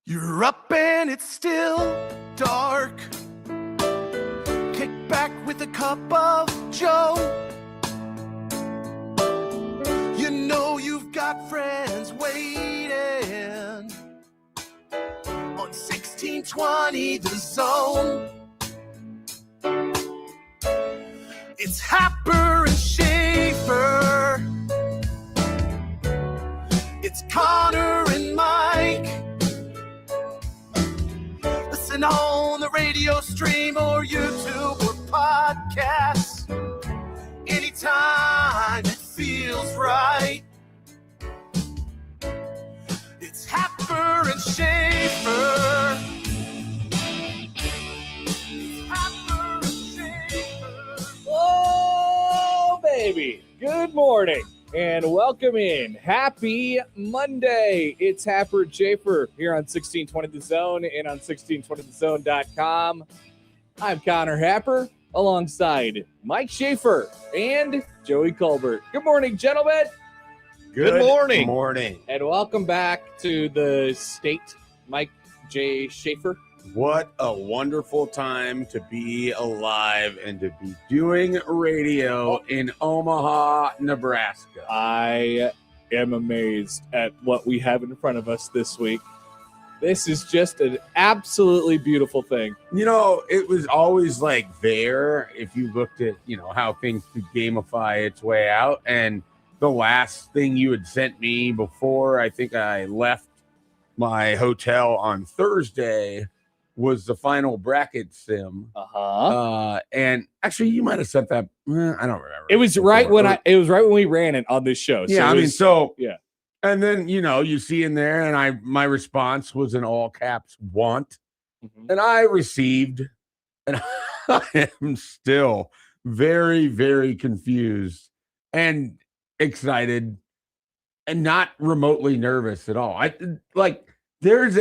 You're up and it's still dark. Kick back with a cup of joe. You know you've got friends waiting on 1620 The Zone. It's Happer and Schaefer. It's Connor and Mike. Listen on the radio stream or YouTube or podcasts. Anytime it feels right. It's Happer and Schaefer. Happer and Schaefer. Oh, baby. Good morning and welcome in. Happy Monday. It's Happer and Schaefer here on 1620 The Zone and on 1620thezone.com. I'm Connor Happer alongside Mike Schaefer and Joey Colbert. Good morning, gentlemen. Good morning. Good morning. And welcome back to the state, Mike J. Schaefer. What a wonderful time to be alive and to be doing radio in Omaha, Nebraska. I am amazed at what we have in front of us this week. This is just an absolutely beautiful thing. You know, it was always like there if you looked at, how things could gamify its way out. And the last thing you had sent me before I think I left my hotel on Thursday was the final bracket sim. And actually you might have sent that. I don't remember. It was right when we ran it on this show. So yeah. And then, you see in there, and my response was in all caps, want. Mm-hmm. And I received, and I am still very, very confused and excited and not remotely nervous at all. I know. There's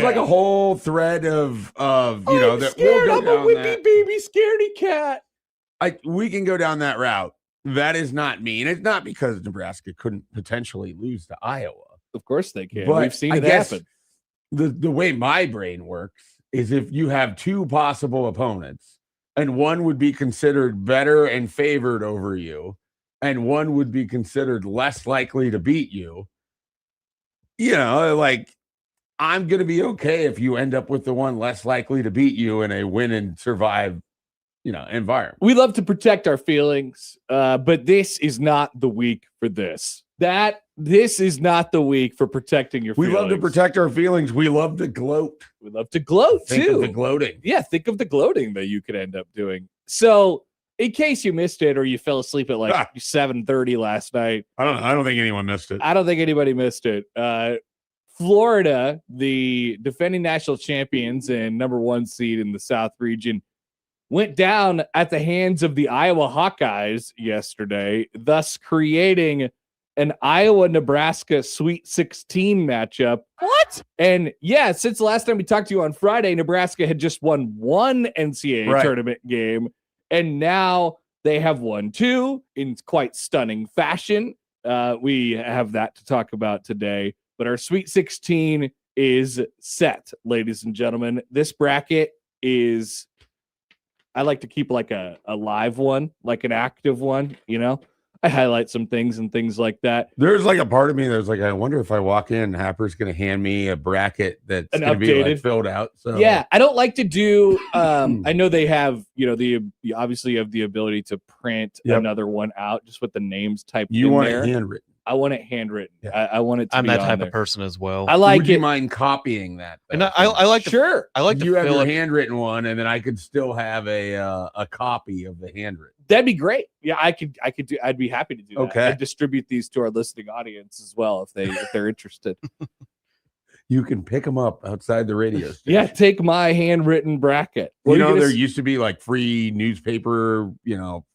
like a whole thread of that we'll go I'm down a whippy baby scaredy cat. We can go down that route. That is not me. And it's not because Nebraska couldn't potentially lose to Iowa. Of course they can. But we've seen it happen. The way my brain works is if you have two possible opponents and one would be considered better and favored over you and one would be considered less likely to beat you, I'm going to be okay if you end up with the one less likely to beat you in a win and survive environment. We love to protect our feelings, but this is not the week for this. This is not the week for protecting your feelings. We love to protect our feelings. We love to gloat. We love to gloat, think too. Of the gloating. Yeah, think of the gloating that you could end up doing. So, in case you missed it or you fell asleep at 7:30 last night. I don't think anyone missed it. I don't think anybody missed it. Florida, the defending national champions and number one seed in the South region, went down at the hands of the Iowa Hawkeyes yesterday, thus creating an Iowa-Nebraska Sweet 16 matchup. What? And yeah, since the last time we talked to you on Friday, Nebraska had just won one NCAA tournament game, and now they have won two in quite stunning fashion. We have that to talk about today, but our Sweet 16 is set, ladies and gentlemen. This bracket is... I like to keep like a live one, like an active one, I highlight some things and things like that. There's like a part of me that's like, I wonder if I walk in, Happer's going to hand me a bracket that's going to be filled out. So yeah, I don't like to do, I know they have, the obviously have the ability to print another one out just with the names typed in there. You want it handwritten. I want it handwritten. Yeah. I want it to I'm be that on type there. of person as well. I like Would it. you mind copying that? And I like to, sure. I like to you have fill your it. handwritten one, and then I could still have a copy of the handwritten. That'd be great. Yeah, I could do. I'd be happy to do that. Okay. I'd distribute these to our listening audience as well if they're interested. You can pick them up outside the radio station. Yeah, take my handwritten bracket. There used to be like free newspaper,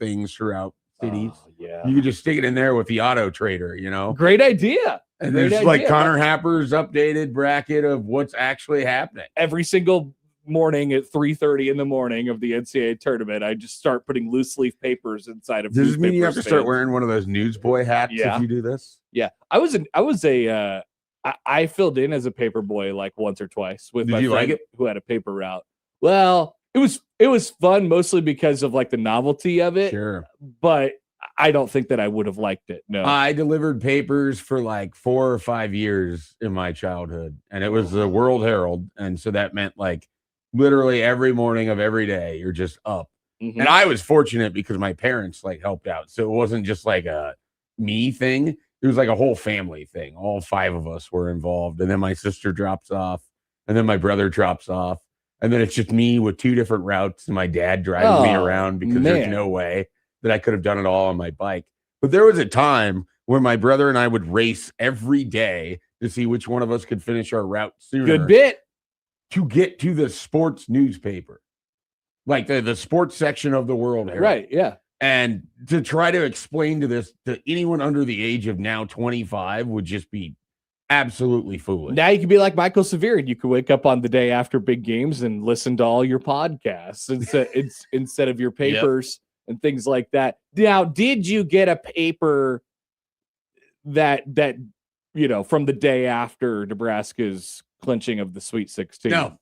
things throughout cities. Oh, yeah. You could just stick it in there with the auto trader, Great idea. And Great there's idea. like Connor Happer's updated bracket of what's actually happening. Every single morning at 3:30 in the morning of the NCAA tournament, I just start putting loose leaf papers inside of. Does this mean you have to stands. start wearing one of those newsboy hats Yeah. if you do this? Yeah, I was I filled in as a paper boy like once or twice with my you like friend it? who had a paper route. Well, it was fun mostly because of like the novelty of it. Sure. But I don't think that I would have liked it. No. I delivered papers for like 4 or 5 years in my childhood, and it was the World Herald. And so that meant like literally every morning of every day, you're just up. Mhm. And I was fortunate because my parents like helped out. So it wasn't just like a me thing. It was like a whole family thing. All 5 of us were involved. And then my sister drops off, and then my brother drops off. And then it's just me with 2 different routes and my dad driving me around because there's no way that I could have done it all on my bike. But there was a time where my brother and I would race every day to see which one of us could finish our route sooner. Good bit. To get to the sports newspaper, like the sports section of the World Herald. Right, yeah. And to try to explain to anyone under the age of now 25 would just be absolutely foolish. Now you can be like Michael Severe, and you can wake up on the day after big games and listen to all your podcasts instead of your papers and things like that. Now, did you get a paper that from the day after Nebraska's clinching of the Sweet 16? No.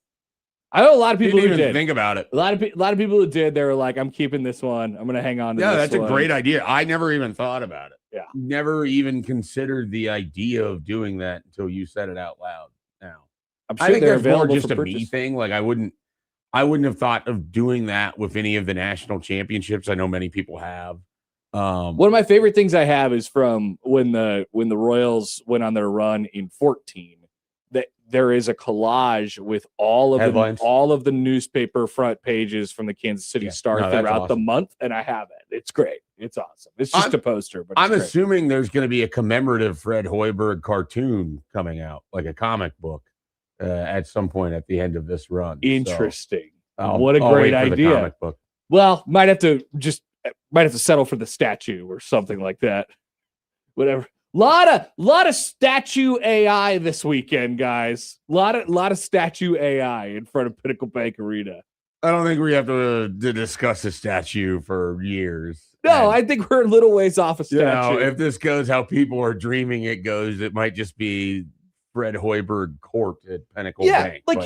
I know a lot of people Didn't who even did. think about it. A lot of people who did. They were like, "I'm keeping this one. I'm going to hang on to this." Yeah, that's one. a great idea. I never even thought about it. Yeah, never even considered the idea of doing that until you said it out loud. Now, I'm sure I think they're that's more available just for a me purchase. thing. Like I wouldn't have thought of doing that with any of the national championships. I know many people have. One of my favorite things I have is from when the Royals went on their run in 14. That there is a collage with all of the newspaper front pages from the Kansas City Star throughout the month, and I have it. It's great. It's awesome. It's just a poster, but I'm assuming there's going to be a commemorative Fred Hoiberg cartoon coming out, like a comic book, at some point at the end of this run. Interesting. So what a great wait for the idea. comic book. Well, might have to settle for the statue or something like that. Whatever. Lot of statue AI this weekend, guys. Lot of statue AI in front of Pinnacle Bank Arena. I don't think we have to discuss a statue for years. No, I think we're a little ways off a statue. If this goes how people are dreaming it goes, it might just be Fred Hoiberg Court at Pinnacle Bank. Like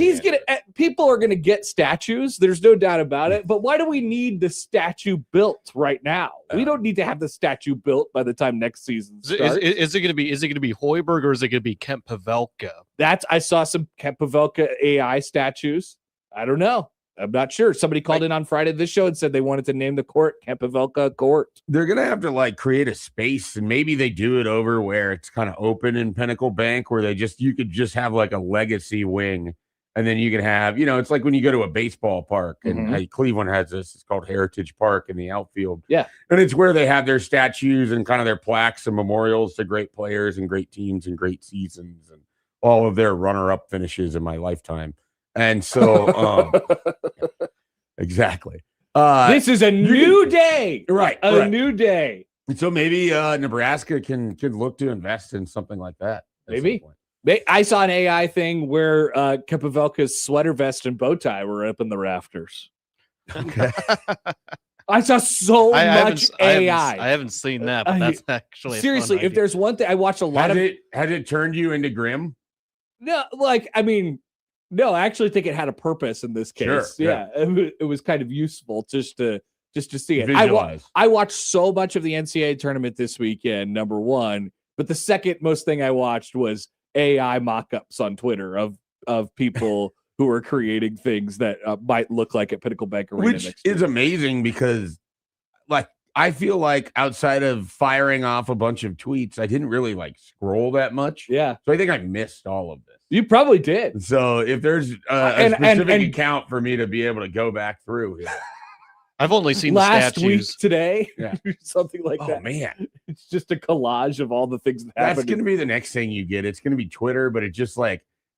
people are gonna get statues. There's no doubt about it. But why do we need the statue built right now? We don't need to have the statue built by the time next season starts. Is it gonna be Hoiberg, or is it gonna be Kent Pavelka? I saw some Kent Pavelka AI statues. I don't know. I'm not sure. Somebody called in on Friday this show and said they wanted to name the court Kent Pavelka Court. They're gonna have to create a space, and maybe they do it over where it's kind of open in Pinnacle Bank, where you could just have like a legacy wing, and then you can have, it's like when you go to a baseball park, and Cleveland has this. It's called Heritage Park in the outfield. Yeah, and it's where they have their statues and kind of their plaques and memorials to great players and great teams and great seasons and all of their runner-up finishes in my lifetime. And so, exactly. This is a new day, right? A new day. And so maybe Nebraska can look to invest in something like that. Maybe. I saw an AI thing where Kent Pavelka's sweater vest and bow tie were up in the rafters. Okay. I saw much AI. I haven't seen that, but that's actually seriously. If there's one thing, I watched a lot of it. Has it turned you into Grimm? No, no, I actually think it had a purpose in this case. Sure, yeah. It was kind of useful just to see it. Visualize. I watched so much of the NCAA tournament this weekend, number one, but the second most thing I watched was AI mock-ups on Twitter of people who are creating things that might look like at Pinnacle Bank Arena. Which is amazing because I feel like outside of firing off a bunch of tweets, I didn't really scroll that much. Yeah. So I think I missed all of this. You probably did. So if there's a specific account for me to be able to go back through here. I've only seen last the statues. week today. Yeah. Something like that. Oh man. It's just a collage of all the things that happened. That's gonna be the next thing you get. It's gonna be Twitter, but it just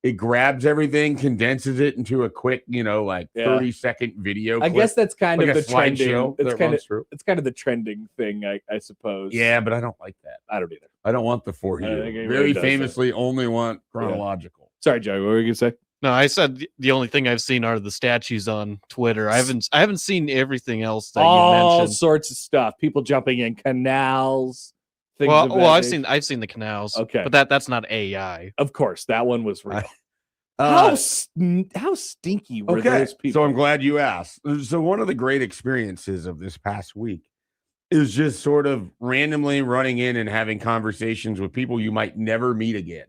it grabs everything, condenses it into a quick, 30-second video. I guess that's kind of the trending. It's kind of the trending thing, I suppose. Yeah, but I don't like that. I don't either. I don't want the for you. Very famously, only want chronological. Yeah. Sorry, Joey. What were you gonna say? No, I said the only thing I've seen are the statues on Twitter. I haven't seen everything else that you mentioned. All sorts of stuff. People jumping in canals, things. Well, I've seen the canals. Okay. But that's not AI. Of course, that one was real. How stinky were those people? So I'm glad you asked. So one of the great experiences of this past week is just sort of randomly running in and having conversations with people you might never meet again.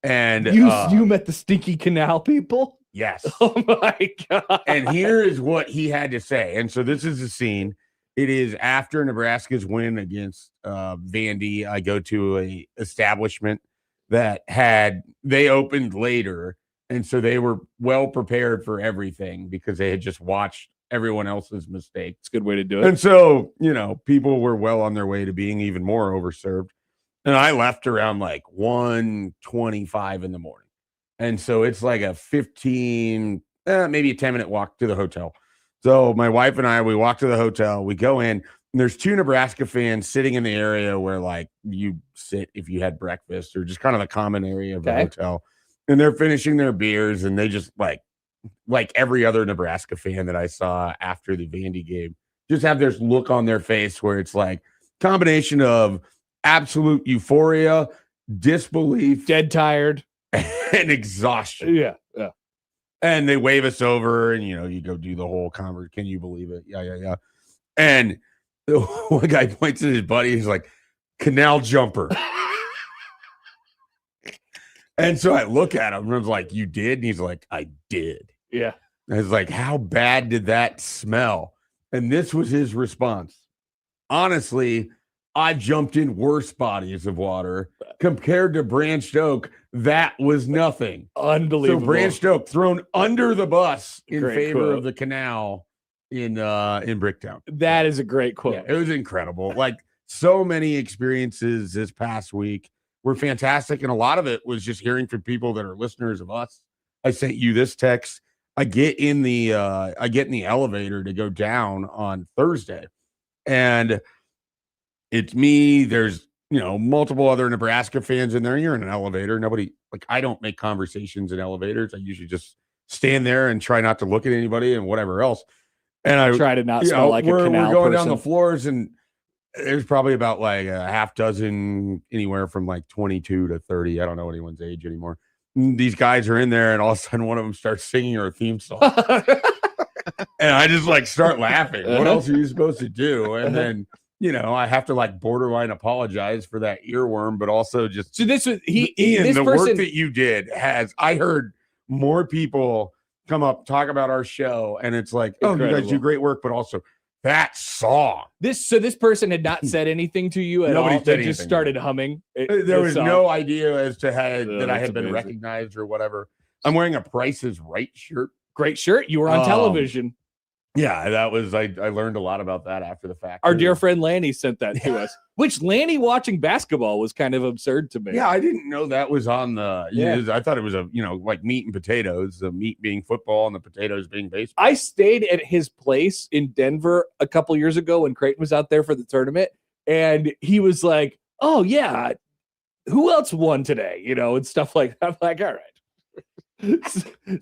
And you met the stinky canal people? Yes. Oh my God. And here is what he had to say. And so this is the scene. It is after Nebraska's win against Vandy. I go to a establishment that they opened later. And so they were well prepared for everything because they had just watched everyone else's mistakes. It's a good way to do it. And so, people were well on their way to being even more overserved. And I left around like 1:25 in the morning. And so it's like a 15, maybe a 10-minute walk to the hotel. So my wife and we walk to the hotel, we go in, and there's 2 Nebraska fans sitting in the area where like you sit if you had breakfast or just kind of the common area of the hotel. And they're finishing their beers, and they just like every other Nebraska fan that I saw after the Vandy game, just have this look on their face where it's like combination of absolute euphoria, disbelief, dead tired, and exhaustion. Yeah. And they wave us over, and you go do the whole conversation. Can you believe it? Yeah. And the one guy points at his buddy. He's like, "Canal jumper." And so I look at him and I was like, "You did?" And he's like, "I did." Yeah. I was like, "How bad did that smell?" And this was his response. Honestly, I jumped in worse bodies of water compared to Branched Oak. That was nothing. Unbelievable. So Branched Oak thrown under the bus in Great favor quote. of the canal in Bricktown. That is a great quote. Yeah, it was incredible. Like so many experiences this past week were fantastic. And a lot of it was just hearing from people that are listeners of us. I sent you this text. I get in the elevator to go down on Thursday, and it's me. There's multiple other Nebraska fans in there. You're in an elevator. Nobody I don't make conversations in elevators. I usually just stand there and try not to look at anybody and whatever else. And I try to not smell like a canal We're going person. down the floors, and there's probably about like a half dozen, anywhere from like 22 to 30. I don't know anyone's age anymore. These guys are in there, and all of a sudden one of them starts singing her theme song. And I just start laughing. What else are you supposed to do? And then, I have to borderline apologize for that earworm, but also just. So this was Ian, the work that you did I heard more people come up, talk about our show. And it's like, oh, you guys do great work, but also that song. This person had not said anything to you at all. They just started humming. There was no idea as to that I had been amazing. recognized or whatever. I'm wearing a Price is Right shirt. Great shirt. You were on television. Yeah, that was I learned a lot about that after the fact. Our dear friend Lanny sent that to us. Which Lanny watching basketball was kind of absurd to me. Yeah, I didn't know that was on the. Yeah, I thought it was like meat and potatoes. The meat being football and the potatoes being baseball. I stayed at his place in Denver a couple years ago when Creighton was out there for the tournament, and he was like, "Oh yeah, who else won today?" And stuff like that. I'm like, all right.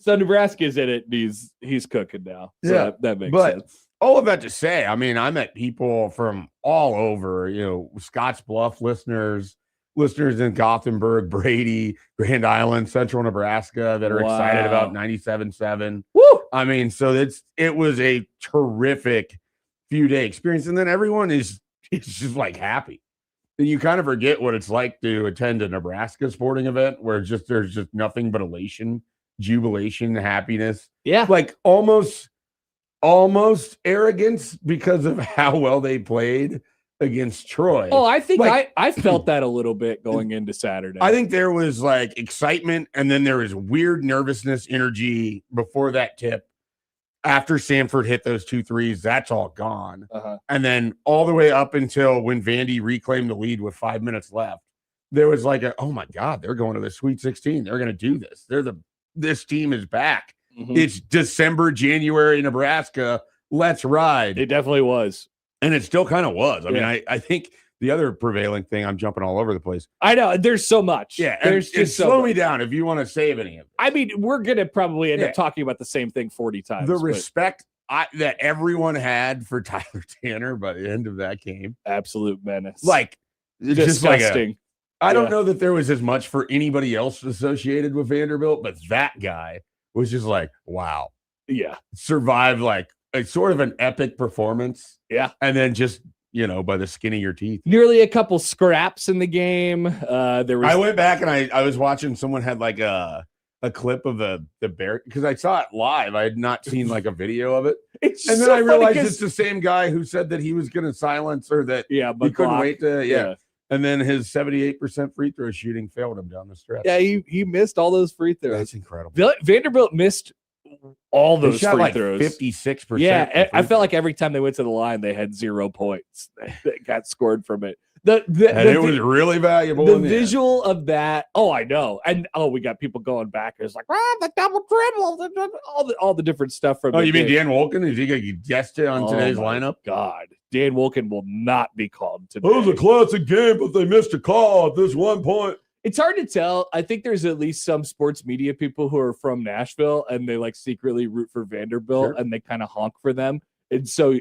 So Nebraska's in it, and he's cooking now. So that makes sense. All of that to say, I mean, I met people from all over, Scotts Bluff listeners in Gothenburg, Brady, Grand Island, Central Nebraska that are excited about 97.7. Woo! I mean, so it was a terrific few-day experience, and then everyone is just happy. And you kind of forget what it's like to attend a Nebraska sporting event where there's just nothing but elation, jubilation, happiness. Yeah. Almost arrogance because of how well they played against Troy. Oh, I think I felt that a little bit going into Saturday. I think there was excitement, and then there was weird nervousness, energy before that tip. After Sanford hit those 2 threes, that's all gone. Uh-huh. And then all the way up until when Vandy reclaimed the lead with 5 minutes left, there was oh my God, they're going to the Sweet 16. They're going to do this. This team is back. Mm-hmm. It's December, January, Nebraska. Let's ride. It definitely was. And it still kind of was. I mean, I think the other prevailing thing, I'm jumping all over the place. I know. There's so much. Yeah. There's just slow me down if you want to save any of it. I mean, we're going to probably end up talking about the same thing 40 times. The respect that everyone had for Tyler Tanner by the end of that game. Absolute menace. It's just like disgusting. I don't know that there was as much for anybody else associated with Vanderbilt, but that guy was just like, wow. Yeah. Survived like a sort of an epic performance. Yeah. And then just, by the skin of your teeth. Nearly a couple scraps in the game. I went back and I was watching, someone had like a clip of the bear, because I saw it live. I had not seen like a video of it. And then I realized it's the same guy who said that he was going to silence, or that he couldn't wait to, And then his 78% free throw shooting failed him down the stretch. Yeah, he missed all those free throws. That's incredible. Vanderbilt missed all those shot free like throws. 56%. Yeah, I felt like every time they went to the line, they had 0 points that got scored from it. It was really valuable. The visual of that. Oh, I know. And we got people going back. It's like the double dribble, all the different stuff from. Oh, you mean Dan Wolken? Is he going to get guested on today's lineup? God, Dan Wolken will not be called today. It was a classic game, but they missed a call at this one point. It's hard to tell. I think there's at least some sports media people who are from Nashville and they like secretly root for Vanderbilt and they kind of honk for them. And so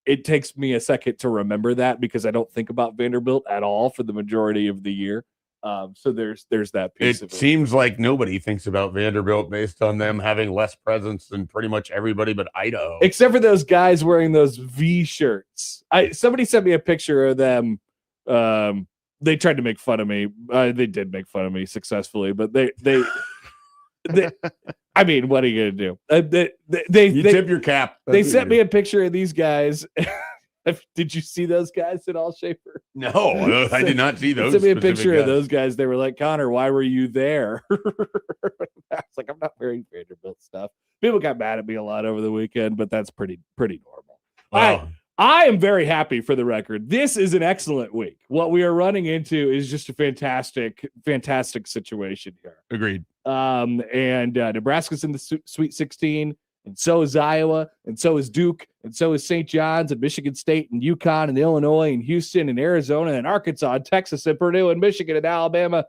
it takes me a second to remember that because I don't think about Vanderbilt at all for the majority of the year. So there's that piece of it. It seems like nobody thinks about Vanderbilt based on them having less presence than pretty much everybody but Idaho. Except for those guys wearing those V shirts. Somebody sent me a picture of them. They tried to make fun of me. They did make fun of me successfly, but they I mean, what are you gonna do? They tip your cap. They sent me a picture of these guys. Did you see those guys at all, Schaefer? No, I did not see those. Sent me a picture of those guys. They were like, Connor, why were you there? I was like, I'm not wearing Vanderbilt stuff. People got mad at me a lot over the weekend, but that's pretty normal. Wow. I am very happy for the record. This is an excellent week. What we are running into is just a fantastic situation here. Agreed. And Nebraska's in the Sweet 16, and so is Iowa, and so is Duke, and so is St. John's, and Michigan State, and UConn, and Illinois, and Houston, and Arizona, and Arkansas, and Texas, and Purdue, and Michigan, and Alabama,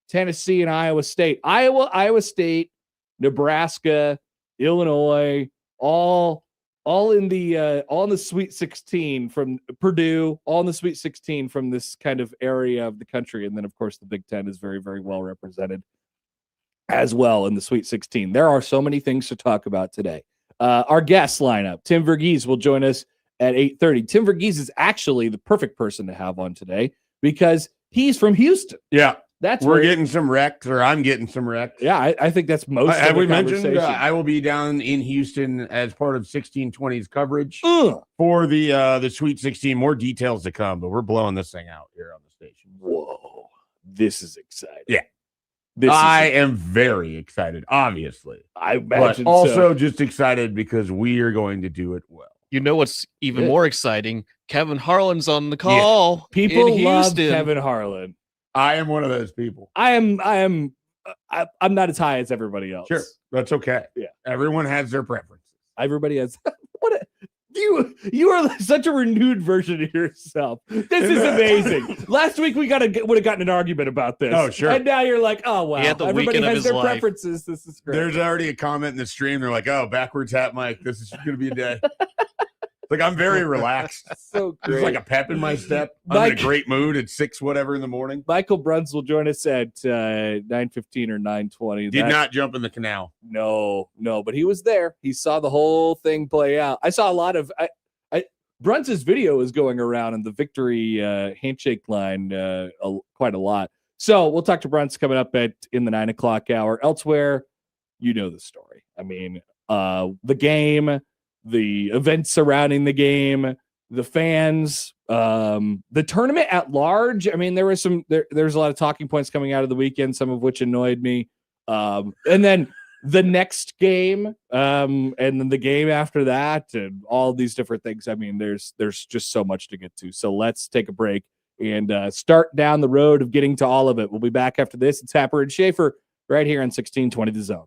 Tennessee, and Iowa State. Iowa State, Nebraska, Illinois, all in the Sweet 16 from Purdue, all in the Sweet 16 from this kind of area of the country. And then, of course, the Big Ten is very, very well represented as well in the Sweet 16. There are so many things to talk about today. Our guest lineup, Tim Verghese will join us at 8:30. Tim Verghese is actually the perfect person to have on today because he's from Houston. Yeah. We're getting some recs, or I'm getting some recs. Yeah, I think that's most have of the we mentioned conversation. I will be down in Houston as part of 1620's coverage for the Sweet 16. More details to come, but we're blowing this thing out here on the station. Whoa, this is exciting. Yeah. I am very excited, obviously. I imagine but also just excited because we are going to do it well. You know what's even more exciting? Kevin Harlan's on the call. Yeah. People in love Houston. Kevin Harlan. I am one of those people. I'm not as high as everybody else. Sure, that's okay. Yeah, everyone has their preferences. Everybody has. You are such a renewed version of yourself. This is amazing. Last week we would have gotten an argument about this. Oh, sure. And now you're like, oh wow, everybody has their preferences. This is great. There's already a comment in the stream. They're like, oh, backwards hat Mike. This is going to be a day. Like, I'm very relaxed. So great. There's like a pep in my step. I'm in a great mood at 6 whatever in the morning. Michael Bruns will join us at 9:15 or 9:20. Did not jump in the canal. No, but he was there. He saw the whole thing play out. I saw a lot of Bruns's video is going around in the victory handshake line quite a lot. So we'll talk to Bruns coming up in the 9 o'clock hour. Elsewhere, you know the story. I mean, the game, the events surrounding the game, the fans, the tournament at large. I mean, there's a lot of talking points coming out of the weekend, some of which annoyed me. And then the next game, and then the game after that, and all these different things. I mean, there's just so much to get to. So let's take a break and start down the road of getting to all of it. We'll be back after this. It's Happer and Schaefer right here on 1620 The Zone.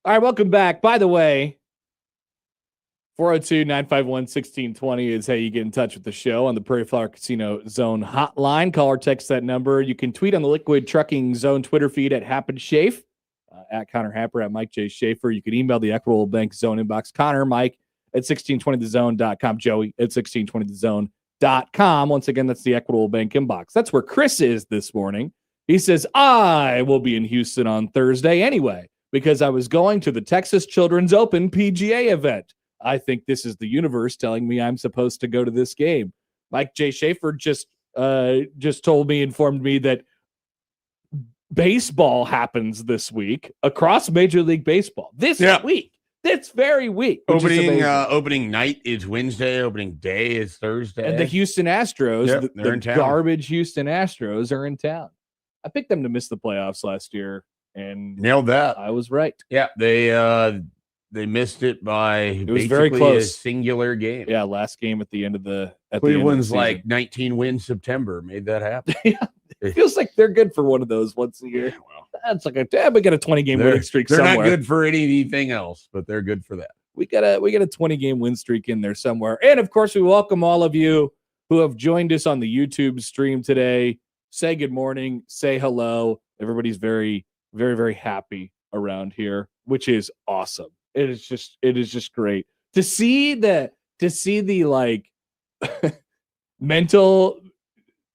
All right, welcome back. By the way, 402-951-1620 is how you get in touch with the show on the Prairie Flower Casino Zone hotline. Call or text that number. You can tweet on the Liquid Trucking Zone Twitter feed at Happen Schaefer, at Connor Happer, at Mike J. Schaefer. You can email the Equitable Bank Zone inbox. Connor, Mike at 1620thezone.com. Joey at 1620thezone.com. Once again, that's the Equitable Bank inbox. That's where Chris is this morning. He says, I will be in Houston on Thursday anyway, because I was going to the Texas Children's Open PGA event. I think this is the universe telling me I'm supposed to go to this game. Mike J. Schaefer just informed me that baseball happens this week across Major League Baseball. This week. This very week. Opening night is Wednesday. Opening day is Thursday. And the Houston Astros, they're in town. Garbage Houston Astros are in town. I picked them to miss the playoffs last year and nailed that. I was right. Yeah, they missed it by it was very close. A singular game. Yeah, last game at the end of the Cleveland's like 19 wins September made that happen. Yeah, it feels like they're good for one of those once a year. Well, that's like we got a 20-game winning streak they're somewhere. They're not good for anything else, but they're good for that. We got a 20-game win streak in there somewhere. And of course, we welcome all of you who have joined us on the YouTube stream today. Say good morning, say hello. Everybody's very, very, very happy around here, which is awesome. It is just great to see the like mental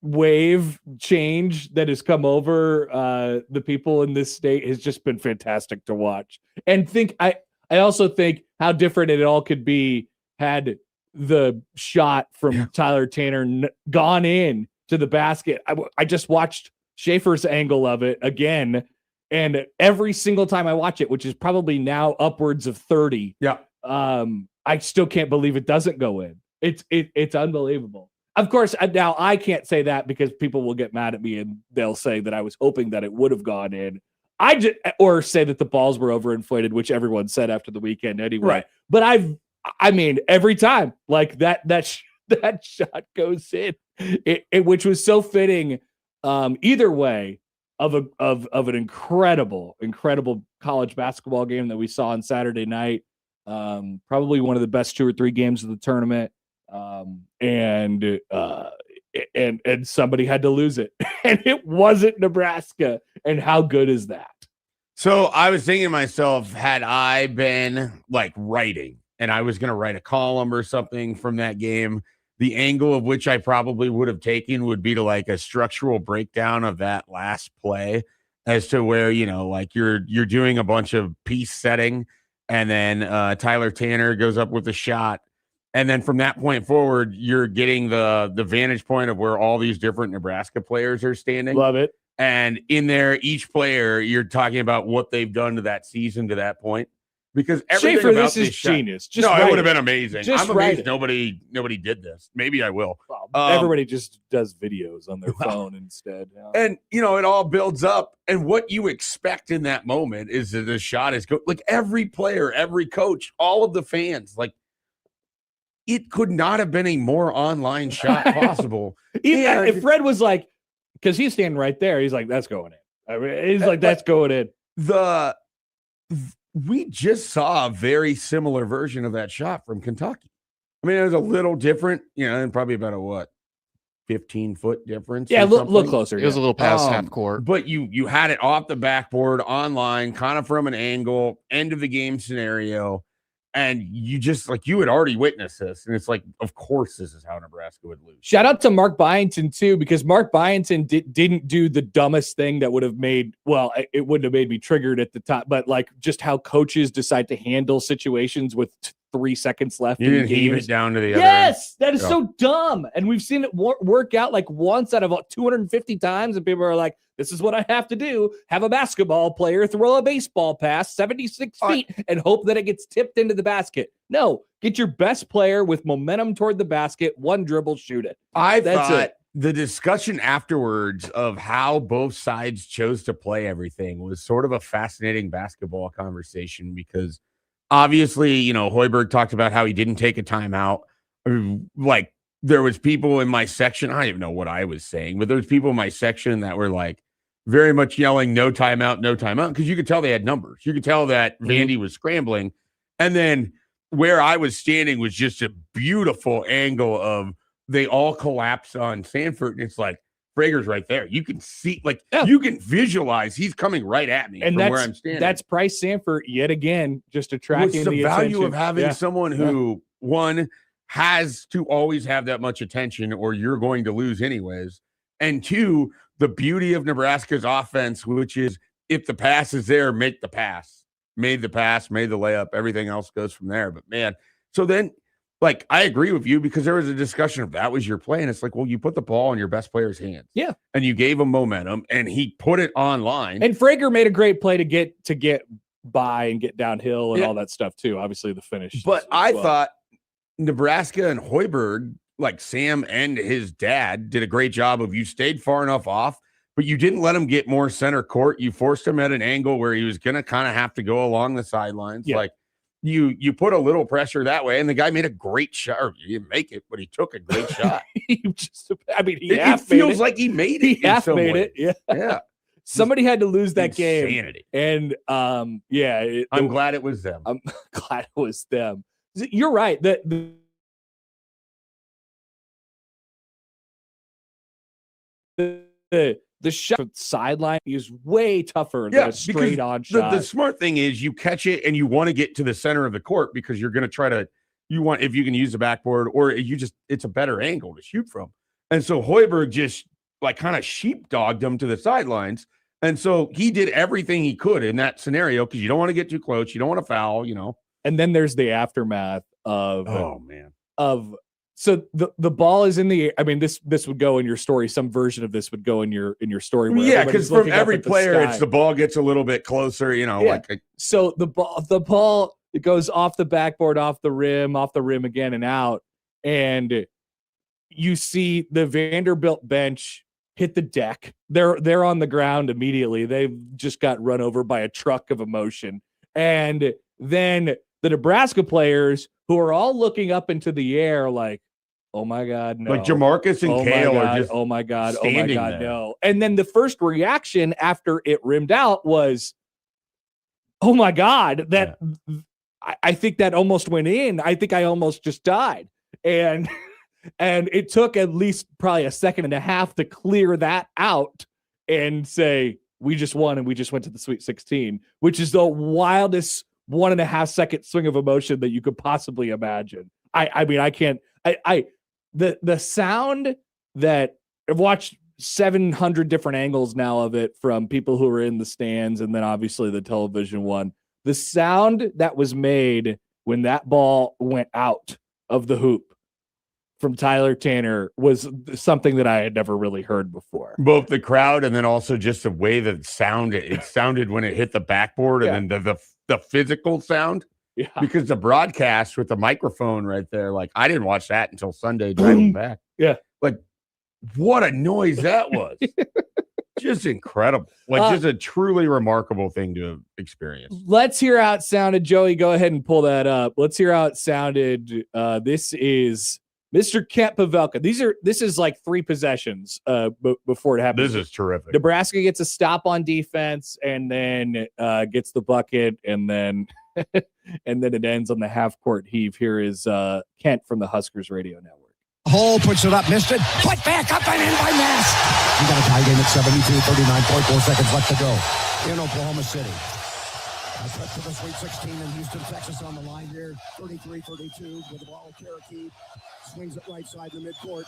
wave change that has come over the people in this state has just been fantastic to watch. And I also think how different it all could be had the shot from Tyler Tanner gone in to the basket. I just watched Schaefer's angle of it again. And every single time I watch it, which is probably now upwards of 30, I still can't believe it doesn't go in. It's unbelievable. Of course, now I can't say that because people will get mad at me and they'll say that I was hoping that it would have gone in. Or say that the balls were overinflated, which everyone said after the weekend anyway. Right. But every time like that shot goes in, which was so fitting. Either way. Of an incredible college basketball game that we saw on Saturday night. Probably one of the best 2 or 3 games of the tournament. And somebody had to lose it. And it wasn't Nebraska. And how good is that? So I was thinking to myself, had I been like writing and I was going to write a column or something from that game, the angle of which I probably would have taken would be to like a structural breakdown of that last play as to where, like you're doing a bunch of piece setting and then Tyler Tanner goes up with a shot. And then from that point forward, you're getting the vantage point of where all these different Nebraska players are standing. Love it. And in there, each player, you're talking about what they've done to that season to that point. Because everything Schaefer, about this is genius. It would have been amazing. I'm amazed nobody did this. Maybe I will. Everybody just does videos on their phone instead. Yeah. And it all builds up. And what you expect in that moment is that the shot is like every player, every coach, all of the fans, like it could not have been a more online shot possible. If Fred was like, because he's standing right there, he's like, that's going in. He's like, that's going in. We just saw a very similar version of that shot from Kentucky. I mean, it was a little different, and probably about a 15-foot difference. Yeah, a little closer. It was a little past half court. But you had it off the backboard, online, kind of from an angle, end of the game scenario. And you just you had already witnessed this. And it's like, of course, this is how Nebraska would lose. Shout out to Mark Byington, too, because Mark Byington didn't do the dumbest thing that would have made, it wouldn't have made me triggered at the top, but just how coaches decide to handle situations with 3 seconds left. You didn't heave it down to the other. Yes, that is so dumb. And we've seen it work out once out of 250 times. And people are like, this is what I have to do. Have a basketball player throw a baseball pass 76 feet and hope that it gets tipped into the basket. No, get your best player with momentum toward the basket, one dribble, shoot it. I thought the discussion afterwards of how both sides chose to play everything was sort of a fascinating basketball conversation because obviously, Hoiberg talked about how he didn't take a timeout. Like there was people in my section. I don't even know what I was saying, but there was people in my section that were like, very much yelling, no timeout, no timeout, because you could tell they had numbers. You could tell that Vandy was scrambling. And then where I was standing was just a beautiful angle of they all collapse on Sanford. And it's like, Frager's right there. You can see, you can visualize he's coming right at me and from where I'm standing. That's Bryce Sanford yet again, just attracting the value attention. of having someone who, one, has to always have that much attention or you're going to lose anyways. And two, the beauty of Nebraska's offense, which is if the pass is there, make the pass. Made the pass, made the layup. Everything else goes from there. But, man, so then, I agree with you because there was a discussion of that was your play. And it's like, well, you put the ball in your best player's hands. Yeah. And you gave him momentum, and he put it online. And Frager made a great play to get by and get downhill and all that stuff, too. Obviously, the finish. But I thought Nebraska and Hoiberg, Sam and his dad, did a great job of you stayed far enough off, but you didn't let him get more center court. You forced him at an angle where he was going to kind of have to go along the sidelines. Yeah. You put a little pressure that way, and the guy made a great shot. Or he didn't make it, but he took a great shot. It feels like he made it. He half made it. Yeah. Somebody had to lose that Insanity. game. And I'm glad it was them. I'm glad it was them. You're right. The shot sideline is way tougher than a straight on shot. The smart thing is you catch it and you want to get to the center of the court because you're going to try to, if you can use the backboard or it's a better angle to shoot from. And so Hoiberg just kind of sheepdogged him to the sidelines. And so he did everything he could in that scenario because you don't want to get too close. You don't want to foul, And then there's the aftermath of, so the ball is in the air. I mean, this would go in your story. Some version of this would go in your story. Yeah, because from every player, it's the ball gets a little bit closer. So the ball it goes off the backboard, off the rim again, and out. And you see the Vanderbilt bench hit the deck. They're on the ground immediately. They've just got run over by a truck of emotion. And then the Nebraska players, who are all looking up into the air oh my God, no. Jamarcus and Kale are just oh my God, there. No. And then the first reaction after it rimmed out was, oh my God, I think that almost went in. I think I almost just died. And it took at least probably a second and a half to clear that out and say, we just won and we just went to the Sweet 16, which is the wildest 1.5 second swing of emotion that you could possibly imagine. The sound that I've watched 700 different angles now of it from people who were in the stands and then obviously the television one. The sound that was made when that ball went out of the hoop from Tyler Tanner was something that I had never really heard before. Both the crowd and then also just the way that it sounded when it hit the backboard and then the physical sound. Yeah. Because the broadcast with the microphone right there, I didn't watch that until Sunday driving back. Yeah. What a noise that was. Just incredible. Just a truly remarkable thing to have experienced. Let's hear how it sounded. Joey, go ahead and pull that up. Let's hear how it sounded. This is Mr. Kent Pavelka. This is 3 possessions before it happens. This is terrific. Nebraska gets a stop on defense and then gets the bucket and then and then it ends on the half-court heave. Here is Kent from the Huskers Radio Network. Hole puts it up, missed it. Put back up and in by Mass. You got a tie game at 72, 39.4 seconds left to go in Oklahoma City. A trip to the Sweet 16 in Houston, Texas on the line here. 33-32 with the ball. Cherokee swings it right side in the midcourt.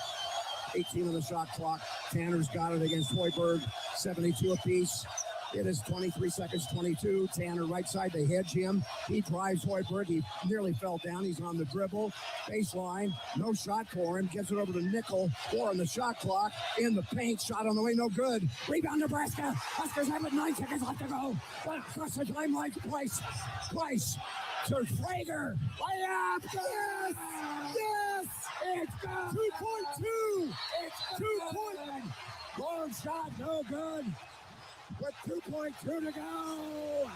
18 on the shot clock. Tanner's got it against Hoiberg. 72 apiece. It is 23 seconds, 22. Tanner right side, they hedge him. He drives Hoiberg. He nearly fell down. He's on the dribble. Baseline, no shot for him. Gets it over to Nickel. 4 on the shot clock. In the paint, shot on the way, no good. Rebound Nebraska. Huskers have it, 9 seconds left to go. Across the timeline, twice. To Frager. Layup. Yes! Yes! It's good. 2.2. It's 2.1. Long shot, no good. With 2.2 to go.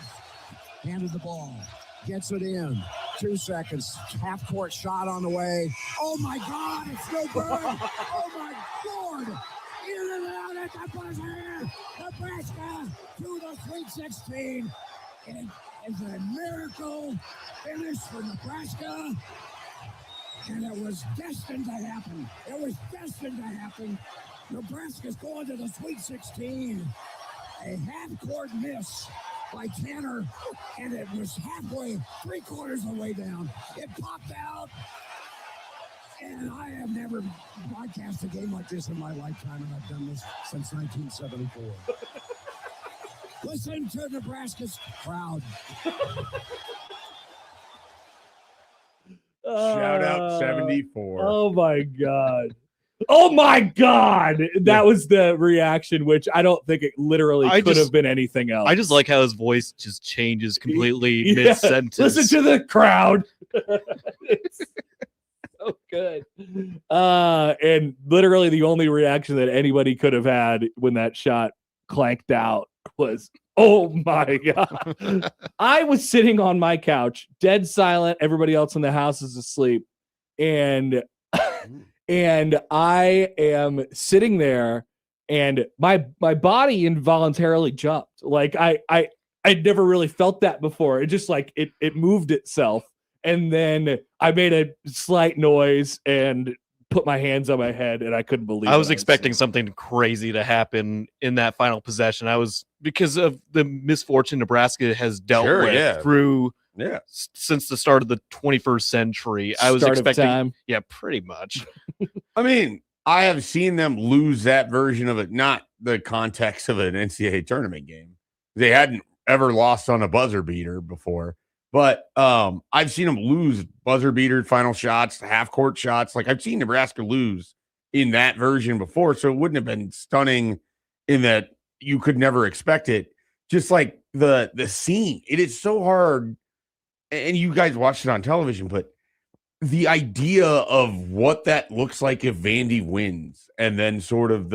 Handed the ball. Gets it in. 2 seconds. Half-court shot on the way. Oh, my God. It's no good. Oh, my Lord. In and out at the buzzer. Nebraska Sweet 16. It is a miracle finish for Nebraska. And it was destined to happen. It was destined to happen. Nebraska's going to the Sweet 16. A half-court miss by Tanner, and it was halfway, three-quarters of the way down. It popped out, and I have never broadcast a game like this in my lifetime, and I've done this since 1974. Listen to Nebraska's crowd. Shout out 74. Oh my God. Oh my God. That was the reaction, which I don't think it literally could have been anything else. I just like how his voice just changes completely mid-sentence. Listen to the crowd. It's so good. And literally the only reaction that anybody could have had when that shot clanked out was, oh my God. I was sitting on my couch, dead silent. Everybody else in the house is asleep. And I am sitting there, and my body involuntarily jumped. Like I'd never really felt that before. It just like it moved itself. And then I made a slight noise and put my hands on my head, and I couldn't believe it. I was expecting something crazy to happen in that final possession. I was, because of the misfortune Nebraska has dealt with through since the start of the 21st century. I was expecting, pretty much. I mean, I have seen them lose that version of it, not the context of an NCAA tournament game. They hadn't ever lost on a buzzer beater before. But I've seen them lose buzzer beater final shots, half court shots. Like I've seen Nebraska lose in that version before. So it wouldn't have been stunning in that you could never expect it. Just like the scene, it is so hard. And you guys watched it on television, but the idea of what that looks like if Vandy wins, and then sort of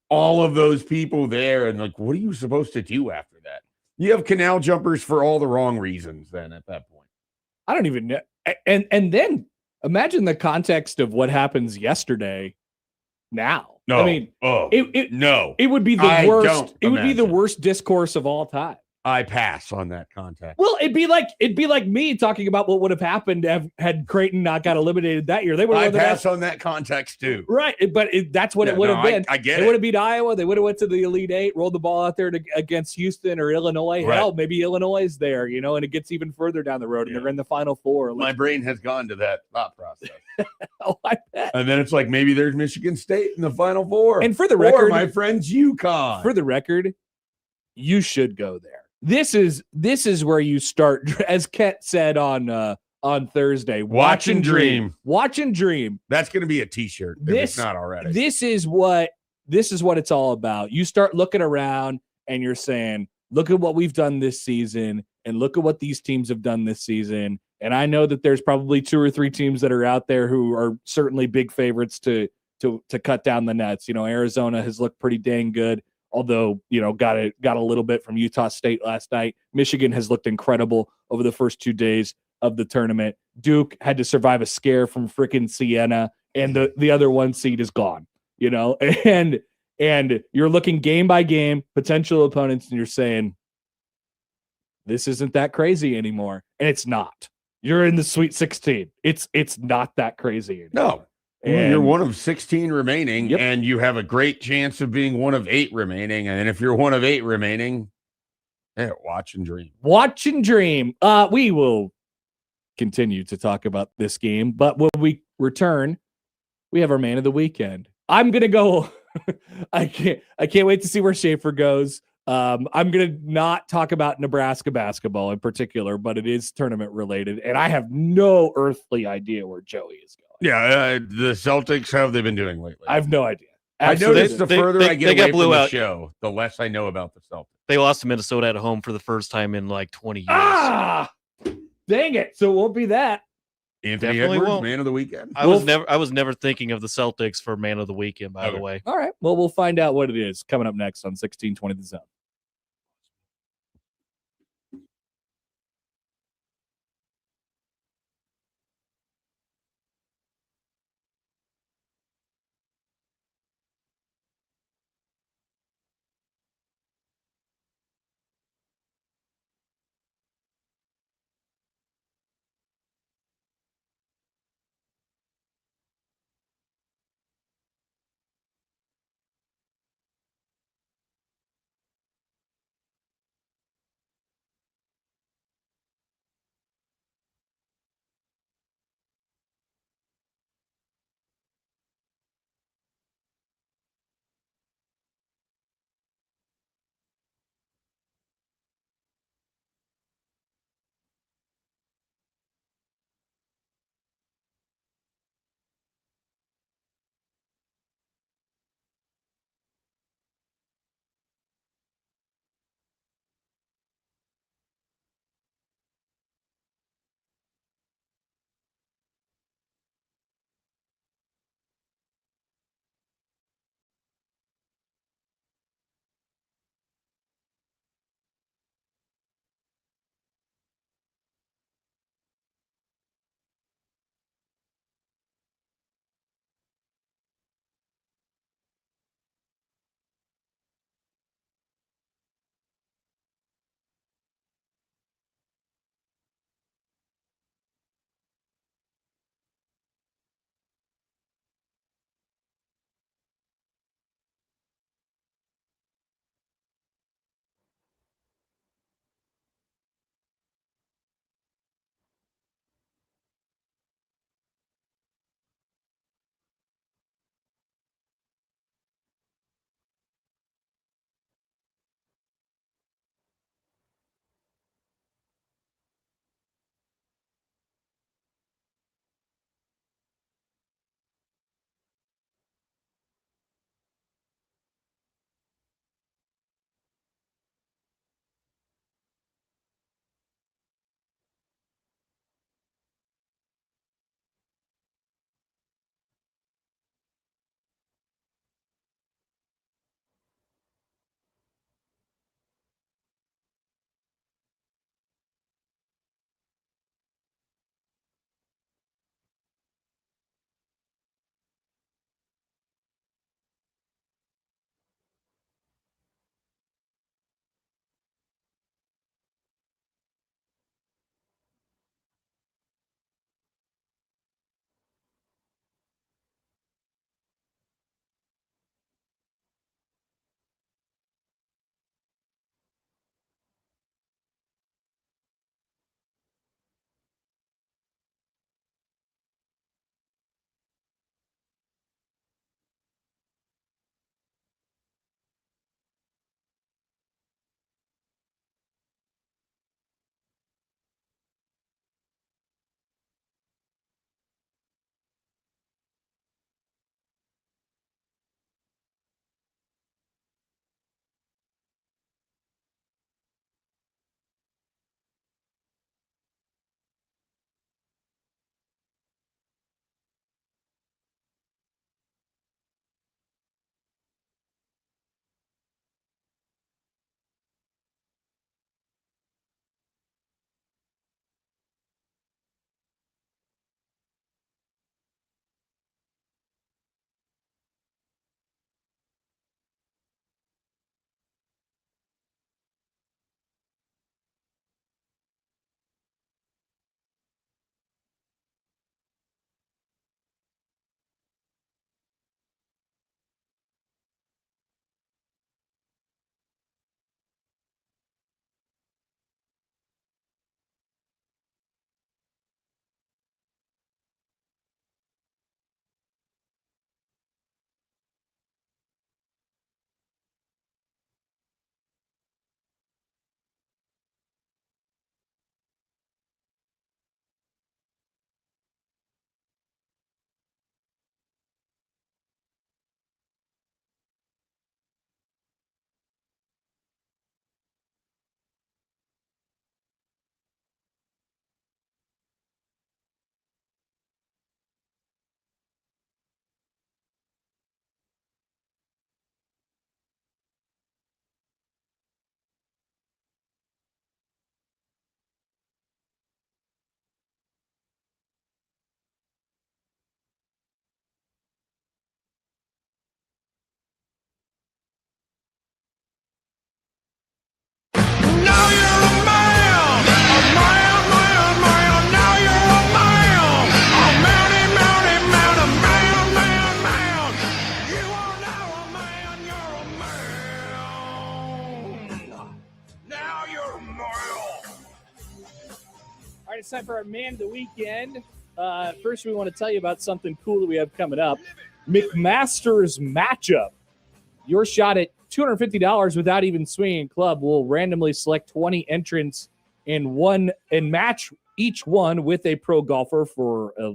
all of those people there, and like, what are you supposed to do after that? You have canal jumpers for all the wrong reasons then at that point. I don't even know. And then imagine the context of what happens yesterday now. No. I mean, it would be the worst. It would be the worst discourse of all time. I pass on that context. Well, it'd be like me talking about what would have happened had Creighton not got eliminated that year. They would have pass on that context too. Right, but that's what it would have been. I get it. They would have beat Iowa. They would have went to the Elite Eight, rolled the ball out there against Houston or Illinois. Right. Hell, maybe Illinois is there, and it gets even further down the road, and they're in the Final Four. My brain has gone to that thought process. Oh, I bet. And then it's like maybe there's Michigan State in the Final Four. And for the record, my friends, UConn. For the record, you should go there. This is where you start, as Kent said on Thursday. Watch and dream. Watch and dream. That's going to be a T-shirt. If it's not already. This is what it's all about. You start looking around and you're saying, look at what we've done this season, and look at what these teams have done this season. And I know that there's probably 2 or 3 teams that are out there who are certainly big favorites to cut down the nets. Arizona has looked pretty dang good. Although, got a little bit from Utah State last night. Michigan has looked incredible over the first 2 days of the tournament. Duke had to survive a scare from frickin' Siena, and the other 1 seed is gone. And you're looking game by game, potential opponents, and you're saying, this isn't that crazy anymore. And it's not. You're in the Sweet 16. It's not that crazy anymore. No. And you're one of 16 remaining, and you have a great chance of being one of 8 remaining. And if you're one of 8 remaining, watch and dream. Watch and dream. We will continue to talk about this game, but when we return, we have our man of the weekend. I'm gonna go. I can't wait to see where Schaefer goes. I'm gonna not talk about Nebraska basketball in particular, but it is tournament related, and I have no earthly idea where Joey is going. Yeah, the Celtics, how have they been doing lately? I have no idea. I noticed the further I get away from the show, the less I know about the Celtics. They lost to Minnesota at home for the first time in like 20 years. Dang it. So it won't be that. Anthony Edwards, man of the weekend. I was never thinking of the Celtics for man of the weekend, by the way. All right. Well, we'll find out what it is coming up next on 1620 The Zone. All right, it's time for our Man of the Weekend. First, we want to tell you about something cool that we have coming up. McMaster's Matchup. Your shot at $250 without even swinging club. Will randomly select 20 entrants and match each one with a pro golfer for a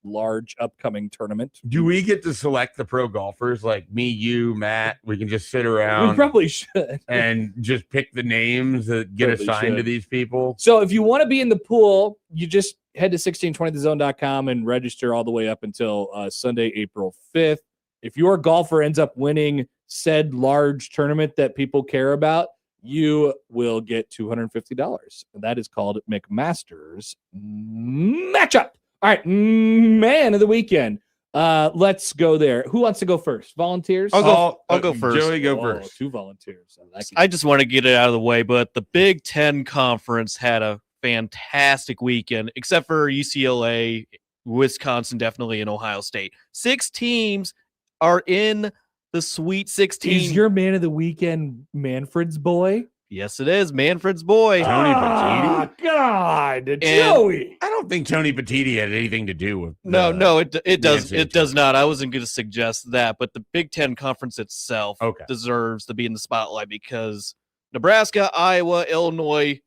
large upcoming tournament. Do we get to select the pro golfers, like me, you, Matt? We can just sit around. We probably should. And just pick the names that get assigned to these people. So if you want to be in the pool, you just head to 1620thezone.com and register all the way up until Sunday, April 5th. If your golfer ends up winning said large tournament that people care about, you will get $250. And that is called McMaster's Matchup. All right, Man of the Weekend. Let's go there. Who wants to go first? Volunteers? I'll go first. Joey, go first. 2 volunteers. I just want to get it out of the way, but the Big Ten Conference had a fantastic weekend, except for UCLA, Wisconsin, definitely, and Ohio State. 6 teams are in the Sweet 16. Is your Man of the Weekend Manfred's boy? Yes, it is. Manfred's boy. Tony Petiti? God, Joey. I don't think Tony Petiti had anything to do with it does. It does not. I wasn't going to suggest that, but the Big Ten Conference itself deserves to be in the spotlight because Nebraska, Iowa, Illinois,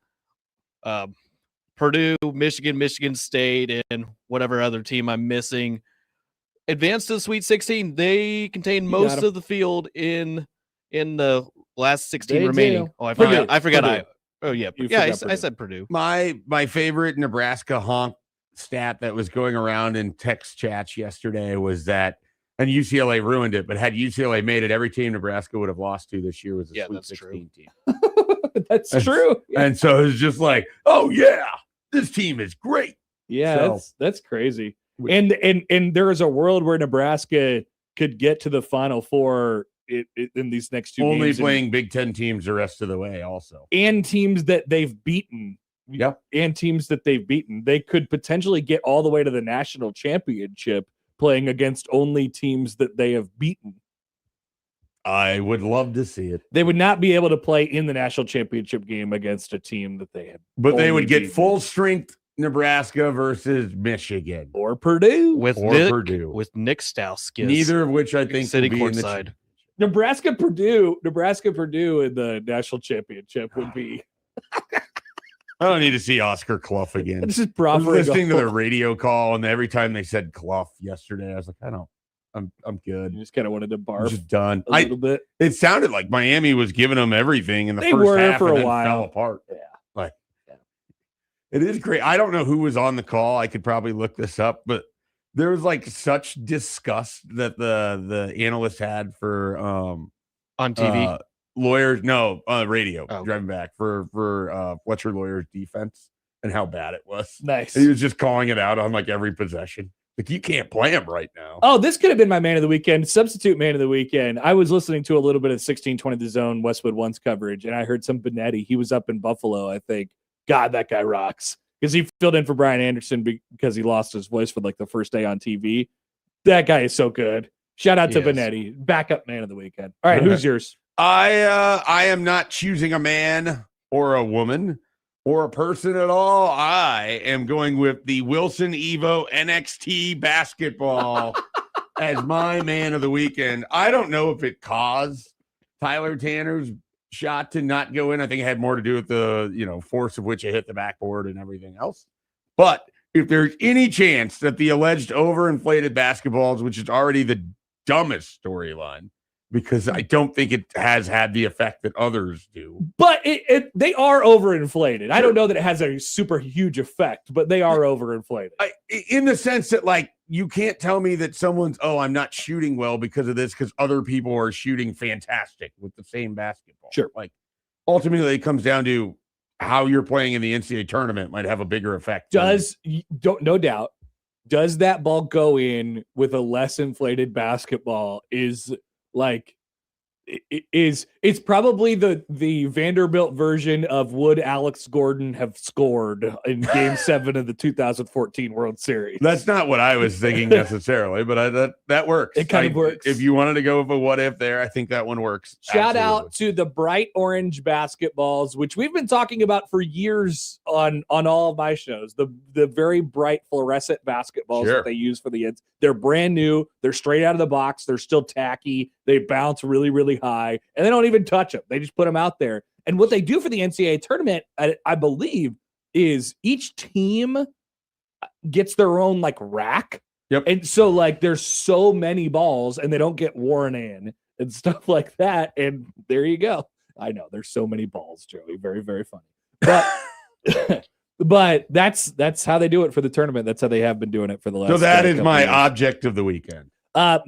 Purdue, Michigan State, and whatever other team I'm missing advanced to the Sweet 16. They contain most of the field in the last 16 remaining. Do. Oh, I forgot. Purdue. I said Purdue. My favorite Nebraska honk stat that was going around in text chats yesterday was that, and UCLA ruined it, but had UCLA made it, every team Nebraska would have lost to this year was a Sweet 16 team. That's true. And so it's just like, oh yeah, this team is great. Yeah, that's crazy. And there is a world where Nebraska could get to the Final Four in these next 2 games. Only playing Big Ten teams the rest of the way also. And teams that they've beaten. Yeah. And teams that they've beaten. They could potentially get all the way to the national championship playing against only teams that they have beaten. I would love to see it. They would not be able to play in the national championship game against a team that they have. But they would get full strength Nebraska versus Michigan. Or Purdue. With Nick Stauskas. Neither of which I think sitting will be courtside. Nebraska Purdue in the national championship would be. I don't need to see Oscar Clough again. This is I was listening to the radio call, and every time they said Clough yesterday, I was like, I'm good. You just kind of wanted to barf. I'm just done. A little bit. It sounded like Miami was giving them everything in the they first were half for and a then while. fell apart. It is great. I don't know who was on the call. I could probably look this up, but there was like such disgust that the analysts had for on TV lawyers. No, radio driving back for Fletcher Lawyer's defense and how bad it was. Nice. And he was just calling it out on like every possession. Like, you can't play him right now. Oh, this could have been my Man of the Weekend, substitute Man of the Weekend. I was listening to a little bit of 1620 The Zone Westwood One's coverage, and I heard some Benetti. He was up in Buffalo, I think. God, that guy rocks. Because he filled in for Brian Anderson because he lost his voice for like the first day on TV. That guy is so good. Shout out to Benetti, backup Man of the Weekend. All right, who's yours? I am not choosing a man or a woman or a person at all. I am going with the Wilson Evo NXT basketball as my Man of the Weekend. I don't know if it caused Tyler Tanner's shot to not go in. I think it had more to do with the force of which it hit the backboard and everything else. But if there's any chance that the alleged overinflated basketballs, which is already the dumbest storyline, because I don't think it has had the effect that others do. But they are overinflated. I don't know that it has a super huge effect, but they are overinflated. In the sense that, like, you can't tell me that someone's, I'm not shooting well because of this, because other people are shooting fantastic with the same basketball. Sure. Like, ultimately, it comes down to how you're playing in the NCAA tournament might have a bigger effect. No doubt. Does that ball go in with a less inflated basketball is It's probably the Vanderbilt version of would Alex Gordon have scored in Game 7 of the 2014 World Series. That's not what I was thinking necessarily, but that works. It kind of works. If you wanted to go with a what if there, I think that one works. Shout out to the bright orange basketballs, which we've been talking about for years on all of my shows. The very bright fluorescent basketballs that they use for the ends. They're brand new. They're straight out of the box. They're still tacky. They bounce really, really high, and they don't even touch them. They just put them out there. And what they do for the NCAA tournament, I believe, is each team gets their own like rack. Yep. And so like there's so many balls and they don't get worn in and stuff like that. And there you go. I know there's so many balls, Joey. Very, very funny. But but that's how they do it for the tournament. That's how they have been doing it for the last. So that is my object of the weekend. I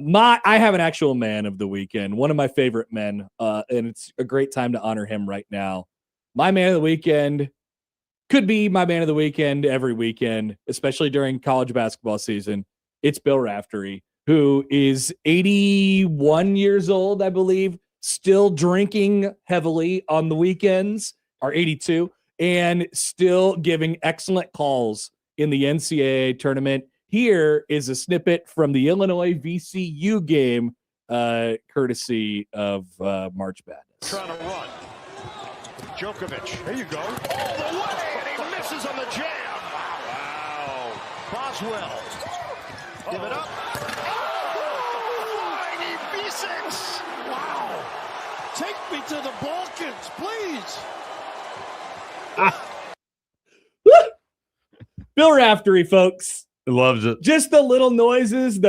have an actual man of the weekend, one of my favorite men, and it's a great time to honor him right now. My man of the weekend could be my man of the weekend every weekend, especially during college basketball season. It's Bill Raftery, who is 81 years old, I believe, still drinking heavily on the weekends, or 82, and still giving excellent calls in the NCAA tournament. Here is a snippet from the Illinois VCU game, courtesy of March Madness. Trying to run. Djokovic. There you go. All the way, and he misses on the jam. Wow. Boswell. Give it up. Oh, 96. Wow. Take me to the Balkans, please. Bill Raftery, folks. Loves it. Just the little noises,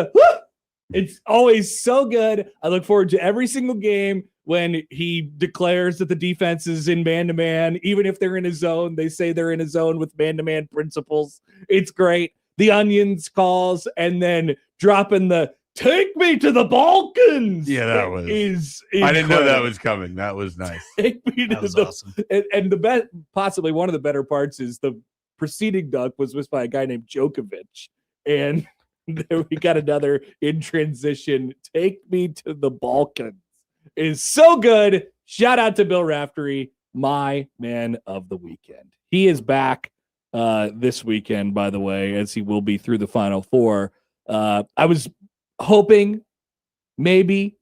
it's always so good. I look forward to every single game when he declares that the defense is in man-to-man. Even if they're in a zone, they say they're in a zone with man-to-man principles. It's great. The Onions calls and then dropping the take me to the Balkans. Yeah, that was is I didn't know that was coming. That was nice. Take me to the awesome. And the best, possibly one of the better parts is the preceding dunk was missed by a guy named Djokovic. And then we got another in transition. Take me to the Balkans is so good. Shout out to Bill Raftery, my man of the weekend. He is back this weekend, by the way, as he will be through the Final Four. I was hoping maybe,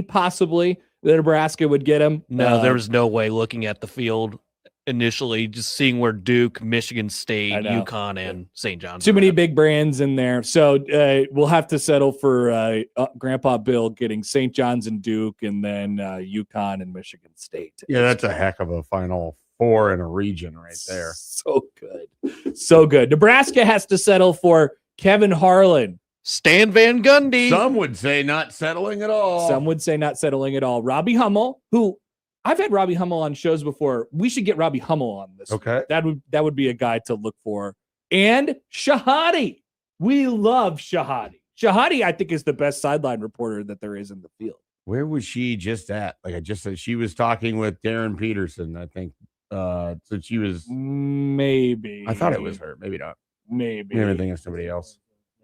possibly that Nebraska would get him. No, there was no way looking at the field initially, just seeing where Duke, Michigan State, UConn, and St. John's. Too many big brands in there. So we'll have to settle for Grandpa Bill getting St. John's and Duke, and then UConn and Michigan State. Yeah, that's a heck of a Final Four in a region right there. So good. So good. Nebraska has to settle for Kevin Harlan. Stan Van Gundy. Some would say not settling at all. Some would say not settling at all. Robbie Hummel, who I've had Robbie Hummel on shows before. We should get Robbie Hummel on this. Okay. That would be a guy to look for. And Shahadi. We love Shahadi. Shahadi, I think, is the best sideline reporter that there is in the field. Where was she just at? Like I just said, she was talking with Darren Peterson, I think. So she was maybe. I thought it was her. Maybe not. Maybe. Maybe I'm thinking of somebody else.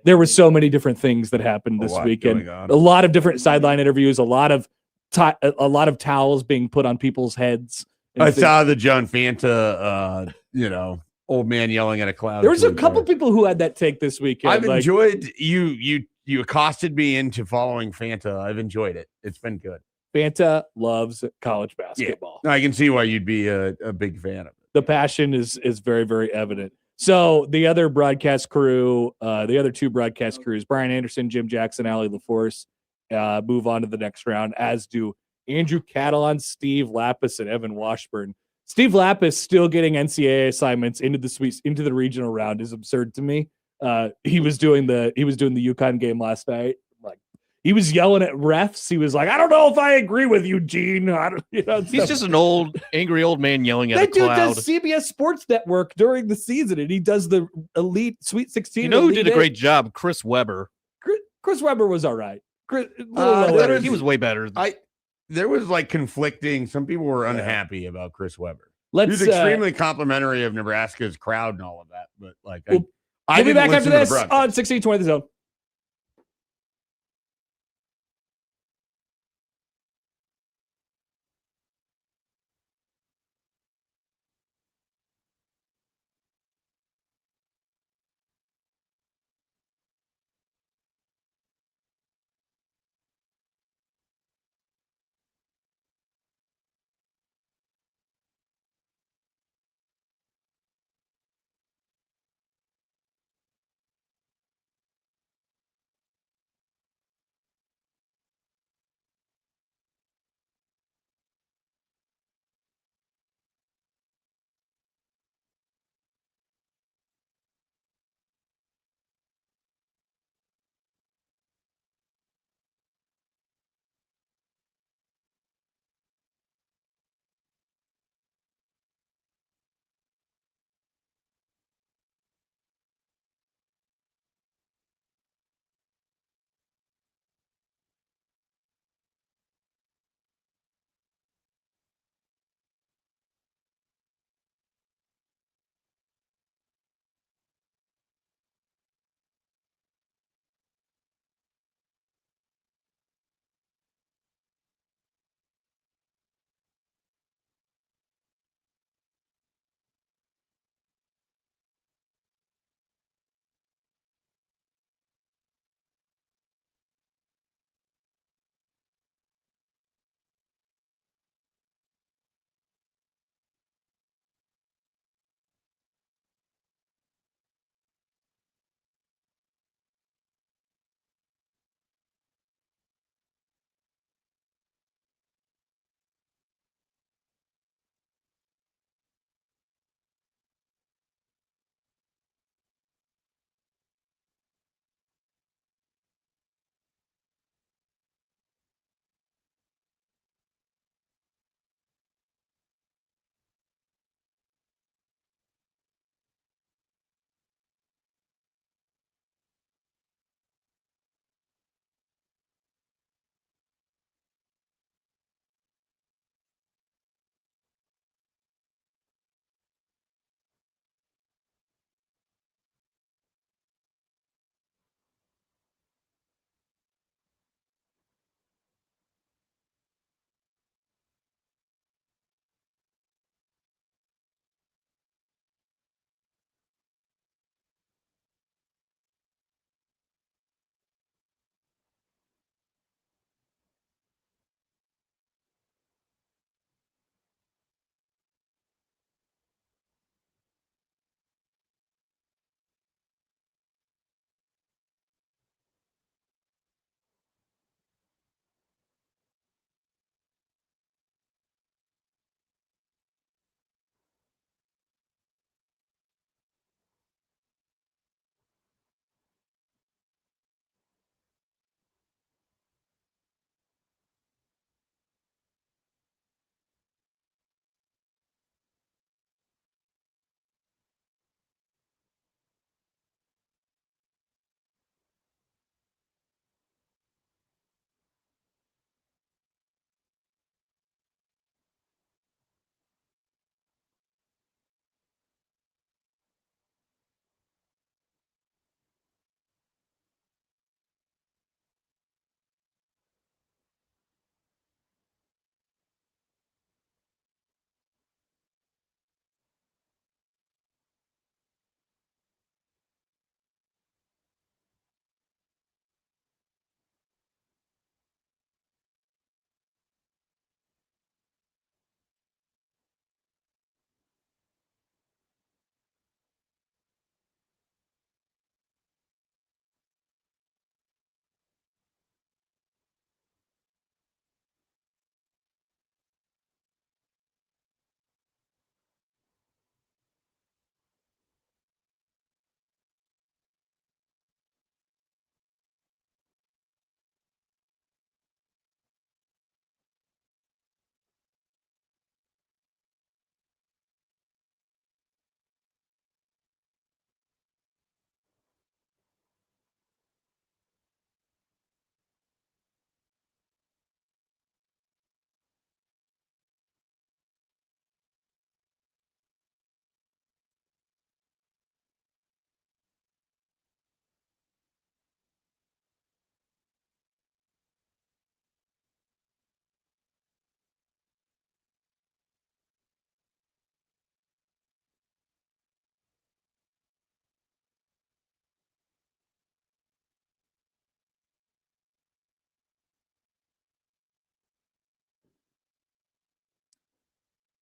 There were so many different things that happened this weekend. A lot of different sideline interviews, a lot of towels being put on people's heads. I saw the John Fanta, old man yelling at a cloud. There was a couple people who had that take this weekend. I've enjoyed you accosted me into following Fanta. I've enjoyed it. It's been good. Fanta loves college basketball. Yeah. I can see why you'd be a big fan of it. The passion is very, very evident. So the other broadcast crew, the other two broadcast crews, Brian Anderson, Jim Jackson, Allie LaForce, move on to the next round, as do Andrew Catalon, Steve Lapis, and Evan Washburn. Steve Lapis still getting NCAA assignments into the regional round is absurd to me. He was doing the UConn game last night. Like, he was yelling at refs. He was like, "I don't know if I agree with you, Gene." He's just an angry old man yelling at a cloud. That dude does CBS Sports Network during the season, and he does the Elite Sweet 16. You know who did a great job? Chris Webber. Chris Webber was all right. He was way better. There was like conflicting. Some people were unhappy about Chris Webber. He was extremely complimentary of Nebraska's crowd and all of that. But like, we'll be back after this on 1620 The Zone.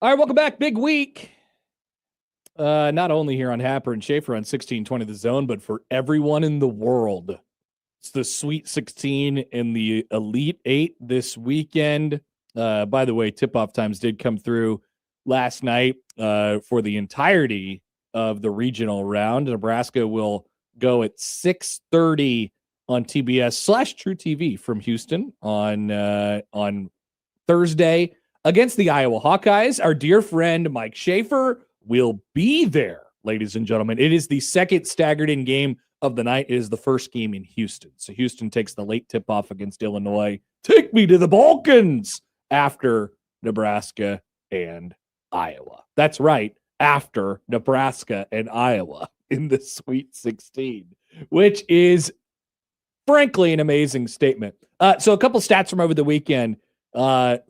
All right, welcome back. Big week. Not only here on Happer and Schaefer on 1620 The Zone, but for everyone in the world. It's the Sweet 16 and the Elite 8 this weekend. By the way, tip-off times did come through last night for the entirety of the regional round. Nebraska will go at 6:30 on TBS/True TV from Houston on Thursday against the Iowa Hawkeyes. Our dear friend Mike Schaefer will be there, ladies and gentlemen. It is the second staggered-in game of the night. It is the first game in Houston. So Houston takes the late tip-off against Illinois. Take me to the Balkans after Nebraska and Iowa. That's right, after Nebraska and Iowa in the Sweet 16, which is frankly an amazing statement. So a couple stats from over the weekend.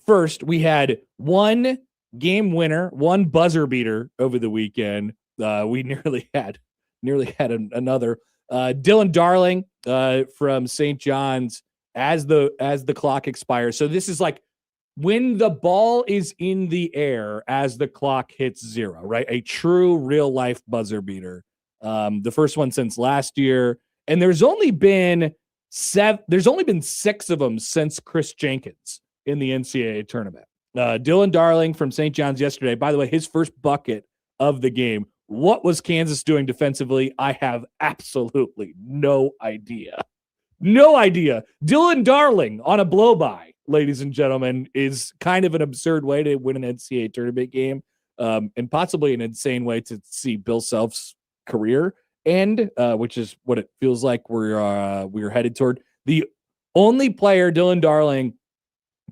First, we had one game winner, one buzzer beater over the weekend. We nearly had another. Dylan Darling from St. John's as the clock expires. So this is like when the ball is in the air as the clock hits 0, right? A true real life buzzer beater. The first one since last year, and there's only been 6 of them since Chris Jenkins in the NCAA tournament. Dylan Darling from St. John's yesterday, by the way, his first bucket of the game. What was Kansas doing defensively? I have absolutely no idea. No idea. Dylan Darling on a blow-by, ladies and gentlemen, is kind of an absurd way to win an NCAA tournament game, and possibly an insane way to see Bill Self's career end, which is what it feels like we're headed toward. The only player, Dylan Darling,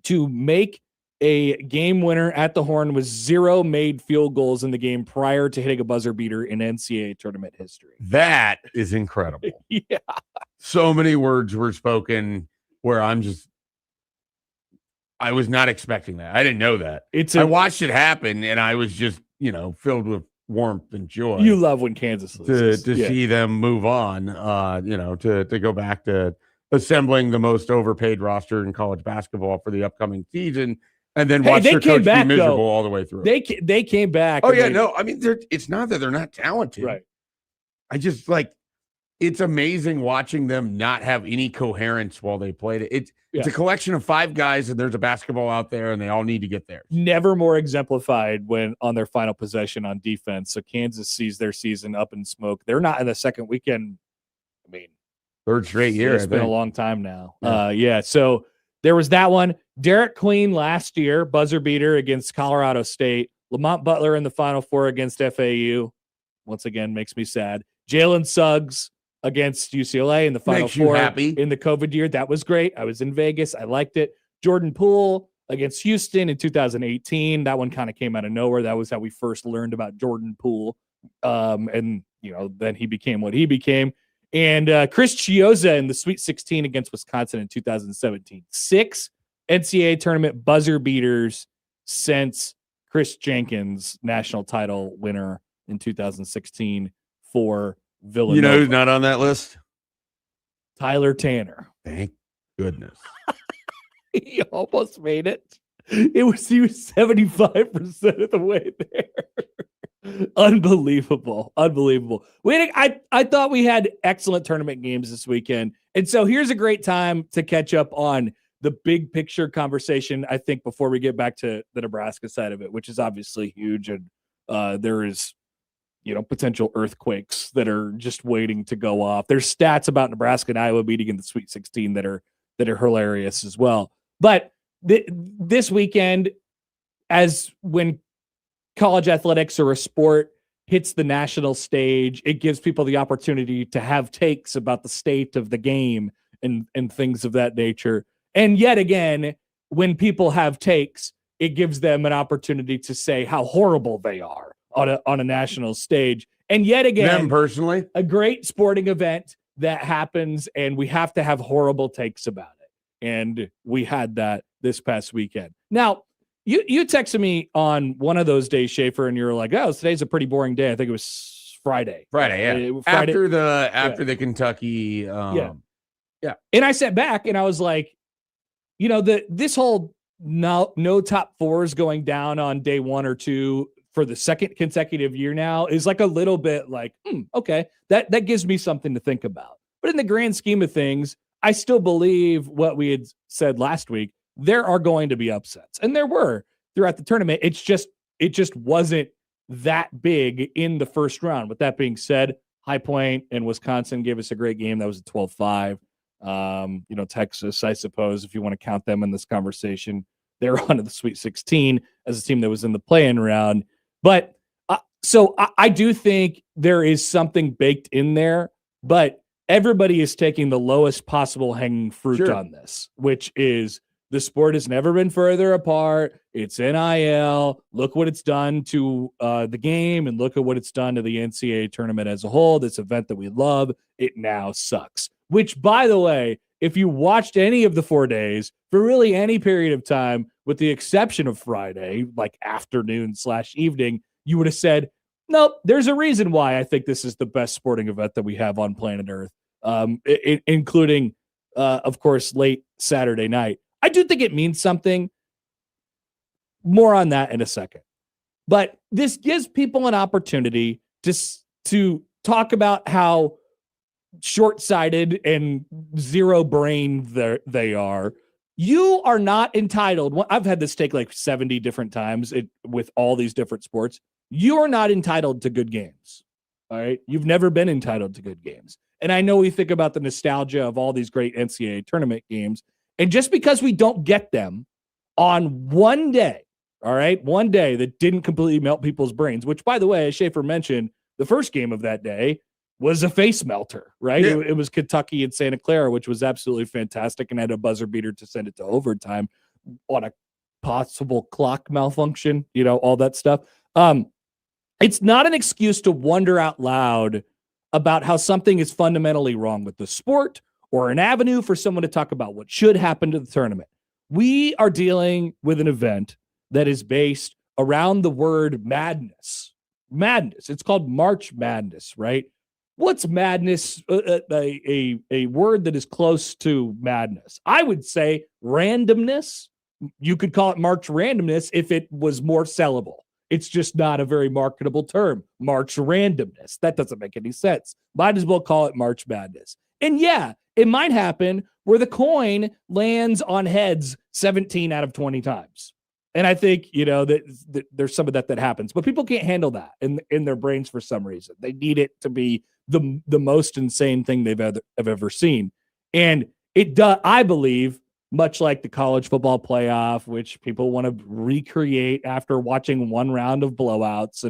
to make a game winner at the Horn was 0 made field goals in the game prior to hitting a buzzer beater in NCAA tournament history. That is incredible. Yeah. So many words were spoken where I was not expecting that. I didn't know that. I watched it happen and I was just, filled with warmth and joy. You love when Kansas loses. To see them move on, to go back to assembling the most overpaid roster in college basketball for the upcoming season. And then watch their coach be miserable all the way through. They came back. Oh, yeah, no. I mean, it's not that they're not talented. Right. I just it's amazing watching them not have any coherence while they played it. It's a collection of 5 guys, and there's a basketball out there, and they all need to get there. Never more exemplified when on their final possession on defense. So Kansas sees their season up in smoke. They're not in the second weekend. I mean, 3rd straight year. It's been a long time now. Yeah. So there was that one. Derek Queen last year, buzzer beater against Colorado State. Lamont Butler in the Final Four against FAU. Once again, makes me sad. Jalen Suggs against UCLA in the Final Four in the COVID year. That was great. I was in Vegas. I liked it. Jordan Poole against Houston in 2018. That one kind of came out of nowhere. That was how we first learned about Jordan Poole. And, then he became what he became. And Chris Chiozza in the Sweet 16 against Wisconsin in 2017. 6 NCAA tournament buzzer beaters since Chris Jenkins, national title winner in 2016 for Villanova. You know who's not on that list? Tyler Tanner. Thank goodness. He almost made it. He was 75% of the way there. Unbelievable. I thought we had excellent tournament games this weekend. And so here's a great time to catch up on the big picture conversation, I think, before we get back to the Nebraska side of it, which is obviously huge. And there is, potential earthquakes that are just waiting to go off. There's stats about Nebraska and Iowa meeting in the Sweet 16 that are hilarious as well. But this weekend, as when college athletics or a sport hits the national stage, it gives people the opportunity to have takes about the state of the game and things of that nature. And yet again, when people have takes, it gives them an opportunity to say how horrible they are on a national stage. And yet again, them personally, a great sporting event that happens, and we have to have horrible takes about it. And we had that this past weekend. Now, you texted me on one of those days, Schaefer, and you were like, "Oh, today's a pretty boring day." I think it was Friday. Yeah. After the Kentucky, yeah. And I sat back and I was like, this whole no top fours going down on day 1 or 2 for the second consecutive year now is like a little bit like, okay, that gives me something to think about. But in the grand scheme of things, I still believe what we had said last week. There are going to be upsets, and there were throughout the tournament. It just wasn't that big in the first round. With that being said, High Point and Wisconsin gave us a great game. That was a 12-5. Texas, I suppose, if you want to count them in this conversation, they're on to the Sweet 16 as a team that was in the play-in round. But so I do think there is something baked in there, but everybody is taking the lowest possible hanging fruit on this, which is the sport has never been further apart. It's NIL. Look what it's done to the game, and look at what it's done to the NCAA tournament as a whole. This event that we love, it now sucks. Which, by the way, if you watched any of the 4 days for really any period of time, with the exception of Friday, like afternoon/evening, you would have said, nope, there's a reason why I think this is the best sporting event that we have on planet Earth, including, of course, late Saturday night. I do think it means something. More on that in a second. But this gives people an opportunity to talk about how short-sighted and zero-brained they are. You are not entitled. I've had this take like 70 different times with all these different sports. You are not entitled to good games. All right? You've never been entitled to good games. And I know we think about the nostalgia of all these great NCAA tournament games. And just because we don't get them on one day, all right, one day that didn't completely melt people's brains, which, by the way, as Schaefer mentioned, the first game of that day was a face melter, right? Yeah. It was Kentucky and Santa Clara, which was absolutely fantastic and had a buzzer beater to send it to overtime on a possible clock malfunction, all that stuff. It's not an excuse to wonder out loud about how something is fundamentally wrong with the sport, or an avenue for someone to talk about what should happen to the tournament. We are dealing with an event that is based around the word madness. Madness. It's called March Madness, right? What's madness? A word that is close to madness. I would say randomness. You could call it March randomness if it was more sellable. It's just not a very marketable term. March randomness. That doesn't make any sense. Might as well call it March Madness. And yeah, it might happen where the coin lands on heads 17 out of 20 times. And I think, that there's some of that happens, but people can't handle that in their brains for some reason. They need it to be the most insane thing they've ever seen. And it does, I believe, much like the college football playoff, which people want to recreate after watching one round of blowouts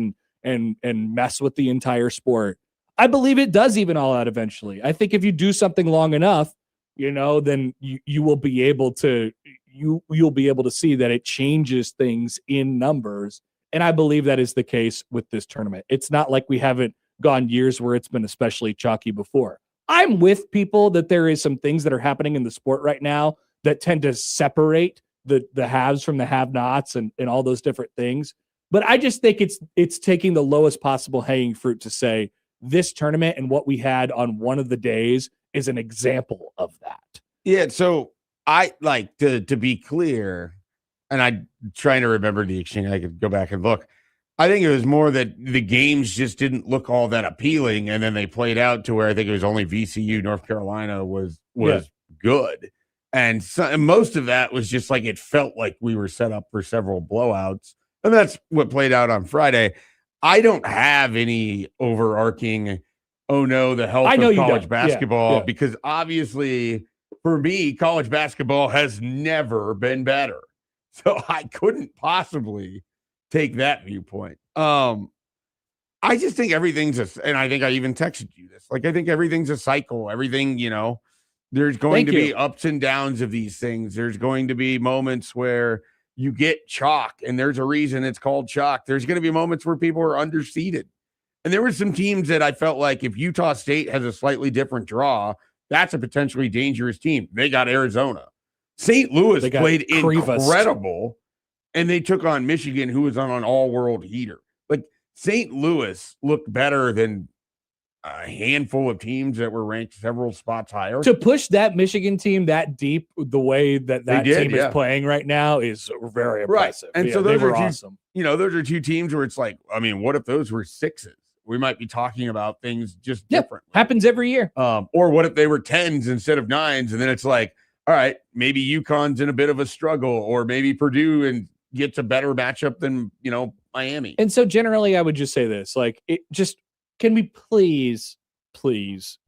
and mess with the entire sport. I believe it does even all out eventually. I think if you do something long enough, then you will be able to you'll be able to see that it changes things in numbers. And I believe that is the case with this tournament. It's not like we haven't gone years where it's been especially chalky before. I'm with people that there is some things that are happening in the sport right now that tend to separate the haves from the have-nots and all those different things. But I just think it's taking the lowest possible hanging fruit to say this tournament and what we had on one of the days is an example of that. Yeah. So I like to be clear, and I'm trying to remember the exchange. I could go back and look. I think it was more that the games just didn't look all that appealing, and then they played out to where I think it was only VCU, North Carolina was good. And most of that was just like it felt like we were set up for several blowouts. And that's what played out on Friday. I don't have any overarching, oh no, the health of college basketball, because obviously for me, college basketball has never been better. So I couldn't possibly take that viewpoint. I just think everything's and I think I even texted you this. Like, I think everything's a cycle. Everything, there's going to be ups and downs of these things. There's going to be moments where you get chalk, and there's a reason it's called chalk. There's going to be moments where people are underseeded. And there were some teams that I felt like if Utah State has a slightly different draw, that's a potentially dangerous team. They got Arizona. St. Louis played incredible, and they took on Michigan, who was on an all-world heater. Like, St. Louis looked better than a handful of teams that were ranked several spots higher. To push that Michigan team that deep, the way that team is playing right now is very impressive. Right. And yeah, so those are awesome. Those are two teams where it's like, I mean, what if those were 6s? We might be talking about things just different. Happens every year. Or what if they were 10s instead of 9s? And then it's like, all right, maybe UConn's in a bit of a struggle, or maybe Purdue and gets a better matchup than, Miami. And so generally I would just say this, like, can we please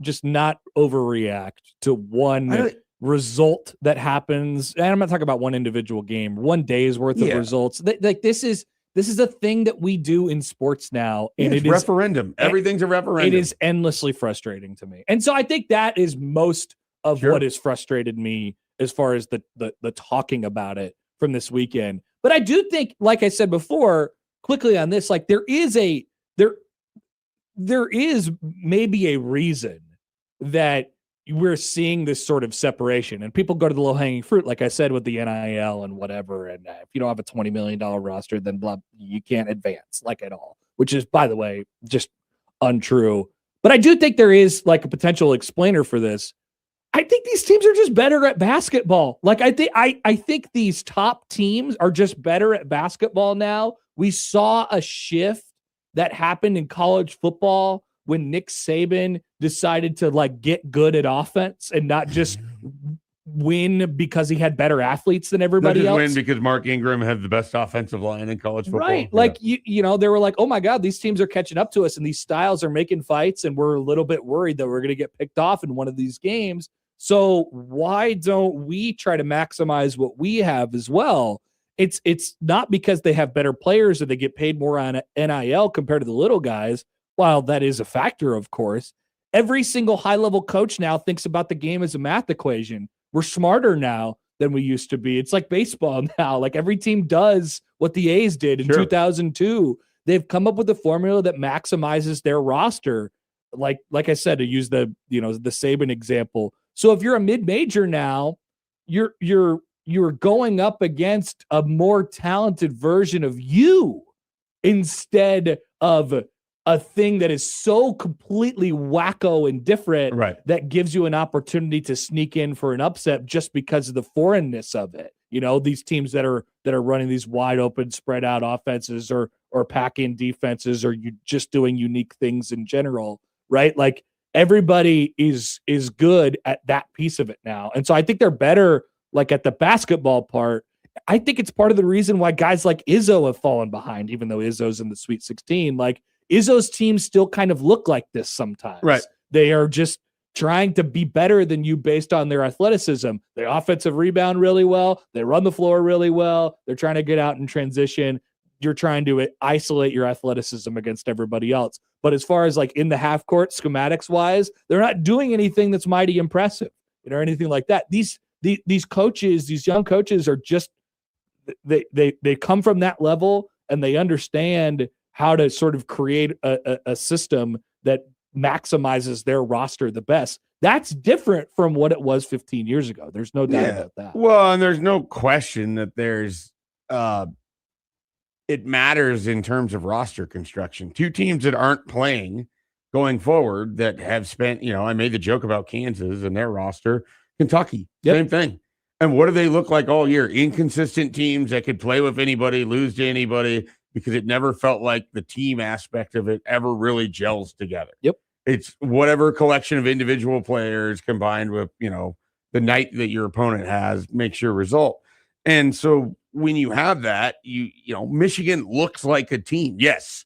just not overreact to one result that happens? And I'm not talking about one individual game, one day's worth of results. Like this is a thing that we do in sports now. And it's referendum. Everything's a referendum. It is endlessly frustrating to me. And so I think that is most of what has frustrated me as far as the talking about it from this weekend. But I do think, like I said before, quickly on this, like there is maybe a reason that we're seeing this sort of separation, and people go to the low hanging fruit, like I said, with the NIL and whatever. And if you don't have a $20 million roster, then you can't advance like at all, which is, by the way, just untrue. But I do think there is like a potential explainer for this. I think these teams are just better at basketball. Like I think these top teams are just better at basketball now. We saw a shift that happened in college football when Nick Saban decided to like get good at offense and not just win because he had better athletes than everybody else. Win because Mark Ingram had the best offensive line in college football. Right. Like, you know, they were like, oh my God, these teams are catching up to us and these styles are making fights. And we're a little bit worried that we're going to get picked off in one of these games. So why don't we try to maximize what we have as well? It's not because they have better players or they get paid more on NIL compared to the little guys. While that is a factor, of course, every single high-level coach now thinks about the game as a math equation. We're smarter now than we used to be. It's like baseball now. Like every team does what the A's did in 2002. They've come up with a formula that maximizes their roster. Like I said, to use the Saban example. So if you're a mid-major now, you're going up against a more talented version of you instead of a thing that is so completely wacko and different that gives you an opportunity to sneak in for an upset just because of the foreignness of it. You know, these teams that are running these wide open, spread out offenses or pack in defenses, or you just doing unique things in general, right? Like everybody is good at that piece of it now. And so I think they're better like at the basketball part. I think it's part of the reason why guys like Izzo have fallen behind, even though Izzo's in the Sweet 16. Like Izzo's teams still kind of look like this sometimes. Right. They are just trying to be better than you based on their athleticism. They offensive rebound really well. They run the floor really well. They're trying to get out in transition. You're trying to isolate your athleticism against everybody else. But as far as like in the half court schematics wise, they're not doing anything that's mighty impressive, or anything like that. These coaches, these young coaches are just, they come from that level and they understand how to sort of create a system that maximizes their roster the best. That's different from what it was 15 years ago. There's no doubt about that. Well, and there's no question that there's it matters in terms of roster construction. Two teams that aren't playing going forward that have spent, I made the joke about Kansas and their roster. Kentucky, same thing. And what do they look like all year? Inconsistent teams that could play with anybody, lose to anybody, because it never felt like the team aspect of it ever really gels together. Yep. It's whatever collection of individual players combined with, the night that your opponent has makes your result. And so when you have that, Michigan looks like a team. Yes.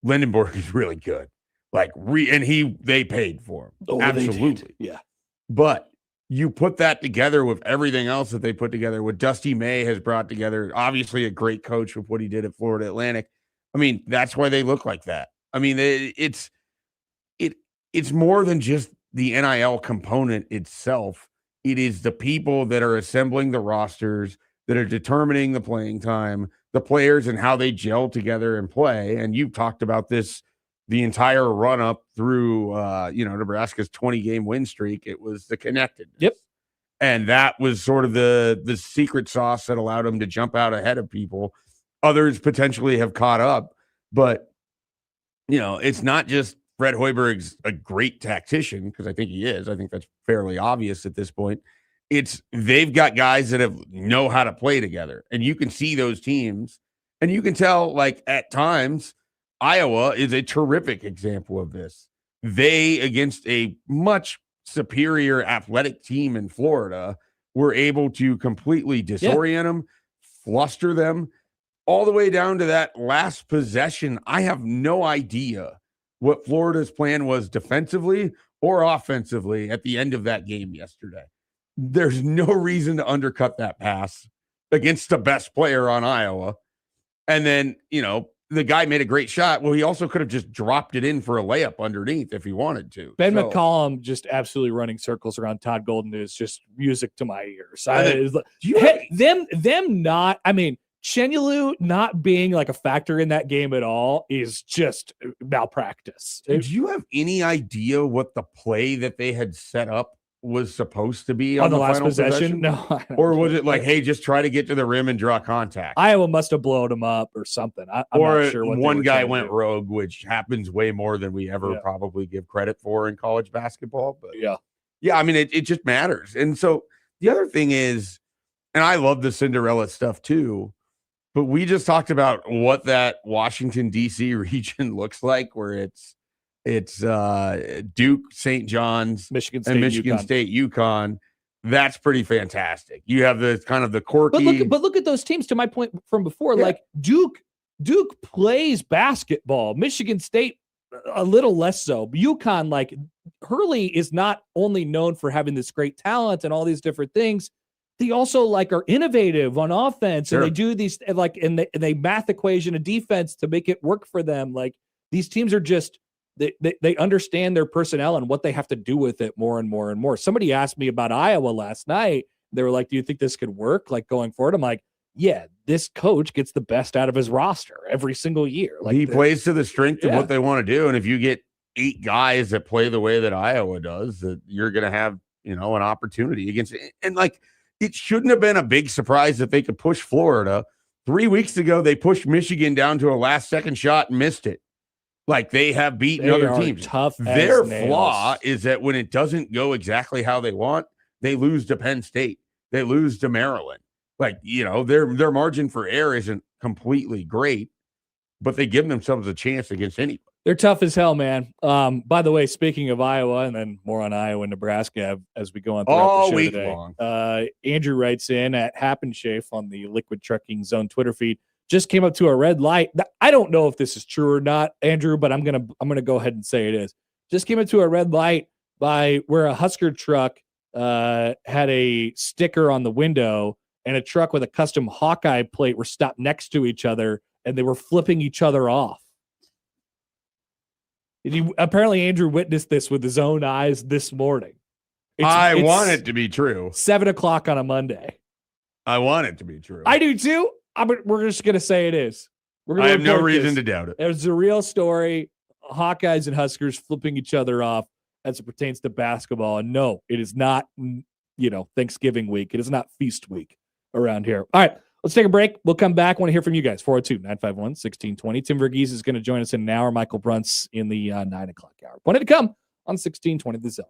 Lindenberg is really good. They paid for him. Oh, absolutely. Yeah. But you put that together with everything else that they put together, what Dusty May has brought together, obviously a great coach with what he did at Florida Atlantic. I mean, that's why they look like that. I mean, it's more than just the NIL component itself. It is the people that are assembling the rosters, that are determining the playing time, the players and how they gel together and play. And you've talked about this the entire run up through, Nebraska's 20-game win streak. It was the connectedness. Yep. And that was sort of the secret sauce that allowed them to jump out ahead of people. Others potentially have caught up, but it's not just Fred Hoiberg's a great tactician, because I think he is. I think that's fairly obvious at this point. They've got guys that know how to play together, and you can see those teams, and you can tell, like, at times Iowa is a terrific example of this. They, against a much superior athletic team in Florida, were able to completely disorient them, fluster them, all the way down to that last possession. I have no idea what Florida's plan was defensively or offensively at the end of that game yesterday. There's no reason to undercut that pass against the best player on Iowa. And then, the guy made a great shot. Well, he also could have just dropped it in for a layup underneath if he wanted to. Ben McCollum just absolutely running circles around Todd Golden is just music to my ears. Chenyalu not being like a factor in that game at all is just malpractice. Do you have any idea what the play that they had set up was supposed to be on the last final possession? No. Or was it like, hey, just try to get to the rim and draw contact? Iowa must have blown him up or something. I'm not sure what one guy went rogue, which happens way more than we ever probably give credit for in college basketball. But I mean, it just matters. And so the other thing is, and I love the Cinderella stuff too, but we just talked about what that Washington, D.C. region looks like, where it's Duke, St. John's, Michigan State, and Michigan State, UConn. That's pretty fantastic. You have the kind of the quirky. But look at those teams. To my point from before, like Duke plays basketball. Michigan State a little less so. But UConn, like Hurley, is not only known for having this great talent and all these different things. They also like are innovative on offense, and they do these and they math equation a defense to make it work for them. Like these teams are just. They understand their personnel and what they have to do with it more and more and more. Somebody asked me about Iowa last night. They were like, do you think this could work like going forward? I'm like, yeah, this coach gets the best out of his roster every single year. Like he plays to the strength of what they want to do. And if you get 8 guys that play the way that Iowa does, that you're going to have, an opportunity against it. And like, it shouldn't have been a big surprise that they could push Florida. 3 weeks ago, they pushed Michigan down to a last second shot and missed it. Like they have beaten other teams. Tough. Their flaw is that when it doesn't go exactly how they want, they lose to Penn State. They lose to Maryland. Like, their margin for error isn't completely great, but they give themselves a chance against anybody. They're tough as hell, man. By the way, speaking of Iowa, and then more on Iowa and Nebraska as we go on throughout the show week today. Long. Andrew writes in at Happen Schaefer on the Liquid Trucking Zone Twitter feed. Just came up to a red light. I don't know if this is true or not, Andrew, but I'm gonna go ahead and say it is. Just came up to a red light by where a Husker truck had a sticker on the window, and a truck with a custom Hawkeye plate were stopped next to each other, and they were flipping each other off. Apparently, Andrew witnessed this with his own eyes this morning. I want it to be true. 7:00 on a Monday. I want it to be true. I do too. We're just going to say it is. I have no reason to doubt it. It's a real story. Hawkeyes and Huskers flipping each other off as it pertains to basketball. And no, it is not, Thanksgiving week. It is not feast week around here. All right, let's take a break. We'll come back. I want to hear from you guys. 402-951-1620. Tim Verghese is going to join us in an hour. Michael Bruntz in the 9 o'clock hour. Wanted to come on 1620 The Zone.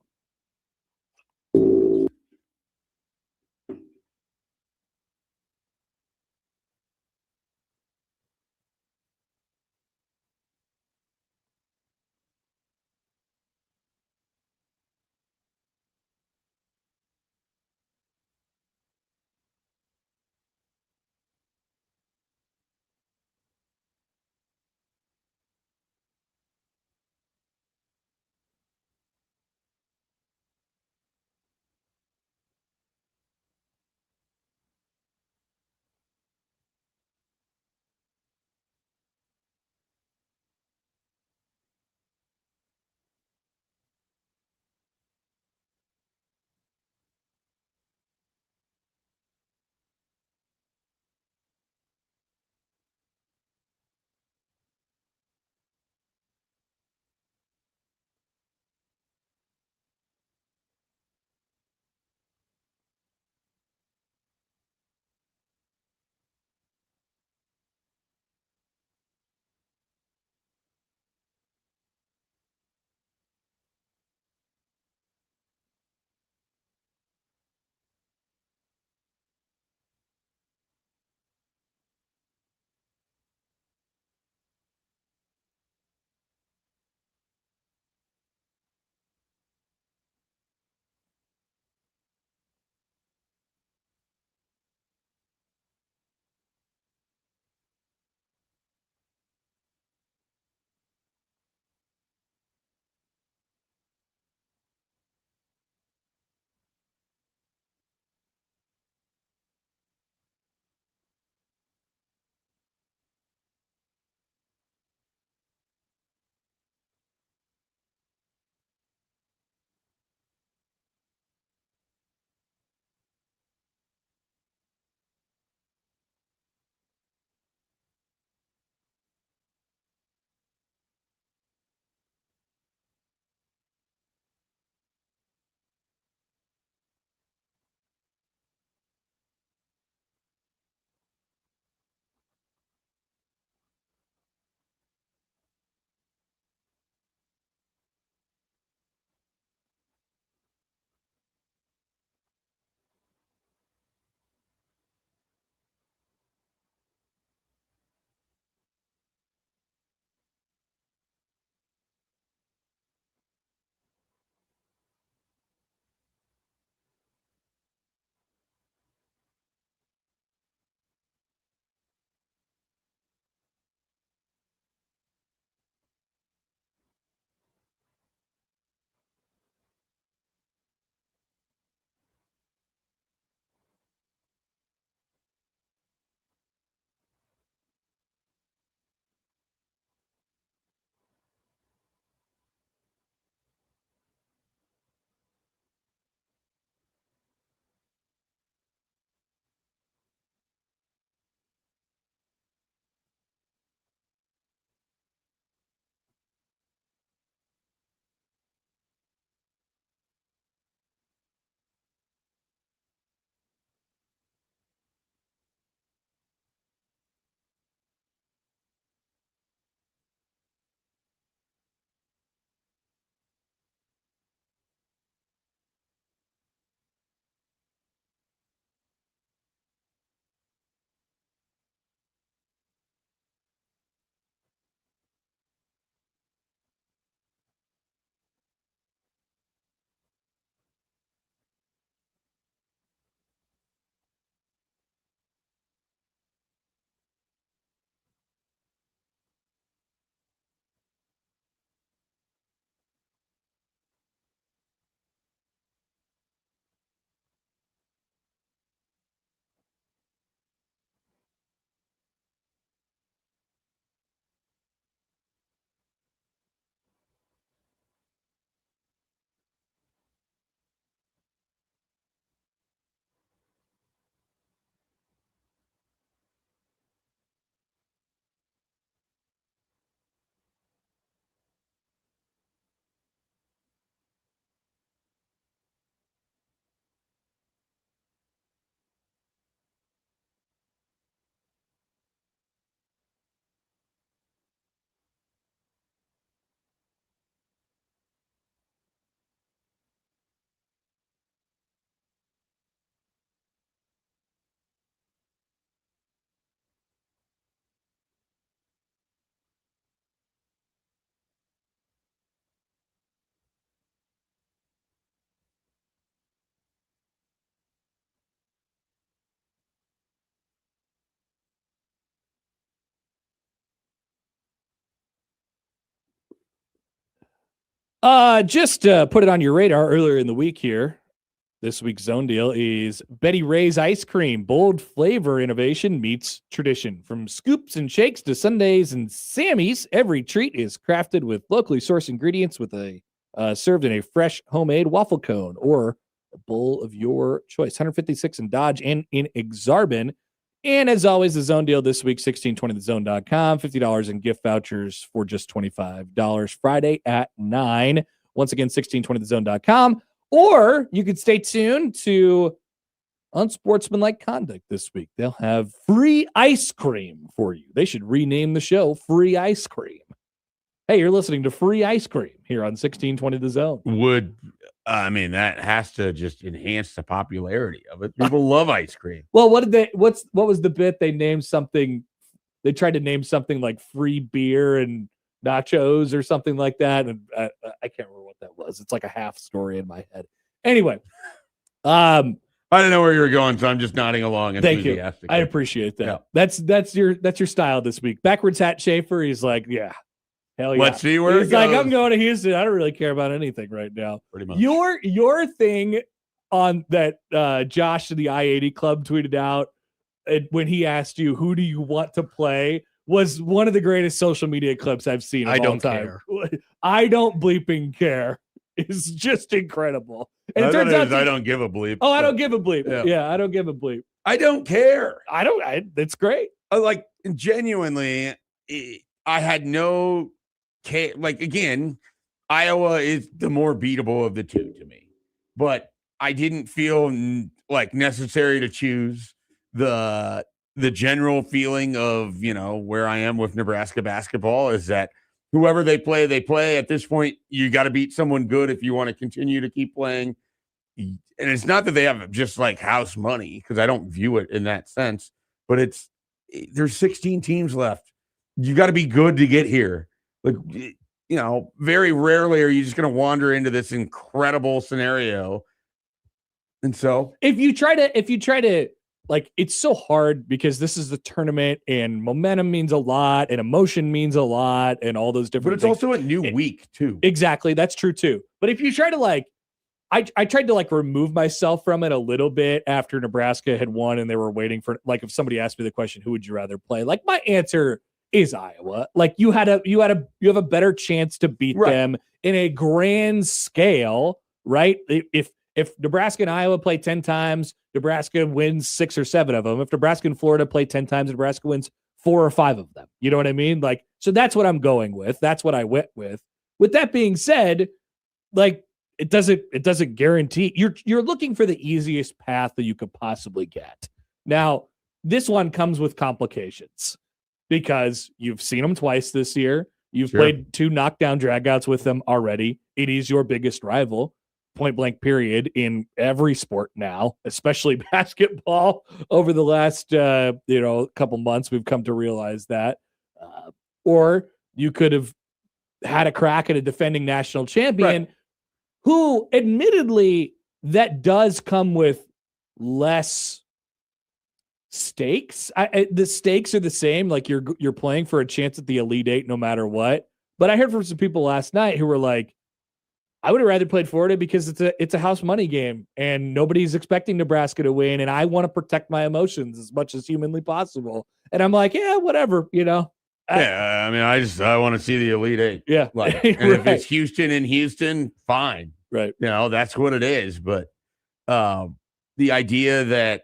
Just put it on your radar earlier in the week here. This week's zone deal is Betty Ray's ice cream. Bold flavor innovation meets tradition. From scoops and shakes to sundaes and Sammys, every treat is crafted with locally sourced ingredients with a served in a fresh homemade waffle cone or a bowl of your choice. 156 in Dodge and in Exarban. And as always, the zone deal this week, 1620thezone.com, $50 in gift vouchers for just $25 Friday at 9. Once again, 1620thezone.com. Or you could stay tuned to Unsportsmanlike Conduct this week. They'll have free ice cream for you. They should rename the show Free Ice Cream. Hey, you're listening to Free Ice Cream here on 1620 The Zone. That has to just enhance the popularity of it. People love ice cream. Well, what was the bit? They named something. They tried to name something like free beer and nachos or something like that. And I can't remember what that was. It's like a half story in my head. Anyway, I don't know where you were going, so I'm just nodding along. Thank you. I appreciate that. Yeah. That's your style this week. Backwards hat Schaefer. He's like, yeah. Hell yeah. Let's see where he's like, I'm going to Houston. I don't really care about anything right now. Pretty much. Your thing on that Josh of the I-80 Club tweeted out when he asked you, who do you want to play, was one of the greatest social media clips I've seen of all time. I don't bleeping care. It's just incredible. And it turns out I don't give a bleep. Oh, I don't give a bleep. Yeah, I don't give a bleep. I don't care. It's great. Like, genuinely, I had no... Like, again, Iowa is the more beatable of the two to me, but I didn't feel like necessary to choose the general feeling of, where I am with Nebraska basketball is that whoever they play at this point. You got to beat someone good if you want to continue to keep playing. And it's not that they have just like house money, because I don't view it in that sense, but there's 16 teams left. You got to be good to get here. Like, very rarely are you just going to wander into this incredible scenario. And so if you try to, like, it's so hard because this is the tournament and momentum means a lot and emotion means a lot and all those different things. But it's also a new week too. Exactly. That's true too. But if you try to I tried to remove myself from it a little bit after Nebraska had won and they were waiting for, if somebody asked me the question, who would you rather play? Like, my answer is Iowa. Like, you have a better chance to beat them in a grand scale, right? If Nebraska and Iowa play 10 times, Nebraska wins 6 or 7 of them. If Nebraska and Florida play 10 times, Nebraska wins 4 or 5 of them. You know what I mean? Like, so that's what I'm going with. That's what I went with. With that being said, like, it doesn't guarantee you're looking for the easiest path that you could possibly get. Now, this one comes with complications, because you've seen them twice this year. You've played 2 knockdown dragouts with them already. It is your biggest rival, point blank period, in every sport now, especially basketball. Over the last, couple months, we've come to realize that. Or you could have had a crack at a defending national champion who, admittedly, that does come with less stakes. The stakes are the same. Like, you're playing for a chance at the Elite Eight no matter what. But I heard from some people last night who were like, I would have rather played Florida because it's a house money game and nobody's expecting Nebraska to win, and I want to protect my emotions as much as humanly possible. And I'm like, yeah, whatever, I want to see the Elite Eight. Yeah. And if it's Houston and Houston, fine. Right. That's what it is. But the idea that,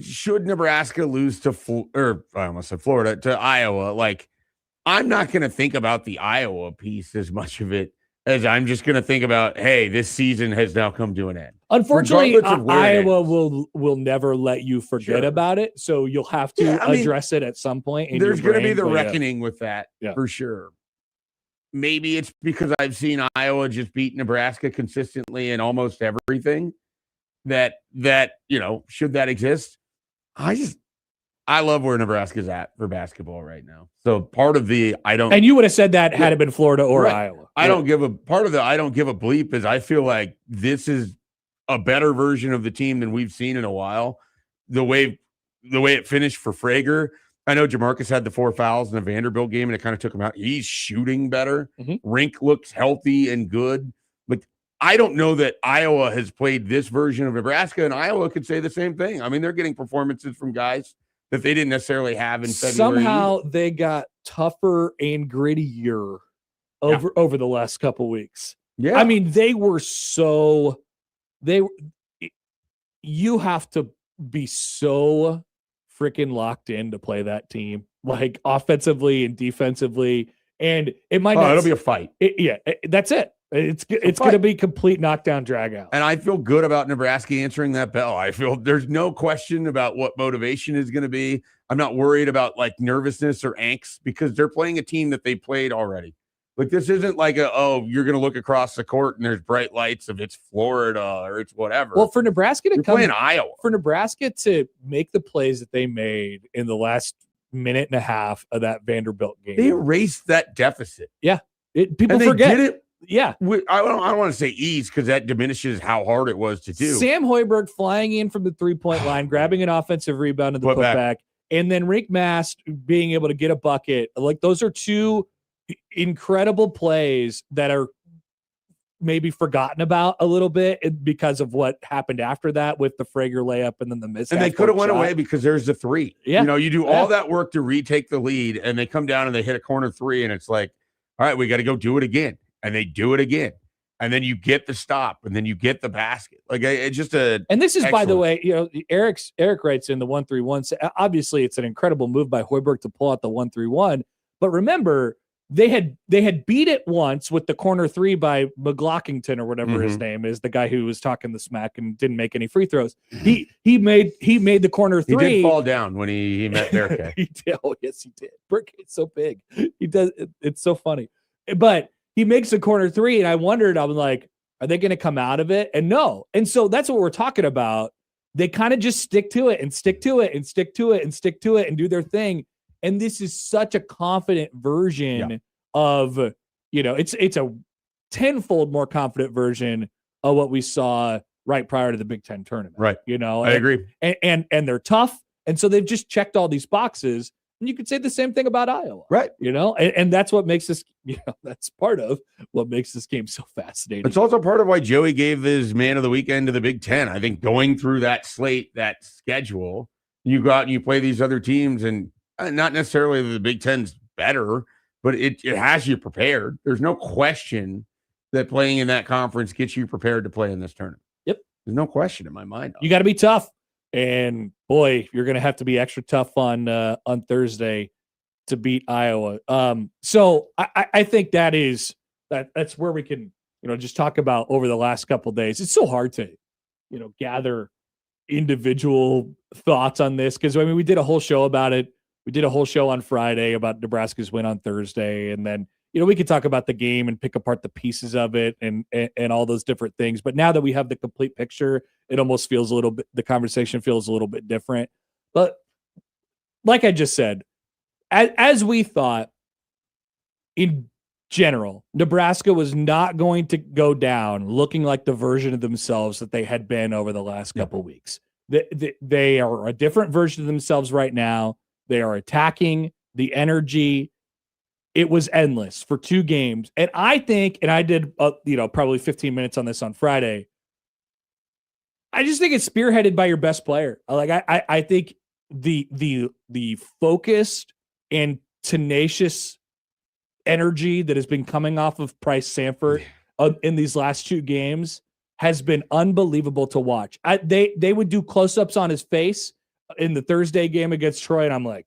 should Nebraska lose to Florida, to Iowa, like, I'm not going to think about the Iowa piece as much of it as I'm just going to think about, hey, this season has now come to an end. Unfortunately, Iowa will never let you forget about it, so you'll have to address it at some point. There's going to be the reckoning with that for sure. Maybe it's because I've seen Iowa just beat Nebraska consistently in almost everything. That should that exist? I love where Nebraska's at for basketball right now. So part of the and you would have said that had it been Florida or Iowa. I don't give a bleep is I feel like this is a better version of the team than we've seen in a while. The way it finished for Frager, I know Jamarcus had the 4 fouls in the Vanderbilt game, and it kind of took him out. He's shooting better. Rink looks healthy and good. But I don't know that Iowa has played this version of Nebraska, and Iowa could say the same thing. I mean, they're getting performances from guys that they didn't necessarily have in February. Somehow they got tougher and grittier over the last couple weeks. Yeah. I mean, you have to be so freaking locked in to play that team, like offensively and defensively. And it might it'll be a fight. That's it. It's going to be complete knockdown drag out. And I feel good about Nebraska answering that bell. I feel there's no question about what motivation is going to be. I'm not worried about like nervousness or angst because they're playing a team that they played already. Like this isn't like you're going to look across the court and there's bright lights of it's Florida or it's whatever. Well, for Nebraska to come in Iowa, for Nebraska to make the plays that they made in the last minute and a half of that Vanderbilt game, they erased that deficit. Yeah, people forget did it. Yeah, I don't want to say ease because that diminishes how hard it was to do. Sam Hoiberg flying in from the 3-point line, grabbing an offensive rebound in the putback, and then Rick Mast being able to get a bucket. Like those are two incredible plays that are maybe forgotten about a little bit because of what happened after that with the Frager layup and then the miss. And they could have went away because there's the 3. Yeah. You do all that work to retake the lead, and they come down and they hit a corner 3, and it's like, all right, we got to go do it again. And they do it again. And then you get the stop, and then you get the basket. Like it's just and this is, by the way, Eric writes in the 1-3-1. Obviously, it's an incredible move by Hoiberg to pull out the 1-3-1. But remember, they had beat it once with the corner 3 by McGlockington or whatever his name is, the guy who was talking the smack and didn't make any free throws. He made the corner 3. He did fall down when he met Bearcat. He did. Oh, yes, he did. Bearcat's so big. He does. It's so funny. But he makes a corner 3, and I wondered, I was like, are they going to come out of it? And no. And so that's what we're talking about. They kind of just stick to it and stick to it and stick to it and stick to it and do their thing. And this is such a confident version of, it's a tenfold more confident version of what we saw right prior to the Big Ten tournament. Right. I agree. And they're tough. And so they've just checked all these boxes. And you could say the same thing about Iowa. Right. And that's what makes this, that's part of what makes this game so fascinating. It's also part of why Joey gave his man of the weekend to the Big Ten. I think going through that slate, that schedule, you go out and you play these other teams, and not necessarily the Big Ten's better, but it has you prepared. There's no question that playing in that conference gets you prepared to play in this tournament. Yep. There's no question in my mind. You got to be tough. And boy, you're going to have to be extra tough on Thursday to beat Iowa. So I think that's where we can, just talk about over the last couple of days. It's so hard to, gather individual thoughts on this. Cause we did a whole show about it. We did a whole show on Friday about Nebraska's win on Thursday. And then, we could talk about the game and pick apart the pieces of it and all those different things. But now that we have the complete picture, it almost feels the conversation feels a little bit different. But like I just said, as we thought in general, Nebraska was not going to go down looking like the version of themselves that they had been over the last couple of weeks. They are a different version of themselves right now. They are attacking the energy. It was endless for 2 games. And I think, and I did, probably 15 minutes on this on Friday. I just think it's spearheaded by your best player. I think the focused and tenacious energy that has been coming off of Price Sanford in these last 2 games has been unbelievable to watch. They would do close-ups on his face in the Thursday game against Troy, and I'm like,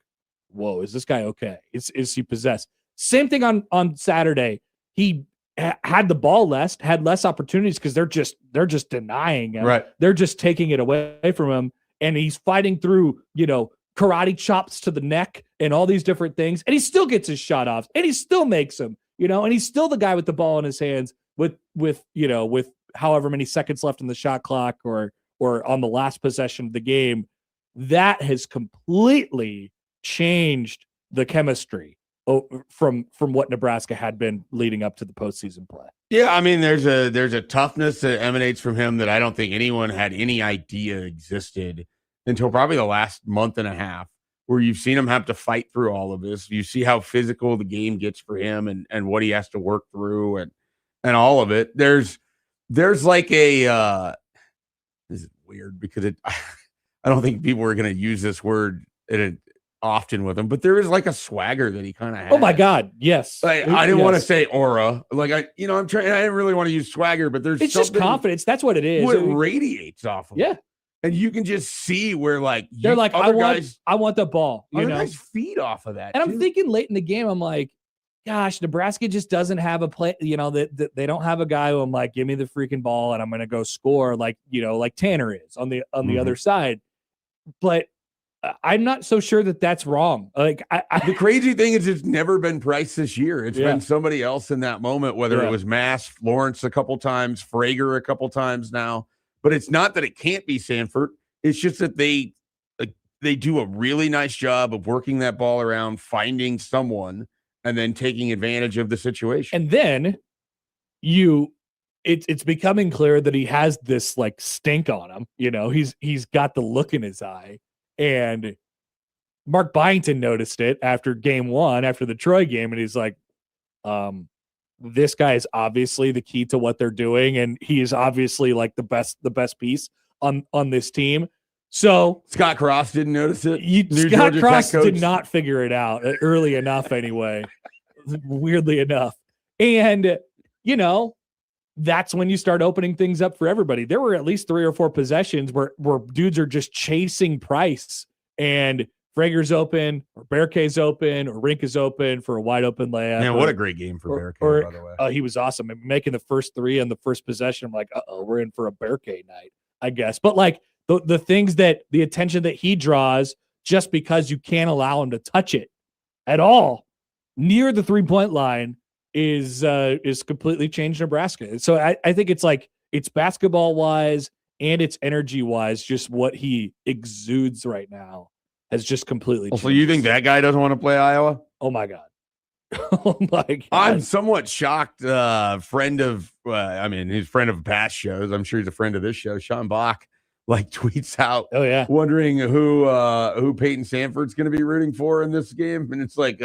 whoa, is this guy okay? Is he possessed? Same thing on Saturday. He had the ball had less opportunities because they're just denying him. Right. They're just taking it away from him, and he's fighting through, karate chops to the neck and all these different things, and he still gets his shot off, and he still makes them, and he's still the guy with the ball in his hands with however many seconds left in the shot clock or on the last possession of the game. That has completely changed the chemistry from what Nebraska had been leading up to the postseason play. Yeah, there's a toughness that emanates from him that I don't think anyone had any idea existed until probably the last month and a half. where you've seen him have to fight through all of this. You see how physical the game gets for him and what he has to work through and all of it. There's like a this is weird because I don't think people are going to use this word often with him, but there is like a swagger that he kind of has. Oh my God. Yes. Like, I didn't want to say aura. Like I'm trying, I didn't really want to use swagger, but it's just confidence. That's what it is. What it radiates off of. Yeah. And you can just see where they're like, I want the ball. You know, guys feed off of that. And I'm thinking late in the game, I'm like, gosh, Nebraska just doesn't have a play. You know, that they don't have a guy who I'm like, give me the freaking ball and I'm going to go score like Tanner is on the other side. But I'm not so sure that that's wrong. Like the crazy thing is it's never been Price this year. It's been somebody else in that moment, whether it was Mass, Lawrence a couple times, Frager a couple times now. But it's not that it can't be Sanford. It's just that they do a really nice job of working that ball around, finding someone, and then taking advantage of the situation. And then it's becoming clear that he has this like stink on him. You know, he's got the look in his eye. And Mark Byington noticed it after game 1, after the Troy game, and he's like, this guy is obviously the key to what they're doing, and he is obviously like the best piece on this team. So Scott Cross didn't notice it. Scott Cross did not figure it out early enough anyway, weirdly enough. And, you know, that's when you start opening things up for everybody. There were at least 3 or 4 possessions where dudes are just chasing Price, and Frager's open, or Bearcay's open, or Rink is open for a wide open layup. Man, what a great game for Bearcay, by the way. He was awesome. Making the first 3 on the first possession, I'm like, we're in for a Bearcay night, I guess. But like the things the attention that he draws just because you can't allow him to touch it at all near the 3-point line is completely changed Nebraska. So I think it's basketball wise and it's energy wise, just what he exudes right now has just completely changed. So you think that guy doesn't want to play Iowa? Oh my God. Oh my God. I'm somewhat shocked. Friend of he's friend of past shows. I'm sure he's a friend of this show. Sean Bach tweets out, wondering who Peyton Sanford's going to be rooting for in this game. And it's like,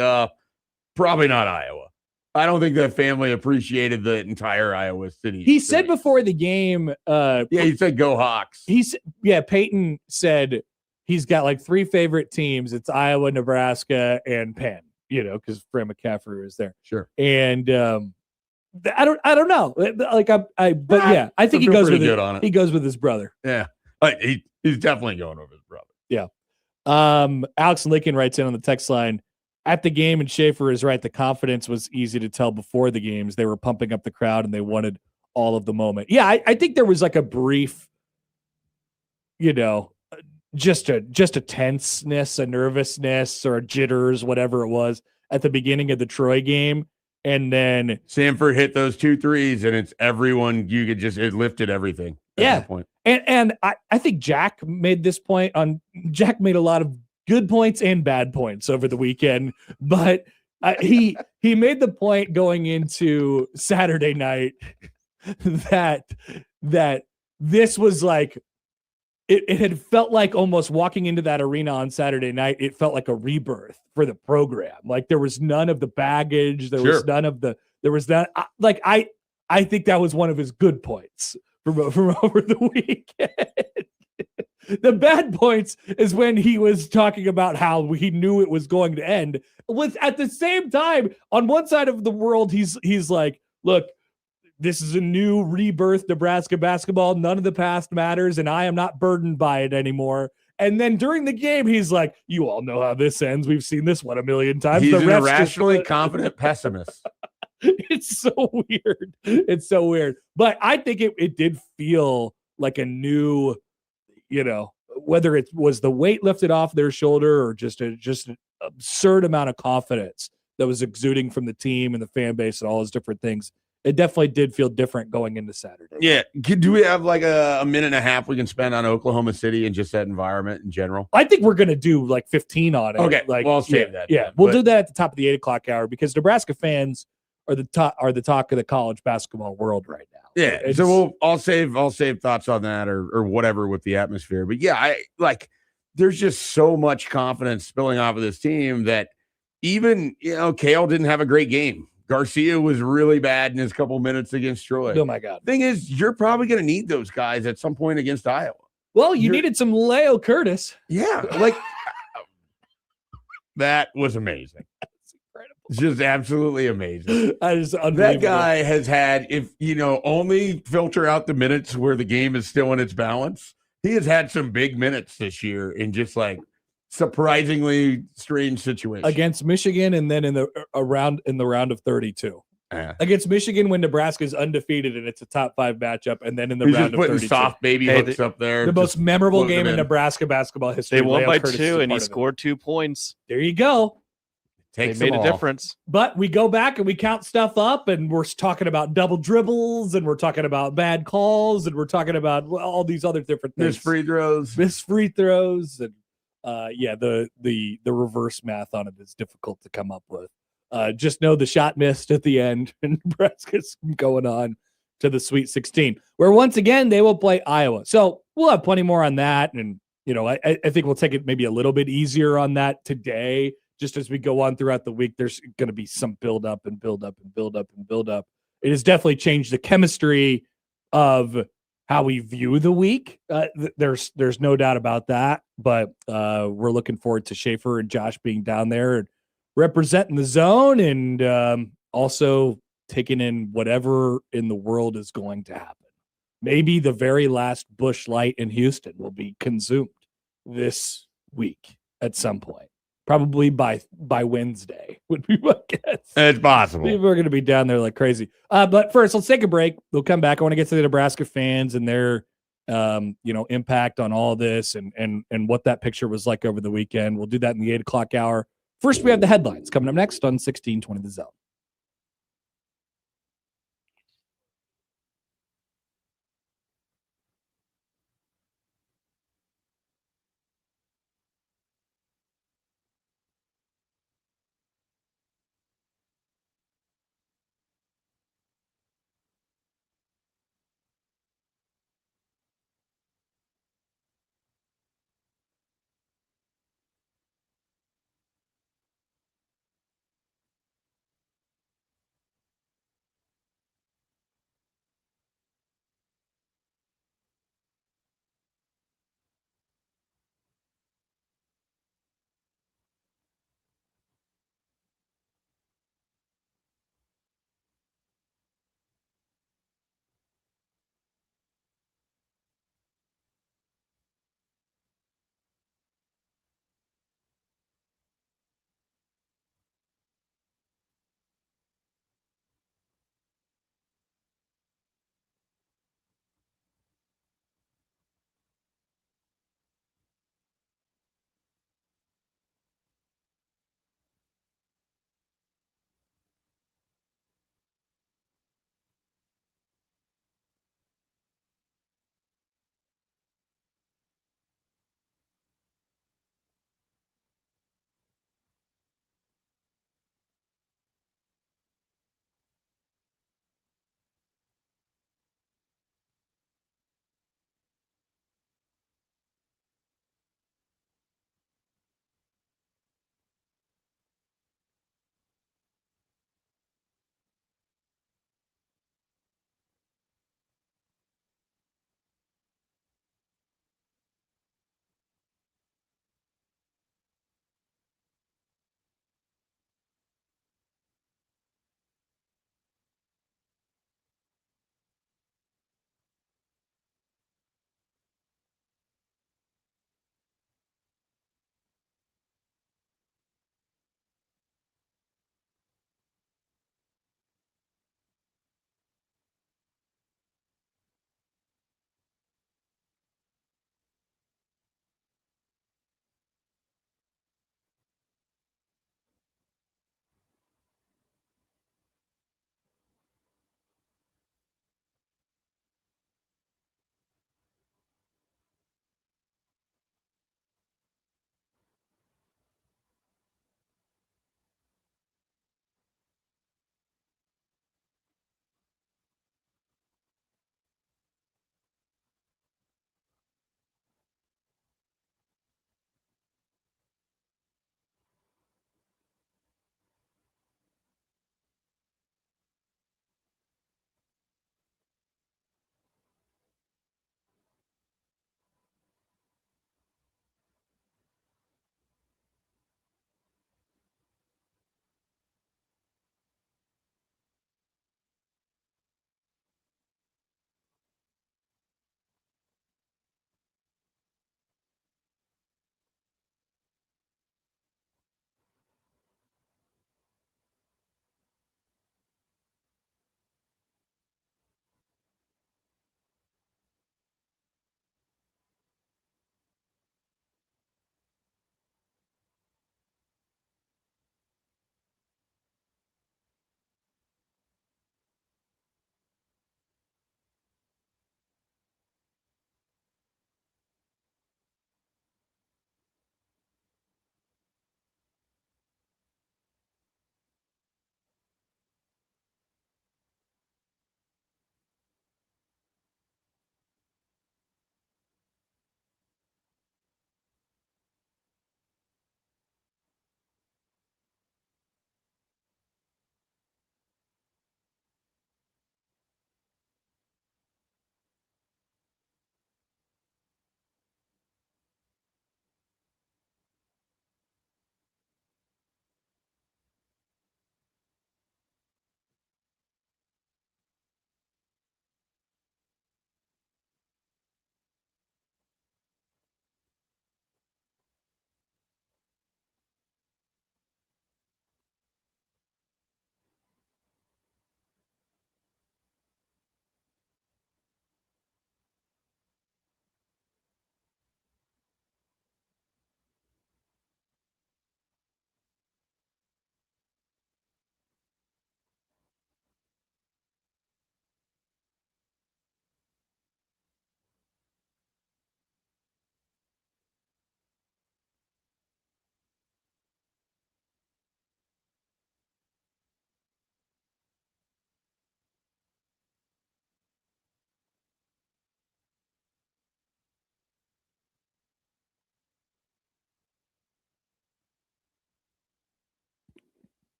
probably not Iowa. I don't think that family appreciated the entire Iowa city. He said before the game, he said go Hawks. Peyton said he's got like 3 favorite teams. It's Iowa, Nebraska, and Penn, you know, because Fran McCaffrey is there. Sure. And I don't know. I think he goes with his brother. Yeah. He's definitely going with his brother. Yeah. Alex Lincoln writes in on the text line, at the game, and Schaefer is right, the confidence was easy to tell before the games. They were pumping up the crowd and they wanted all of the moment. Yeah, I think there was like a brief, you know, just a tenseness, a nervousness, or a jitters, whatever it was, at the beginning of the Troy game. And then Sanford hit those 2 threes, and it's everyone. It lifted everything. At that point. And I think Jack made this point Jack made a lot of good points and bad points over the weekend, but he made the point going into Saturday night that this was like it had felt like almost walking into that arena on Saturday night. It felt like a rebirth for the program. Like there was none of the baggage. There was none of I think that was one of his good points from over the weekend. The bad points is when he was talking about how he knew it was going to end. With at the same time, on one side of the world, he's like, look, this is a new rebirth Nebraska basketball. None of the past matters, and I am not burdened by it anymore. And then during the game, he's like, you all know how this ends. We've seen this one a million times. He's an irrationally confident pessimist. It's so weird. It's so weird. But I think it did feel like a new, you know, whether it was the weight lifted off their shoulder or just an absurd amount of confidence that was exuding from the team and the fan base and all those different things. It definitely did feel different going into Saturday. Yeah. Do we have like a minute and a half we can spend on Oklahoma City and just that environment in general? I think we're going to do like 15 on it. Okay. Well, I'll save that. Yeah. We'll do that at the top of the 8:00 hour because Nebraska fans are the talk of the college basketball world right now. Yeah. So I'll save thoughts on that or whatever with the atmosphere. But yeah, there's just so much confidence spilling off of this team that even, Kale didn't have a great game. Garcia was really bad in his couple minutes against Troy. Oh, my God. Thing is, you're probably going to need those guys at some point against Iowa. Well, you needed some Leo Curtis. Yeah, like that was amazing. It's just absolutely amazing. That guy has had, if only filter out the minutes where the game is still in its balance. He has had some big minutes this year in just like surprisingly strange situations against Michigan, and then in the round of 32. Against Michigan when Nebraska is undefeated and it's a top 5 matchup, and then in the round of 32. Soft baby hooks up there. The most memorable game in Nebraska basketball history. They won by 2, and he scored 2 points. There you go. They made a difference. But we go back and we count stuff up, and we're talking about double dribbles, and we're talking about bad calls, and we're talking about all these other different things. Missed free throws, and the reverse math on it is difficult to come up with. Just know the shot missed at the end, and Nebraska's going on to the Sweet 16, where once again they will play Iowa. So we'll have plenty more on that, and I think we'll take it maybe a little bit easier on that today. Just as we go on throughout the week, there's going to be some build up. It has definitely changed the chemistry of how we view the week. There's no doubt about that. But we're looking forward to Schaefer and Josh being down there and representing the zone, and also taking in whatever in the world is going to happen. Maybe the very last Busch Light in Houston will be consumed this week at some point. Probably by Wednesday would be my guess. It's possible. People are going to be down there like crazy. But first, let's take a break. We'll come back. I want to get to the Nebraska fans and their, impact on all this and what that picture was like over the weekend. We'll do that in the 8 o'clock hour. First, we have the headlines coming up next on 1620 The Zone.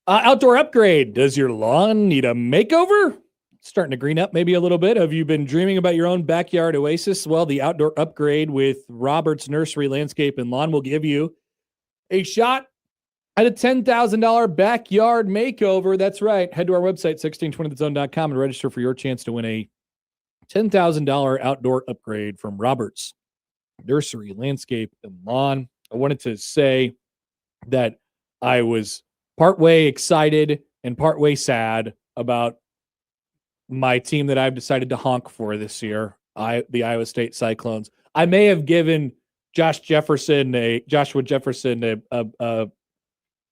Outdoor upgrade. Does your lawn need a makeover? Starting to green up maybe a little bit. Have you been dreaming about your own backyard oasis? Well, the outdoor upgrade with Roberts Nursery Landscape and Lawn will give you a shot at a $10,000 backyard makeover. That's right. Head to our website, 1620thezone.com, and register for your chance to win a $10,000 outdoor upgrade from Roberts Nursery Landscape and Lawn. I wanted to say that I was partway excited and partway sad about my team that I've decided to honk for this year, the Iowa State Cyclones. I may have given Joshua Jefferson a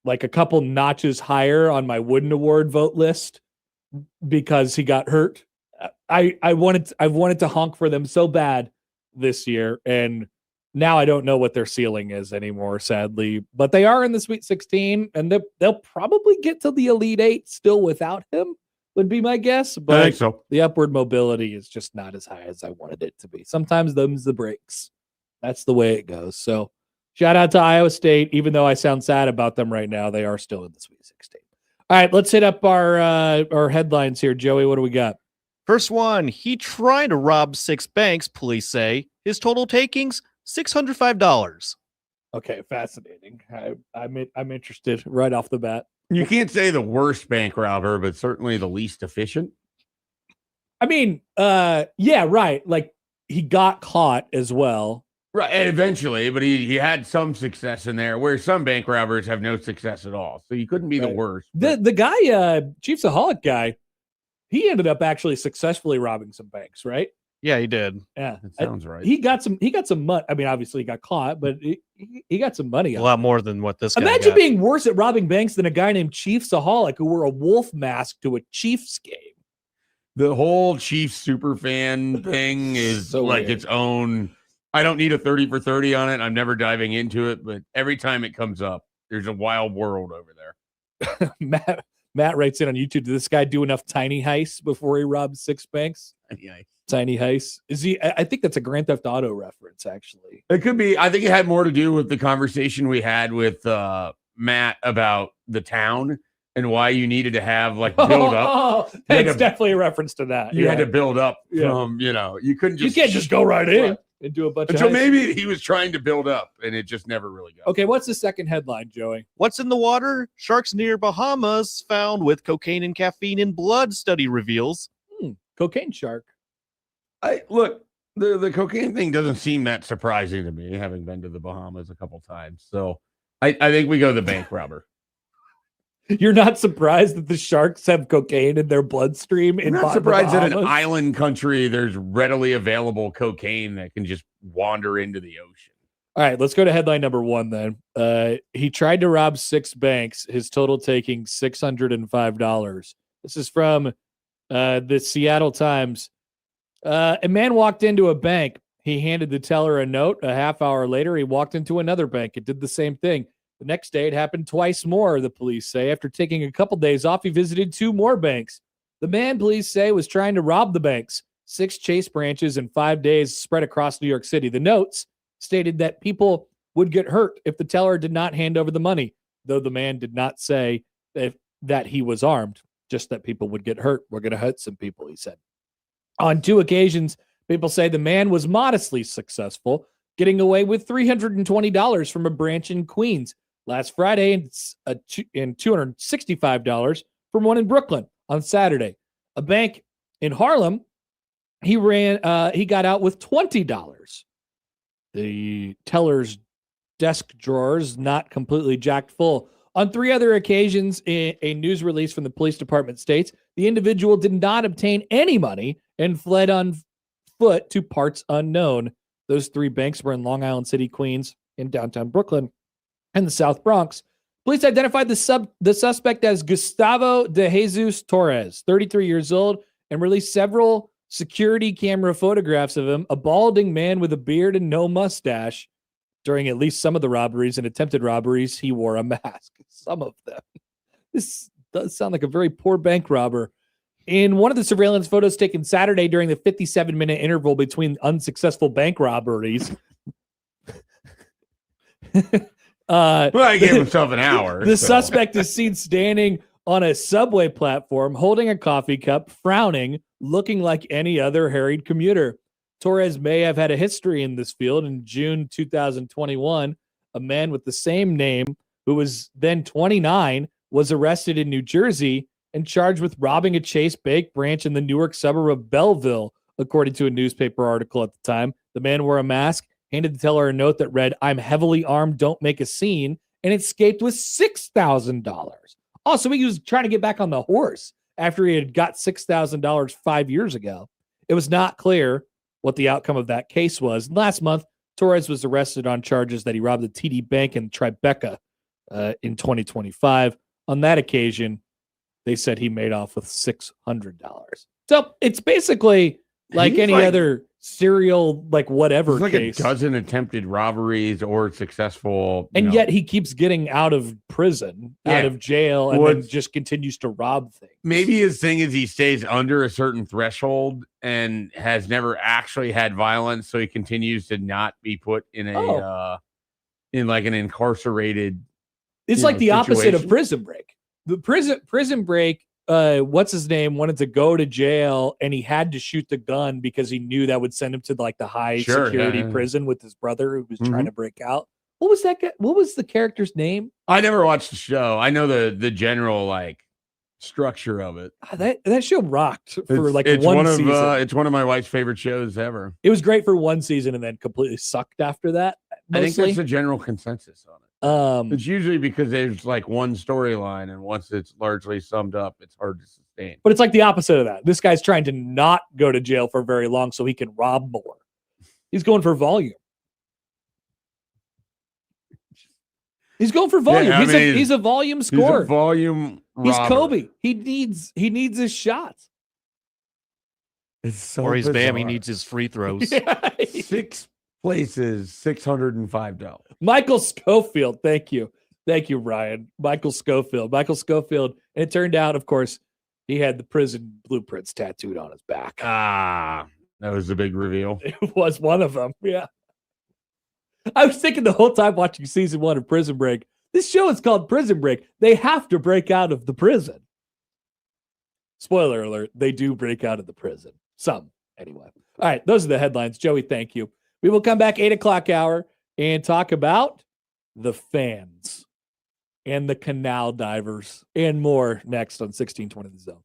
like a couple notches higher on my Wooden Award vote list because he got hurt. I wanted to honk for them so bad this year, and now I don't know what their ceiling is anymore, sadly. But they are in the Sweet 16, and they'll probably get to the Elite Eight still without him, would be my guess. But I think so. The upward mobility is just not as high as I wanted it to be. Sometimes them's the breaks. That's the way it goes. So shout out to Iowa State. Even though I sound sad about them right now, they are still in the Sweet 16. All right, let's hit up our headlines here. Joey, what do we got? First one, he tried to rob 6 banks, police say. His total takings, $605. Okay, fascinating. I'm interested right off the bat. You can't say the worst bank robber, but certainly the least efficient. I mean, yeah, right. Like he got caught as well. Right, and eventually, but he had some success in there, where some bank robbers have no success at all. So you couldn't be the worst. The guy, Chief Saholic guy, he ended up actually successfully robbing some banks, right? Yeah, he did. Yeah, that sounds right. He got some money. I mean, obviously he got caught, but he got some money. A lot more than what this guy Imagine got. being worse at robbing banks than a guy named Chief Saholic who wore a wolf mask to a Chiefs game. The whole Chiefs super fan thing is So like weird. its own. I don't need a 30 for 30 on it. I'm never diving into it, but every time it comes up, there's a wild world over there. Matt writes in on YouTube, did this guy do enough tiny heists before he robbed 6 banks? Tiny heists. Is he? I think that's a Grand Theft Auto reference, actually. It could be. I think it had more to do with the conversation we had with Matt about the town and why you needed to have like build up. It's definitely a reference to that. You had to build up from, you couldn't just. You can't just go right in and do a bunch of So heists. maybe he was trying to build up and it just never really got. Okay, what's the second headline, Joey? What's in the water? Sharks near Bahamas found with cocaine and caffeine in blood, study reveals. Cocaine shark. Look, the cocaine thing doesn't seem that surprising to me, having been to the Bahamas a couple times. So I think we go the bank robber. You're not surprised that the sharks have cocaine in their bloodstream? I'm not surprised that an island country there's readily available cocaine that can just wander into the ocean. All right, let's go to headline number 1 then. He tried to rob 6 banks, his total taking $605. This is from the Seattle Times. A man walked into a bank. He handed the teller a note. A half hour later, he walked into another bank. It did the same thing. The next day, it happened twice more, the police say. After taking a couple days off, he visited 2 more banks. The man, police say, was trying to rob the banks. 6 Chase branches in 5 days spread across New York City. The notes stated that people would get hurt if the teller did not hand over the money, though the man did not say that he was armed, just that people would get hurt. We're going to hurt some people, he said. On 2 occasions, people say the man was modestly successful, getting away with $320 from a branch in Queens. Last Friday, and $265 from one in Brooklyn on Saturday. A bank in Harlem, he got out with $20. The teller's desk drawers not completely jacked full. On 3 other occasions, a news release from the police department states the individual did not obtain any money and fled on foot to parts unknown. Those 3 banks were in Long Island City, Queens, in downtown Brooklyn, and the South Bronx. Police identified the suspect as Gustavo de Jesus Torres, 33 years old, and released several security camera photographs of him, a balding man with a beard and no mustache. During at least some of the robberies and attempted robberies, he wore a mask. Some of them. This does sound like a very poor bank robber. In one of the surveillance photos taken Saturday during the 57-minute interval between unsuccessful bank robberies, Well, he gave himself an hour. The suspect is seen standing on a subway platform, holding a coffee cup, frowning, looking like any other harried commuter. Torres may have had a history in this field. In June 2021, a man with the same name, who was then 29, was arrested in New Jersey and charged with robbing a Chase Bank branch in the Newark suburb of Belleville, according to a newspaper article at the time. The man wore a mask, handed the teller a note that read, "I'm heavily armed, don't make a scene," and escaped with $6,000. Also, he was trying to get back on the horse after he had got $6,000 5 years ago. It was not clear what the outcome of that case was. Last month, Torres was arrested on charges that he robbed the TD Bank in Tribeca in 2025. On that occasion, they said he made off with $600. So it's basically like any other serial, like whatever like case. a dozen attempted robberies or successful. And yet he keeps getting out of prison, out of jail, and then just continues to rob things. Maybe his thing is he stays under a certain threshold and has never actually had violence, so he continues to not be put in a in like an incarcerated. It's like the opposite of Prison Break. The Prison Break, what's his name, wanted to go to jail and he had to shoot the gun because he knew that would send him to like the high security prison with his brother who was trying to break out. What was that guy? What was the character's name? I never watched the show. I know the general like structure of it. That show rocked for one season. It's one of my wife's favorite shows ever. It was great for one season and then completely sucked after that. Mostly. I think that's the general consensus on it. It's usually because there's like one storyline, and once it's largely summed up, it's hard to sustain. But it's like the opposite of that. This guy's trying to not go to jail for very long so he can rob more. He's going for volume. He's going for volume. Yeah, he's a volume scorer. He's a volume robber. He's Kobe. He needs his shots. It's so or he's bizarre. Bam. He needs his free throws. 6 places, $605. Michael Schofield. Thank you, Ryan. Michael Schofield. And it turned out, of course, he had the prison blueprints tattooed on his back. That was the big reveal. It was one of them. Yeah. I was thinking the whole time watching season 1 of Prison Break, this show is called Prison Break. They have to break out of the prison. Spoiler alert, they do break out of the prison. Some, anyway. All right, those are the headlines. Joey, thank you. We will come back 8 o'clock hour and talk about the fans and the canal divers and more next on 1620 The Zone.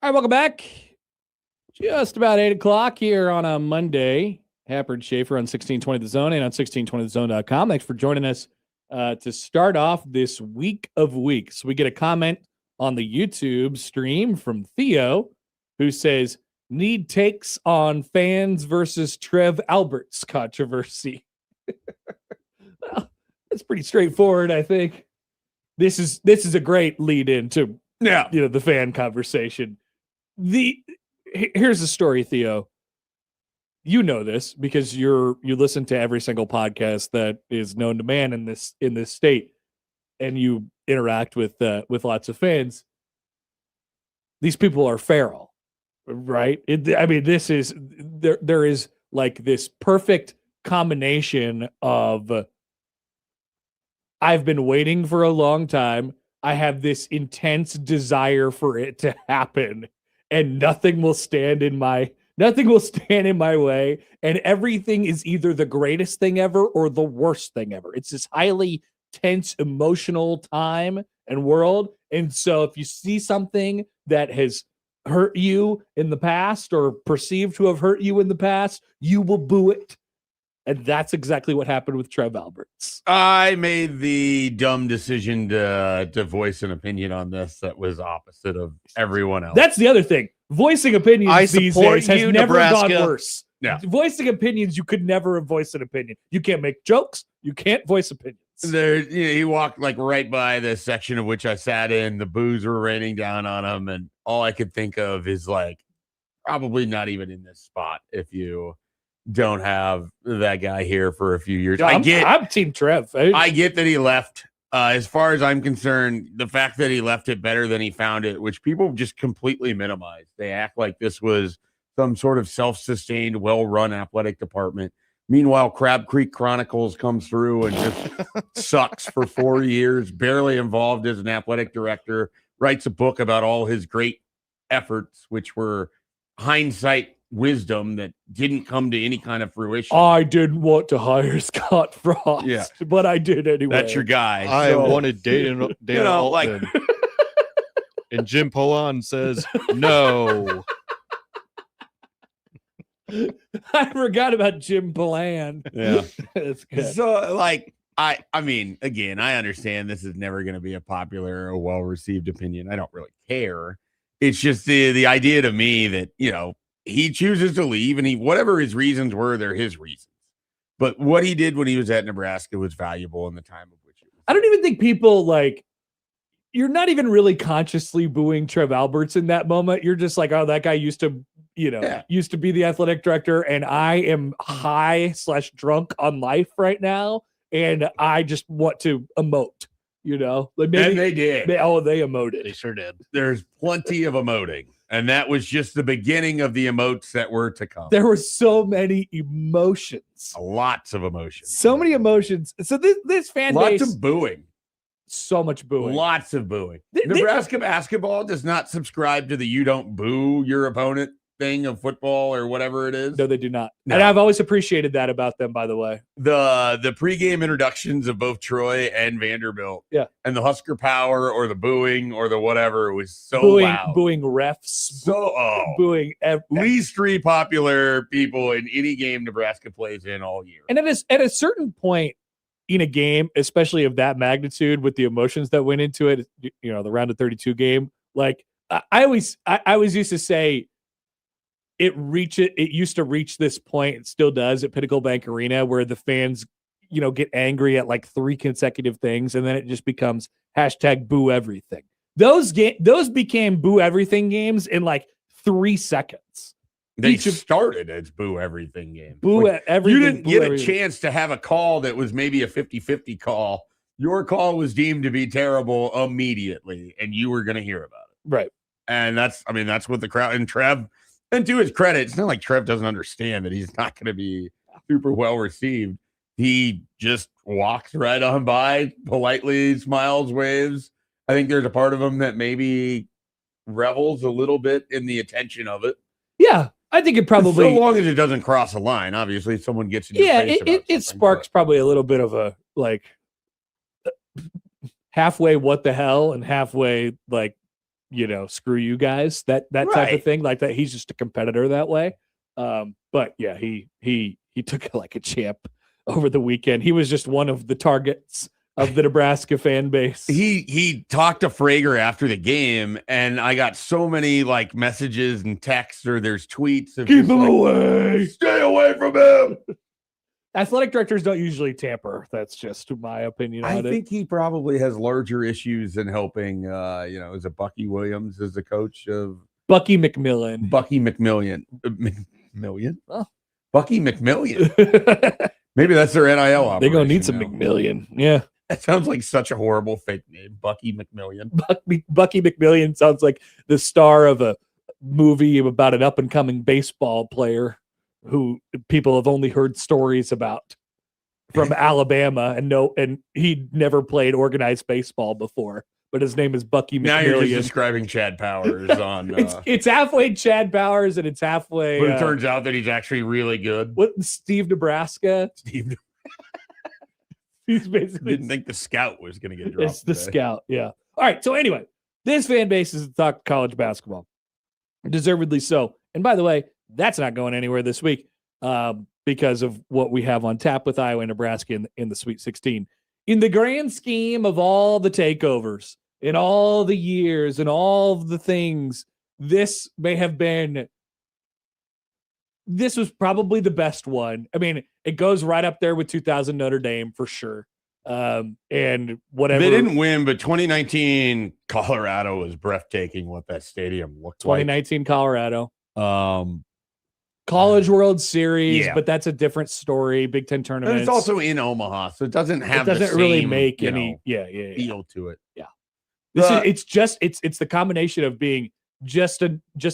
All right, welcome back. Just about 8 o'clock here on a Monday. Happer and Schaefer on 1620 The Zone and on 1620thezone.com. Thanks for joining us to start off this week of weeks. We get a comment on the YouTube stream from Theo, who says, need takes on fans versus Trev Alberts controversy. Well, it's pretty straightforward, I think. This is a great lead into the fan conversation. Here's the story, Theo. You know this because you listen to every single podcast that is known to man in this state, and you interact with lots of fans. These people are feral, right? This is there is like this perfect combination of I've been waiting for a long time. I have this intense desire for it to happen, and nothing will stand in my way, and everything is either the greatest thing ever or the worst thing ever. It's this highly tense, emotional time and world. And so if you see something that has hurt you in the past or perceived to have hurt you in the past, you will boo it. And that's exactly what happened with Trev Alberts. I made the dumb decision to voice an opinion on this that was opposite of everyone else. That's the other thing. Voicing opinions these days has never gone worse. Yeah. Voicing opinions, you could never have voiced an opinion. You can't make jokes. You can't voice opinions. He walked like right by the section of which I sat in. The boos were raining down on him, and all I could think of is like, probably not even in this spot if you don't have that guy here for a few years. I'm Team Trev. I get that he left. As far as I'm concerned, the fact that he left it better than he found it, which people just completely minimize. They act like this was some sort of self-sustained, well-run athletic department. Meanwhile, Crab Creek Chronicles comes through and just sucks for 4 years, barely involved as an athletic director, writes a book about all his great efforts, which were hindsight wisdom that didn't come to any kind of fruition. I didn't want to hire Scott Frost, but I did anyway. That's your guy. I wanted Dana Altman. And Jim Polon says no. I forgot about Jim Bland. Yeah. That's good. So, like, I mean, again, I understand this is never going to be a popular or well-received opinion. I don't really care. It's just the idea to me that, he chooses to leave, and whatever his reasons were, they're his reasons. But what he did when he was at Nebraska was valuable in the time of which it was. I don't even think people you're not even really consciously booing Trev Alberts in that moment. You're just like, oh, that guy used to be the athletic director, and I am high/drunk on life right now, and I just want to emote. Like maybe and they did. They emoted. They sure did. There's plenty of emoting. And that was just the beginning of the emotes that were to come. There were so many emotions. Lots of emotions. So many emotions. So this fan base. Lots of booing. So much booing. Lots of booing. Nebraska basketball does not subscribe to the you don't boo your opponent thing of football or whatever it is. No, they do not. No. And I've always appreciated that about them, by the way. The pregame introductions of both Troy and Vanderbilt. Yeah. And the Husker power or the booing or the whatever was so loud. Booing refs. Booing. Least three popular people in any game Nebraska plays in all year. And at a certain point in a game, especially of that magnitude with the emotions that went into it, the round of 32 game, like I always used to say, it used to reach this point, it still does at Pinnacle Bank Arena, where the fans, get angry at like 3 consecutive things, and then it just becomes #boo everything. Those became boo everything games in like 3 seconds. They started as boo everything games. Everything. You didn't get a chance to have a call that was maybe a 50-50 call. Your call was deemed to be terrible immediately, and you were going to hear about it. Right. And that's what the crowd, and Trev, and to his credit, it's not like Trev doesn't understand that he's not going to be super well received. He just walks right on by, politely smiles, waves. I think there's a part of him that maybe revels a little bit in the attention of it. Yeah, I think it probably, so long as it doesn't cross a line. Obviously, if someone gets in your face it sparks probably a little bit of a like halfway what the hell and halfway like screw you guys, that type of thing like that. He's just a competitor that way. But yeah, he took it like a champ over the weekend. He was just one of the targets of the Nebraska fan base. He talked to Frager after the game, and I got so many like messages and texts, or there's tweets of keep him away, stay away from him. Athletic directors don't usually tamper. That's just my opinion on it. I think he probably has larger issues than helping. Is it Bucky Williams as the coach of Bucky McMillan? Bucky McMillian. McMillian? Oh. Bucky McMillian. Maybe that's their NIL operation. They're going to need some McMillian. Yeah. That sounds like such a horrible fake name. Bucky McMillian. Bucky McMillian sounds like the star of a movie about an up-and-coming baseball player who people have only heard stories about from Alabama and he'd never played organized baseball before. But his name is Bucky McMillian. Now you're just describing Chad Powers on. It's halfway Chad Powers and it's halfway. But it turns out that he's actually really good. What Steve Nebraska? He's basically didn't think the scout was going to get dropped. It's the scout, yeah. All right. So anyway, this fan base is to talk college basketball, deservedly so. And by the way, that's not going anywhere this week because of what we have on tap with Iowa and Nebraska in the Sweet 16. In the grand scheme of all the takeovers, in all the years and all of the things, this was probably the best one. I mean, it goes right up there with 2000 Notre Dame for sure. And whatever. They didn't win, but 2019 Colorado was breathtaking what that stadium looked 2019 Colorado. College World Series, but that's a different story. Big Ten tournament. And it's also in Omaha, so it doesn't have the same, really make any feel to it. Yeah. It's the combination of being just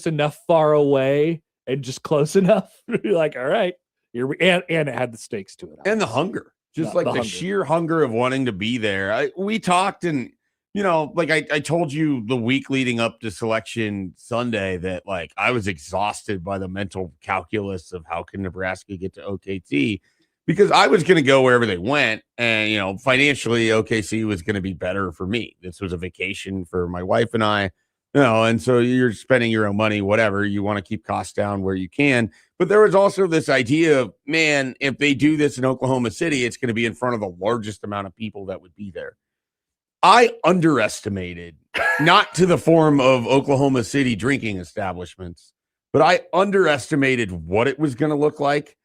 enough far away and just close enough. You're like, all right, and it had the stakes to it. And the hunger. Just the sheer hunger of wanting to be there. We talked and I told you the week leading up to Selection Sunday that I was exhausted by the mental calculus of how can Nebraska get to OKC because I was going to go wherever they went. And, financially, OKC was going to be better for me. This was a vacation for my wife and I, and so you're spending your own money, whatever. You want to keep costs down where you can. But there was also this idea of, man, if they do this in Oklahoma City, it's going to be in front of the largest amount of people that would be there. I underestimated, not to the form of Oklahoma City drinking establishments, but I underestimated what it was going to look like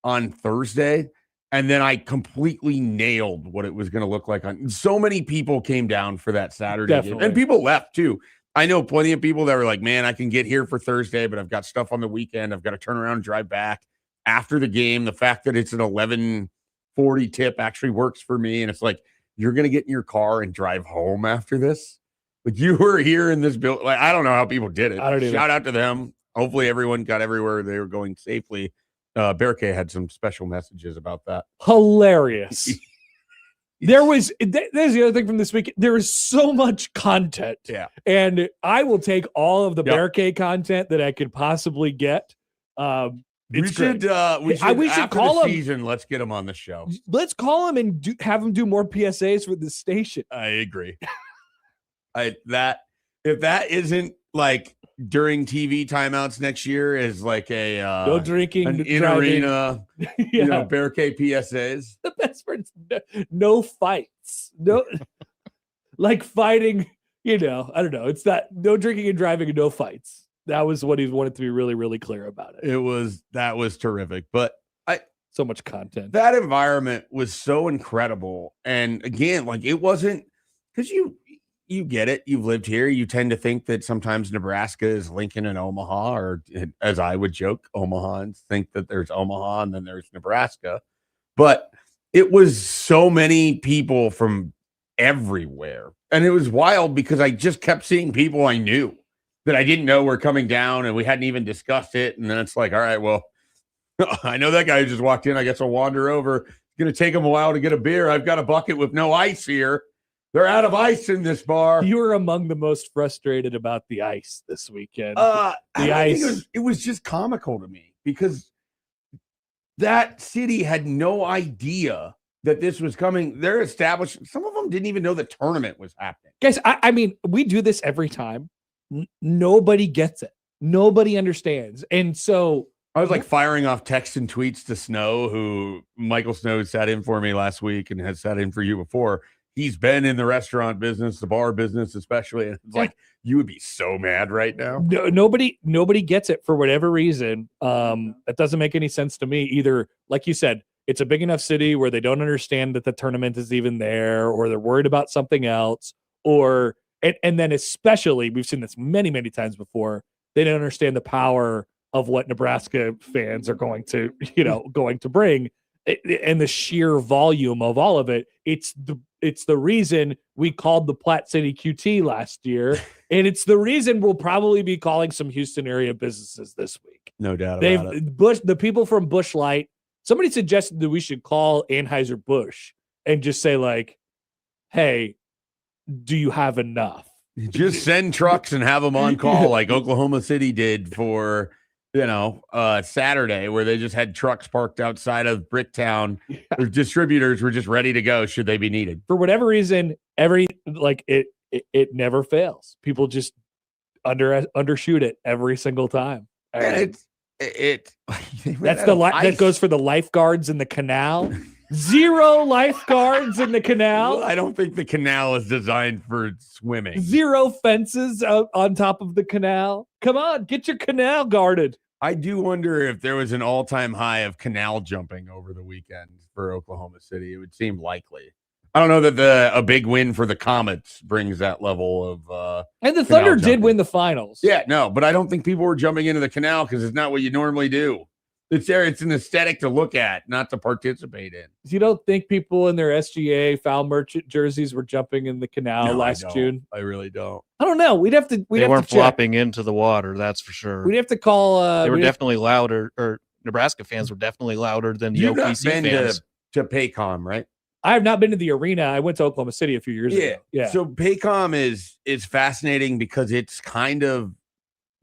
on Thursday. And then I completely nailed what it was going to look like on. So many people came down for that Saturday game, and people left too. I know plenty of people that were like, man, I can get here for Thursday, but I've got stuff on the weekend. I've got to turn around and drive back after the game. The fact that it's an 11:40 tip actually works for me. And it's like, you're going to get in your car and drive home after this. Like you were here in this building. I don't know how people did it. Shout out to them. Hopefully everyone got everywhere they were going safely. Berke had some special messages about that. Hilarious. There's the other thing from this week. There is so much content. Yeah. And I will take all of the Berke content that I could possibly get. We should call him. Season, let's get him on the show. Let's call him and have him do more PSAs for the station. I agree. If that isn't during TV timeouts next year is a no drinking, an in arena, Berke PSAs. The best part is no fights, no fighting. I don't know. It's that no drinking and driving and no fights. That was what he wanted to be really, really clear about it. That was terrific. But so much content. That environment was so incredible. And again, it wasn't because you get it. You've lived here. You tend to think that sometimes Nebraska is Lincoln and Omaha, or as I would joke, Omaha, and think that there's Omaha and then there's Nebraska. But it was so many people from everywhere. And it was wild because I just kept seeing people I knew that I didn't know were coming down, and we hadn't even discussed it. And then it's like, all right, well, I know that guy who just walked in. I guess I'll wander over. It's going to take him a while to get a beer. I've got a bucket with no ice here. They're out of ice in this bar. You were among the most frustrated about the ice this weekend. The ice. It was just comical to me because that city had no idea that this was coming. They're established. Some of them didn't even know the tournament was happening. Guys, I mean, we do this every time. nobody gets it. Nobody understands. And so I was like firing off texts and tweets to Snow, who Michael Snow sat in for me last week and has sat in for you before. He's been in the restaurant business, the bar business, especially. And it's like, you would be so mad right now. Nobody gets it for whatever reason. That doesn't make any sense to me either. Like you said, it's a big enough city where they don't understand that the tournament is even there, or they're worried about something else, and then especially, we've seen this many, many times before, they don't understand the power of what Nebraska fans are going to bring, and the sheer volume of all of it. It's the reason we called the Platte City QT last year, and it's the reason we'll probably be calling some Houston area businesses this week. No doubt about it. The people from Busch Light, somebody suggested that we should call Anheuser-Busch and just say, like, hey, do you have enough? Just send trucks and have them on call like Oklahoma City did for, Saturday, where they just had trucks parked outside of Bricktown. Yeah. Their distributors were just ready to go should they be needed. For whatever reason, it never fails. People just undershoot it every single time. And that goes for the lifeguards in the canal. 0 lifeguards in the canal. Well, I don't think the canal is designed for swimming. 0 fences out on top of the canal. Come on, get your canal guarded. I do wonder if there was an all-time high of canal jumping over the weekend for Oklahoma City. It would seem likely. I don't know that a big win for the Comets brings that level of and the Thunder did win the finals. Yeah, no, but I don't think people were jumping into the canal because it's not what you normally do. It's there. It's an aesthetic to look at, not to participate in. You don't think people in their SGA foul merchant jerseys were jumping in the canal last June? I really don't. I don't know. They weren't flopping into the water. That's for sure. We'd have to call. They were definitely louder, or Nebraska fans were definitely louder than the OKC fans. To Paycom, right? I have not been to the arena. I went to Oklahoma City a few years ago. Yeah. So Paycom is fascinating because it's kind of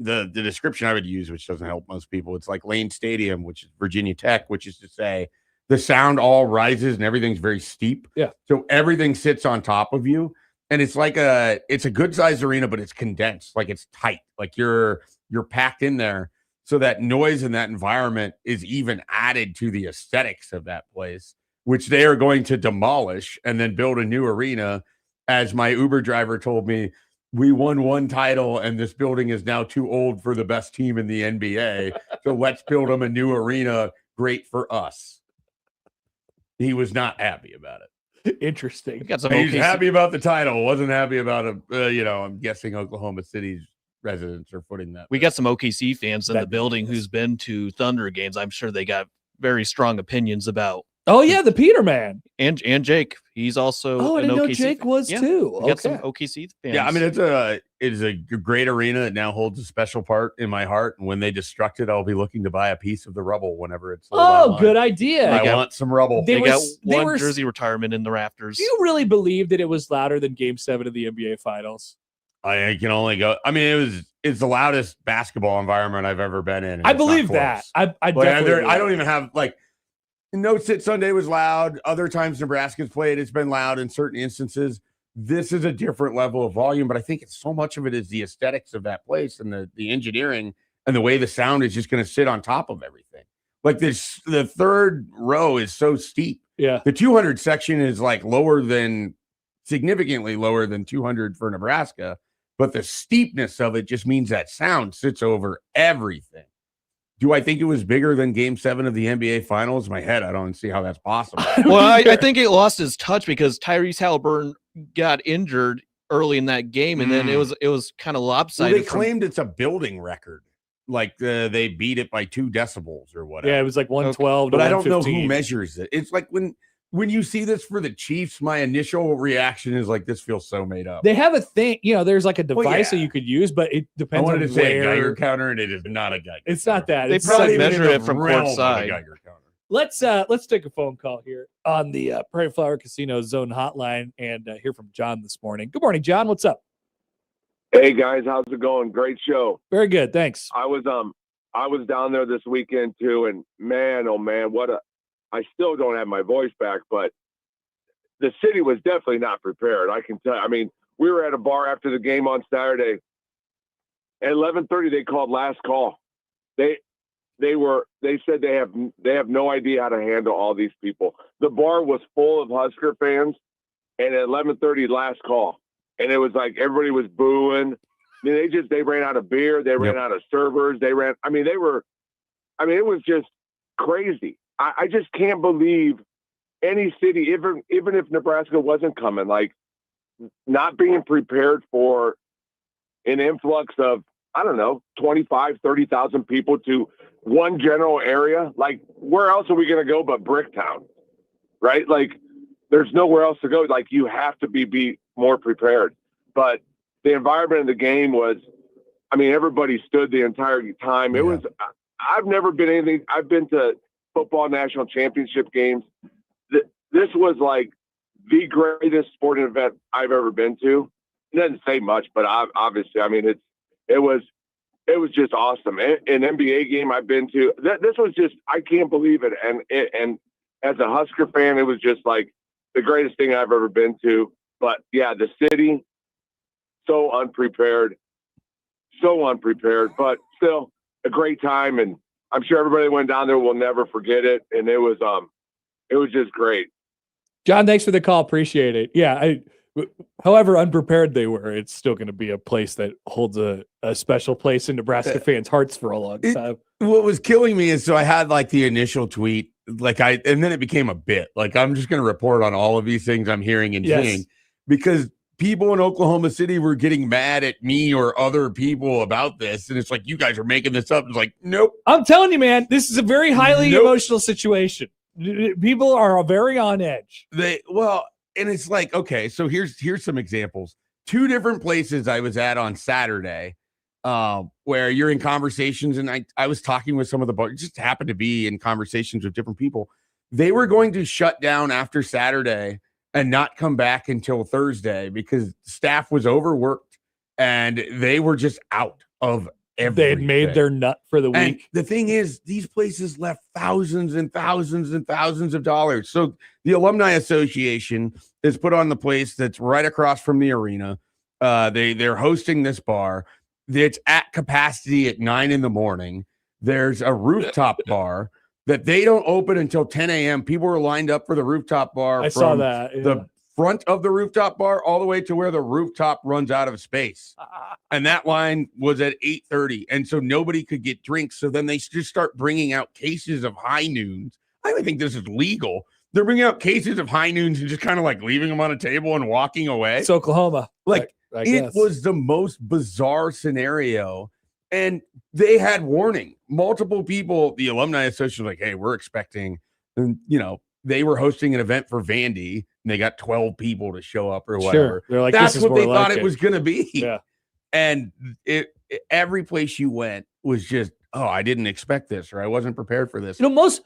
the description I would use, which doesn't help most people. It's like Lane Stadium, which is Virginia Tech, which is to say the sound all rises and everything's very steep. Yeah. So everything sits on top of you. And it's like it's a good sized arena, but it's condensed. Like it's tight. Like you're packed in there. So that noise in that environment is even added to the aesthetics of that place, which they are going to demolish and then build a new arena. As my Uber driver told me, we won 1 title and this building is now too old for the best team in the NBA. So let's build them a new arena. Great for us. He was not happy about it. Interesting. He's happy about the title. Wasn't happy about I'm guessing Oklahoma City's residents are footing that. We got some OKC fans in the building who's been to Thunder games. I'm sure they got very strong opinions about. Oh yeah, the Peterman and Jake. He's also. Oh, I didn't know Jake was too. We got some OKC fans. Yeah, I mean it's a great arena that now holds a special part in my heart. And when they destruct it, I'll be looking to buy a piece of the rubble whenever it's. Good idea. I want some rubble. They got one jersey retirement in the rafters. Do you really believe that it was louder than Game 7 of the NBA Finals? I can only go. I mean, it's the loudest basketball environment I've ever been in. I believe that. I definitely. I don't even have No Sit Sunday was loud. Other times Nebraska's played, it's been loud in certain instances. This is a different level of volume, but I think it's so much of it is the aesthetics of that place and the engineering and the way the sound is just going to sit on top of everything. Like the third row is so steep. Yeah. The 200 section is significantly lower than 200 for Nebraska, but the steepness of it just means that sound sits over everything. Do I think it was bigger than Game 7 of the NBA Finals? In my head, I don't see how that's possible. Well, I think it lost its touch because Tyrese Halliburton got injured early in that game, and then it was kind of lopsided. Well, they claimed it's a building record. Like they beat it by 2 decibels or whatever. Yeah, it was like 112. But I don't know who measures it. It's like when you see this for the Chiefs, my initial reaction is like, this feels so made up. They have a thing, there's like a device that you could use, but it depends on to say a Geiger counter, and it is not a Geiger. It's not that. They probably measure it from courtside. Let's take a phone call here on the Prairie Flower Casino Zone Hotline and hear from John this morning. Good morning, John. What's up? Hey guys, how's it going? Great show. Very good, thanks. I was down there this weekend too, and man, oh man, I still don't have my voice back, but the city was definitely not prepared. I can tell. I mean, we were at a bar after the game on Saturday, At 11:30, they called last call. They said they have no idea how to handle all these people. The bar was full of Husker fans, and at 11:30, last call, and it was like everybody was booing. I mean, they ran out of beer, they ran out of servers, it was just crazy. I just can't believe any city, even if Nebraska wasn't coming, like not being prepared for an influx of, I don't know, 25, 30,000 people to one general area. Like, where else are we going to go but Bricktown, right? Like, there's nowhere else to go. Like, you have to be more prepared. But the environment of the game was, everybody stood the entire time. It was, I've never been anything. I've been to football national championship games. This was like the greatest sporting event I've ever been to. It doesn't say much, but obviously, it was just awesome. An NBA game I've been to. This was just, I can't believe it. And as a Husker fan, it was just like the greatest thing I've ever been to. But yeah, the city, so unprepared, but still a great time. And I'm sure everybody that went down there will never forget it. And it was just great. John, thanks for the call. Appreciate it. Yeah. However unprepared they were, it's still going to be a place that holds a special place in Nebraska fans' hearts for a long time. What was killing me is, so I had like the initial tweet, and then it became a bit. Like, I'm just going to report on all of these things I'm hearing and seeing, because people in Oklahoma City were getting mad at me or other people about this. And it's like, you guys are making this up. It's like, nope. I'm telling you, man, this is a very highly emotional situation. People are very on edge. And it's like, okay, so here's some examples. 2 different places I was at on Saturday, where you're in conversations, and I was talking with some of the bars, just happened to be in conversations with different people. They were going to shut down after Saturday and not come back until Thursday because staff was overworked and they were just out of everything. They had made their nut for the week. The thing is, these places left thousands and thousands and thousands of dollars. So the Alumni Association is put on the place that's right across from the arena. They're hosting this bar. It's at capacity at 9 a.m. There's a rooftop bar that they don't open until 10 a.m. People are lined up for the rooftop bar. I saw that. Yeah. The front of the rooftop bar all the way to where the rooftop runs out of space. And that line was at 8:30. And so nobody could get drinks. So then they just start bringing out cases of high noons. I don't think this is legal. They're bringing out cases of high noons and just kind of like leaving them on a table and walking away. It's Oklahoma. It was the most bizarre scenario. And they had warning. Multiple people, the Alumni Association was like, hey, we're expecting, and they were hosting an event for Vandy and they got 12 people to show up or whatever. They're like, that's this is what they thought like it was going to be. Yeah. And every place you went was just, oh, I didn't expect this, or I wasn't prepared for this. Most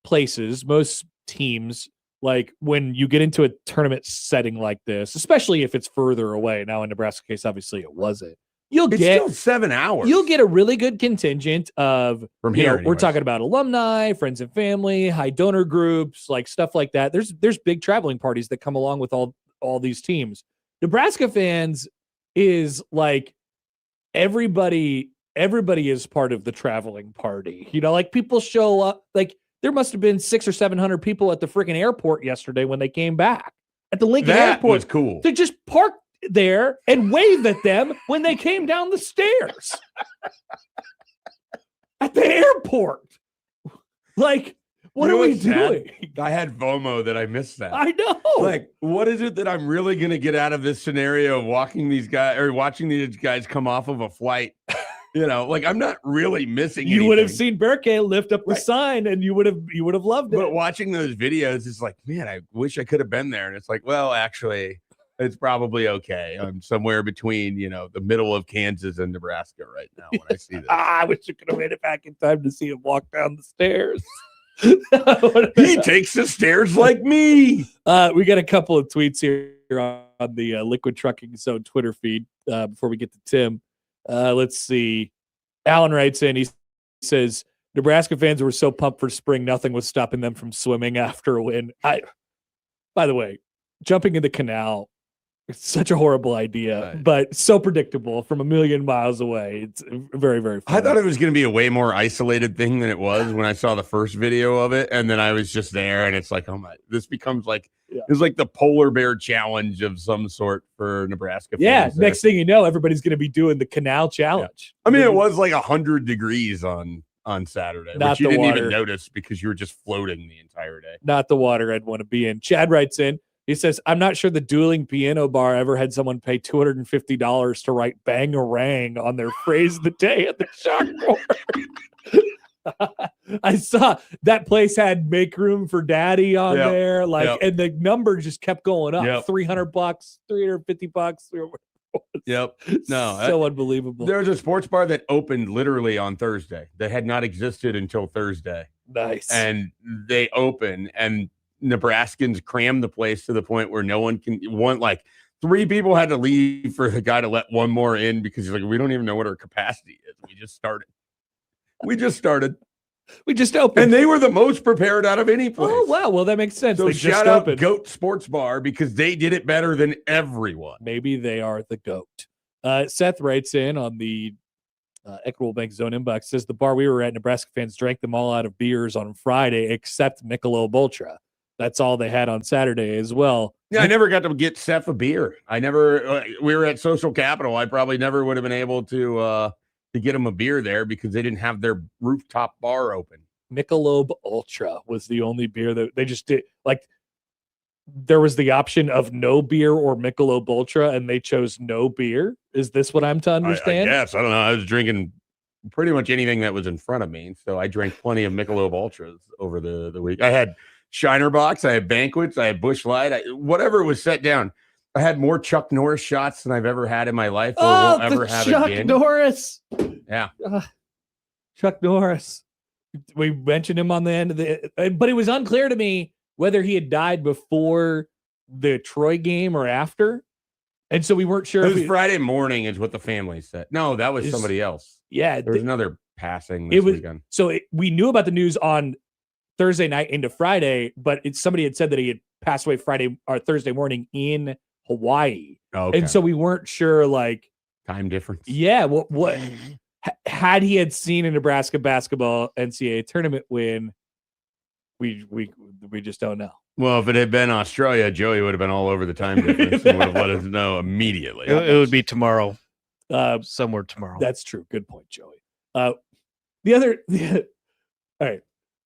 places, most teams, like when you get into a tournament setting like this, especially if it's further away. Now in Nebraska case, obviously it wasn't. It's still 7 hours. You'll get a really good contingent of, from here. We're talking about alumni, friends and family, high donor groups, like stuff like that. There's big traveling parties that come along with all these teams. Nebraska fans is like everybody is part of the traveling party. Like people show up, like there must have been 600 or 700 people at the freaking airport yesterday when they came back at the Lincoln Airport. That was cool. They just parked there and wave at them when they came down the stairs at the airport. Like, what are we doing? I had FOMO that I missed that. I know. Like, what is it that I'm really going to get out of this scenario of watching these guys come off of a flight? I'm not really missing anything. You would have seen Berke lift up the sign and you would have loved it. But watching those videos, it's like, man, I wish I could have been there. And it's like, well, actually, it's probably okay. I'm somewhere between, the middle of Kansas and Nebraska right now when I see this. I wish you could have made it back in time to see him walk down the stairs. He takes the stairs like me. We got a couple of tweets here on the Liquid Trucking Zone Twitter feed before we get to Tim. Let's see. Alan writes in, he says, Nebraska fans were so pumped for spring, nothing was stopping them from swimming after a win. By the way, jumping in the canal It's such a horrible idea, but so predictable from a million miles away. It's very, very funny. I thought it was going to be a way more isolated thing than it was when I saw the first video of it. And then I was just there and it's like, oh my, this becomes like, it's like the polar bear challenge of some sort for Nebraska. Yeah. Next thing you know, everybody's going to be doing the canal challenge. Yeah. I mean, it was like 100 degrees on Saturday, which you didn't even notice because you were just floating the entire day. Not the water I'd want to be in. Chad writes in, he says, I'm not sure the dueling piano bar ever had someone pay $250 to write Bangarang on their phrase of the day at the chalkboard. I saw that place had Make Room for Daddy on there. And the number just kept going up. $300, $350. Yep. No, so unbelievable. There was a sports bar that opened literally on Thursday that had not existed until Thursday. Nice. And they open and Nebraskans crammed the place to the point where no one can like 3 people had to leave for the guy to let one more in because he's like, we don't even know what our capacity is. We just started. We just opened. And they were the most prepared out of any place. Oh, wow. Well, that makes sense. So shout out Goat Sports Bar because they did it better than everyone. Maybe they are the GOAT. Seth writes in on the Equitable Bank Zone inbox, says the bar we were at, Nebraska fans drank them all out of beers on Friday except Michelob Ultra. That's all they had on Saturday as well. Yeah, I never got to get Seth a beer. I never. We were at Social Capital. I probably never would have been able to get him a beer there because they didn't have their rooftop bar open. Michelob Ultra was the only beer that they just did. Like, there was the option of no beer or Michelob Ultra, and they chose no beer. Is this what I'm to understand? I don't know. I was drinking pretty much anything that was in front of me, so I drank plenty of Michelob Ultras over the week. I had Shiner Box, I had Banquets, I had Busch Light, whatever was set down. I had more Chuck Norris shots than I've ever had in my life or will ever have Chuck again. Norris. Yeah. Chuck Norris. We mentioned him on the end of but it was unclear to me whether he had died before the Troy game or after. And so we weren't sure. It was Friday morning is what the family said. No, that was somebody else. Yeah. There was another passing this weekend. So we knew about the news on Thursday night into Friday, but somebody had said that he had passed away Friday or Thursday morning in Hawaii. Okay. And so we weren't sure, like, time difference. Yeah. What had he had seen a Nebraska basketball NCAA tournament win? We just don't know. Well, if it had been Australia, Joey would have been all over the time difference and would have let us know immediately. It would be tomorrow. Somewhere tomorrow. That's true. Good point, Joey. All right.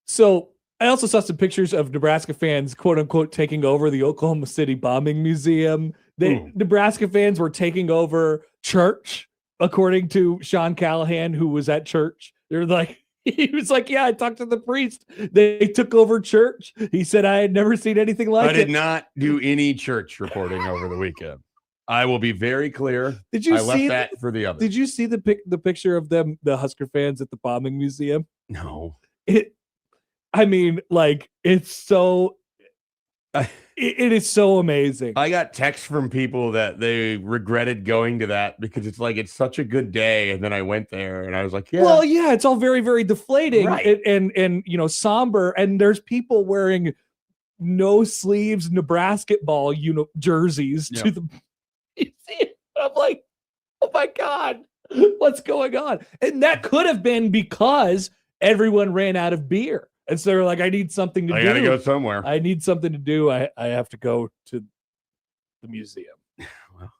So I also saw some pictures of Nebraska fans, quote unquote, taking over the Oklahoma City bombing museum. Nebraska fans were taking over church, according to Sean Callahan, who was at church. They're like, he was like, yeah, I talked to the priest. They took over church. He said, I had never seen anything like it. I did not do any church reporting over the weekend. I will be very clear. Did you left that for the others. Did you see the picture of them, the Husker fans at the bombing museum? No. I mean, like, it's so, it is so amazing. I got texts from people that they regretted going to that because it's like, it's such a good day. And then I went there and I was like, yeah. Well, yeah, it's all very, very deflating right. and somber. And there's people wearing no sleeves Nebraska ball jerseys to the museum. I'm like, oh my God, what's going on? And that could have been because everyone ran out of beer. And so they're like, I need something to do. I got to go somewhere. I need something to do. I have to go to the museum. Well,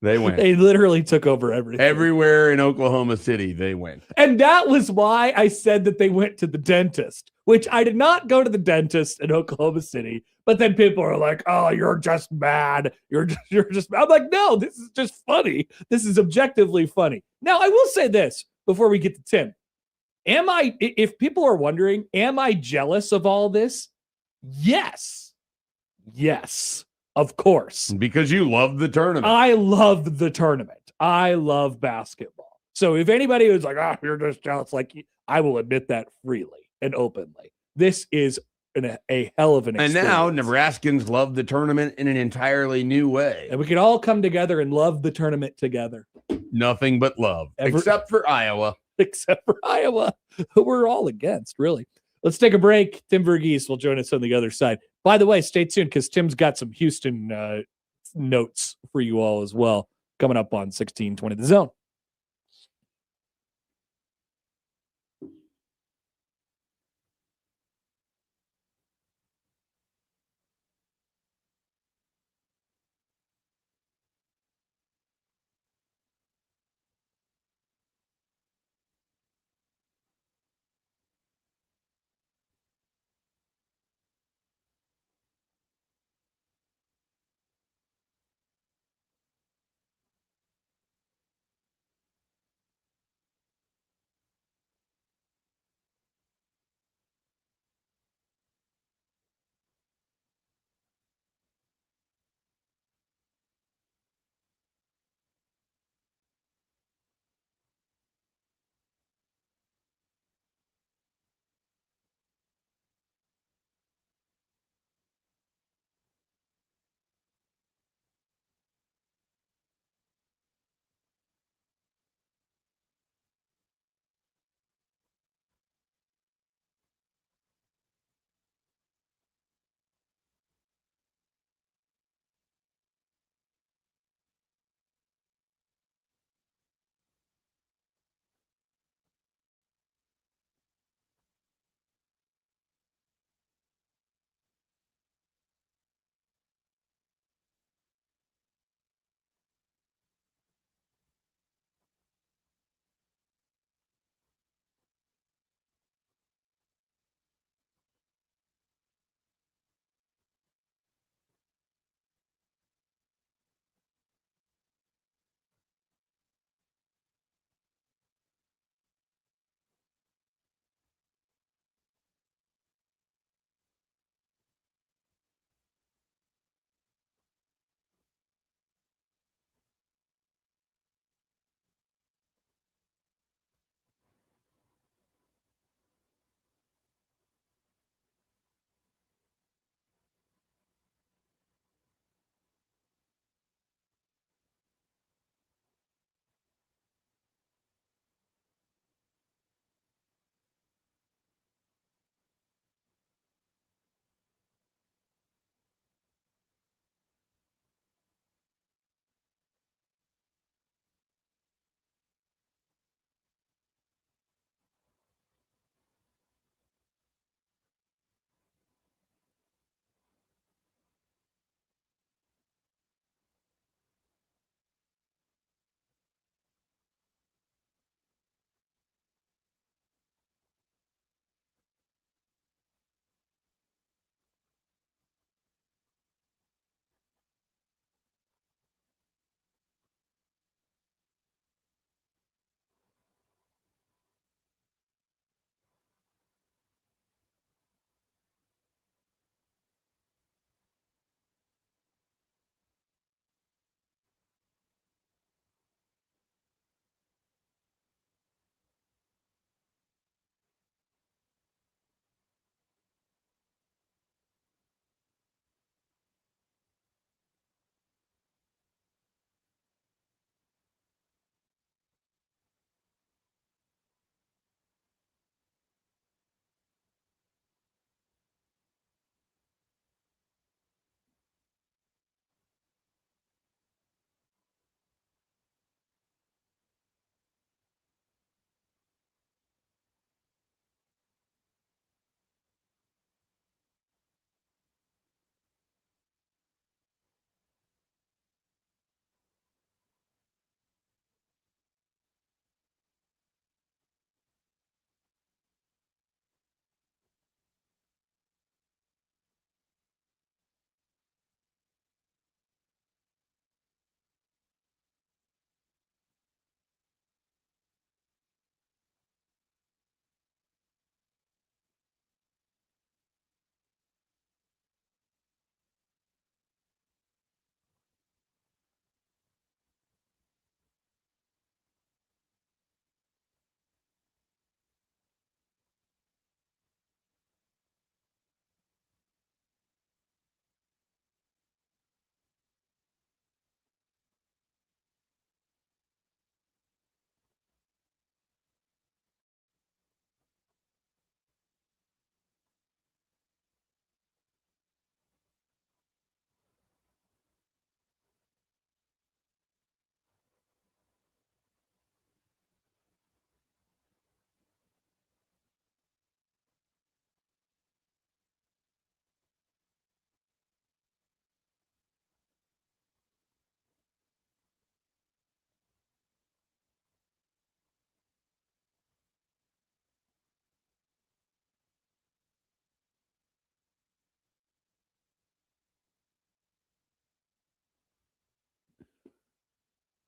they went. They literally took over everything. Everywhere in Oklahoma City, they went. And that was why I said that they went to the dentist, which I did not go to the dentist in Oklahoma City. But then people are like, oh, you're just mad. You're just mad. I'm like, no, this is just funny. This is objectively funny. Now, I will say this before we get to Tim. If people are wondering, am I jealous of all this? Yes. Yes, of course. Because you love the tournament. I love the tournament. I love basketball. So if anybody was like, you're just jealous, like, I will admit that freely and openly. This is a hell of an experience. And now Nebraskans love the tournament in an entirely new way. And we can all come together and love the tournament together. Nothing but love. Except for Iowa. Except for Iowa, who we're all against, really. Let's take a break. Tim Verghese will join us on the other side. By the way, stay tuned because Tim's got some Houston notes for you all as well coming up on 1620 The Zone.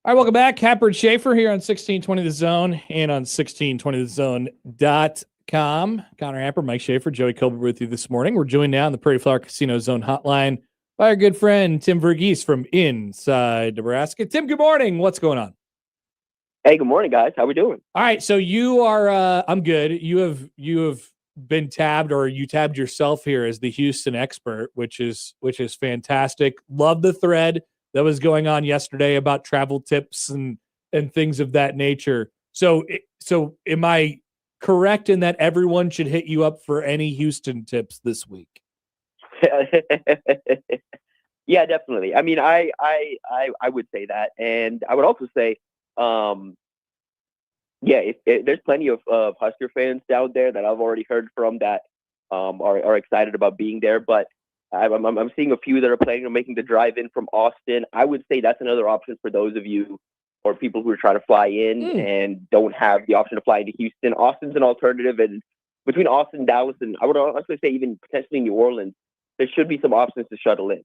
All right, welcome back. Happer and Schaefer here on 1620 The Zone and on 1620thezone.com. Connor Happer, Mike Schaefer, Joey Colbert with you this morning. We're joined now on the Prairie Flower Casino Zone hotline by our good friend Tim Verghese from inside Nebraska. Tim, good morning. What's going on? Hey, good morning, guys. How we doing? All right, so you are I'm good. You have been tabbed, or you tabbed yourself here as the Houston expert, which is fantastic. Love the thread that was going on yesterday about travel tips and things of that nature. So am I correct in that everyone should hit you up for any Houston tips this week? Yeah, definitely. I mean, I would say that, and I would also say, there's plenty of Husker fans down there that I've already heard from that are excited about being there. But I'm seeing a few that are planning on making the drive in from Austin. I would say that's another option for those of you or people who are trying to fly in and don't have the option to fly into Houston. Austin's an alternative, and between Austin, Dallas, and I would also say even potentially New Orleans, there should be some options to shuttle in.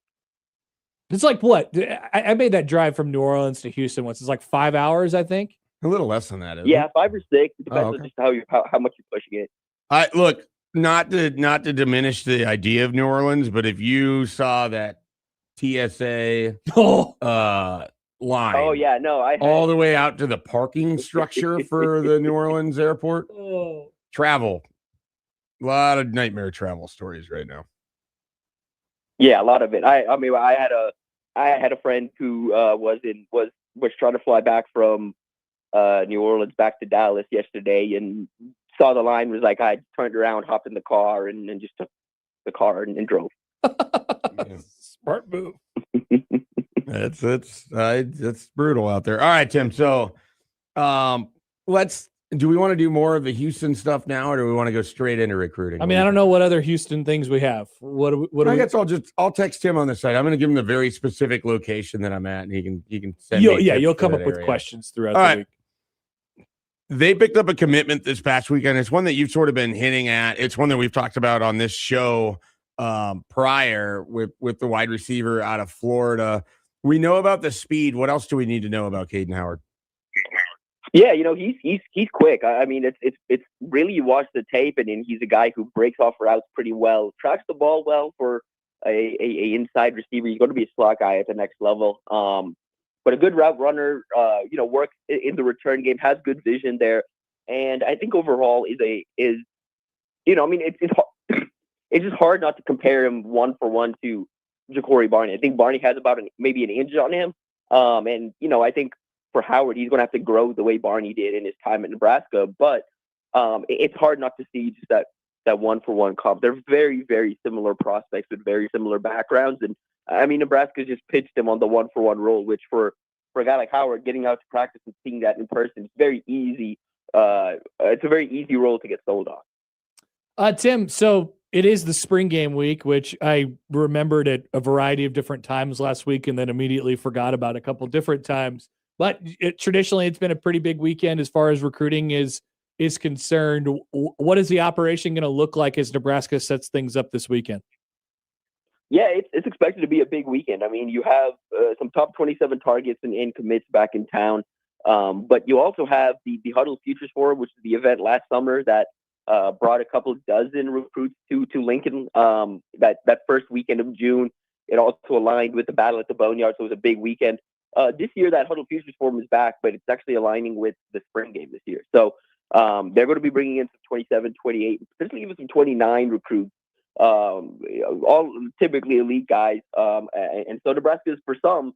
It's like what? I made that drive from New Orleans to Houston once. It's like 5 hours, I think. A little less than that. Yeah, 5 or 6. It depends on just how much you're pushing it. Look, not to diminish the idea of New Orleans, but if you saw that TSA line, all the way out to the parking structure for the New Orleans airport, travel, a lot of nightmare travel stories right now. Yeah, a lot of it. I mean, I had a friend who was trying to fly back from New Orleans back to Dallas yesterday, and saw the line, was like, I turned around, hopped in the car, and just took the car and drove. Smart move. It's brutal out there. All right, Tim. So, do we want to do more of the Houston stuff now, or do we want to go straight into recruiting? I mean, I don't know what other Houston things we have. I guess I'll text Tim on the site. I'm going to give him the very specific location that I'm at, and he can send you'll come up with questions throughout the week. They picked up a commitment this past weekend. It's one that you've sort of been hinting at. It's one that we've talked about on this show prior with the wide receiver out of Florida. We know about the speed. What else do we need to know about Caden Howard? Yeah, he's quick. I mean, it's really, you watch the tape, and he's a guy who breaks off routes pretty well, tracks the ball well for a inside receiver. He's going to be a slot guy at the next level. But a good route runner, works in the return game, has good vision there, and I think overall it's just hard not to compare him 1-for-1 to Ja'Cory Barney. I think Barney has about maybe an inch on him, and I think for Howard, he's going to have to grow the way Barney did in his time at Nebraska. But it's hard not to see just that 1-for-1 comp. They're very, very similar prospects with very similar backgrounds. And I mean, Nebraska just pitched him on the 1-for-1 role, which for a guy like Howard, getting out to practice and seeing that in person, it's very easy. It's a very easy role to get sold on. Tim, so it is the spring game week, which I remembered at a variety of different times last week and then immediately forgot about a couple different times. But traditionally, it's been a pretty big weekend as far as recruiting is concerned. What is the operation going to look like as Nebraska sets things up this weekend? Yeah, it's expected to be a big weekend. I mean, you have some top 27 targets and commits back in town, but you also have the Huddle Futures Forum, which is the event last summer that brought a couple dozen recruits to Lincoln that first weekend of June. It also aligned with the Battle at the Boneyard, so it was a big weekend. This year, that Huddle Futures Forum is back, but it's actually aligning with the spring game this year. So they're going to be bringing in some 27, 28, potentially even some 29 recruits, all typically elite guys. And so Nebraska is, for some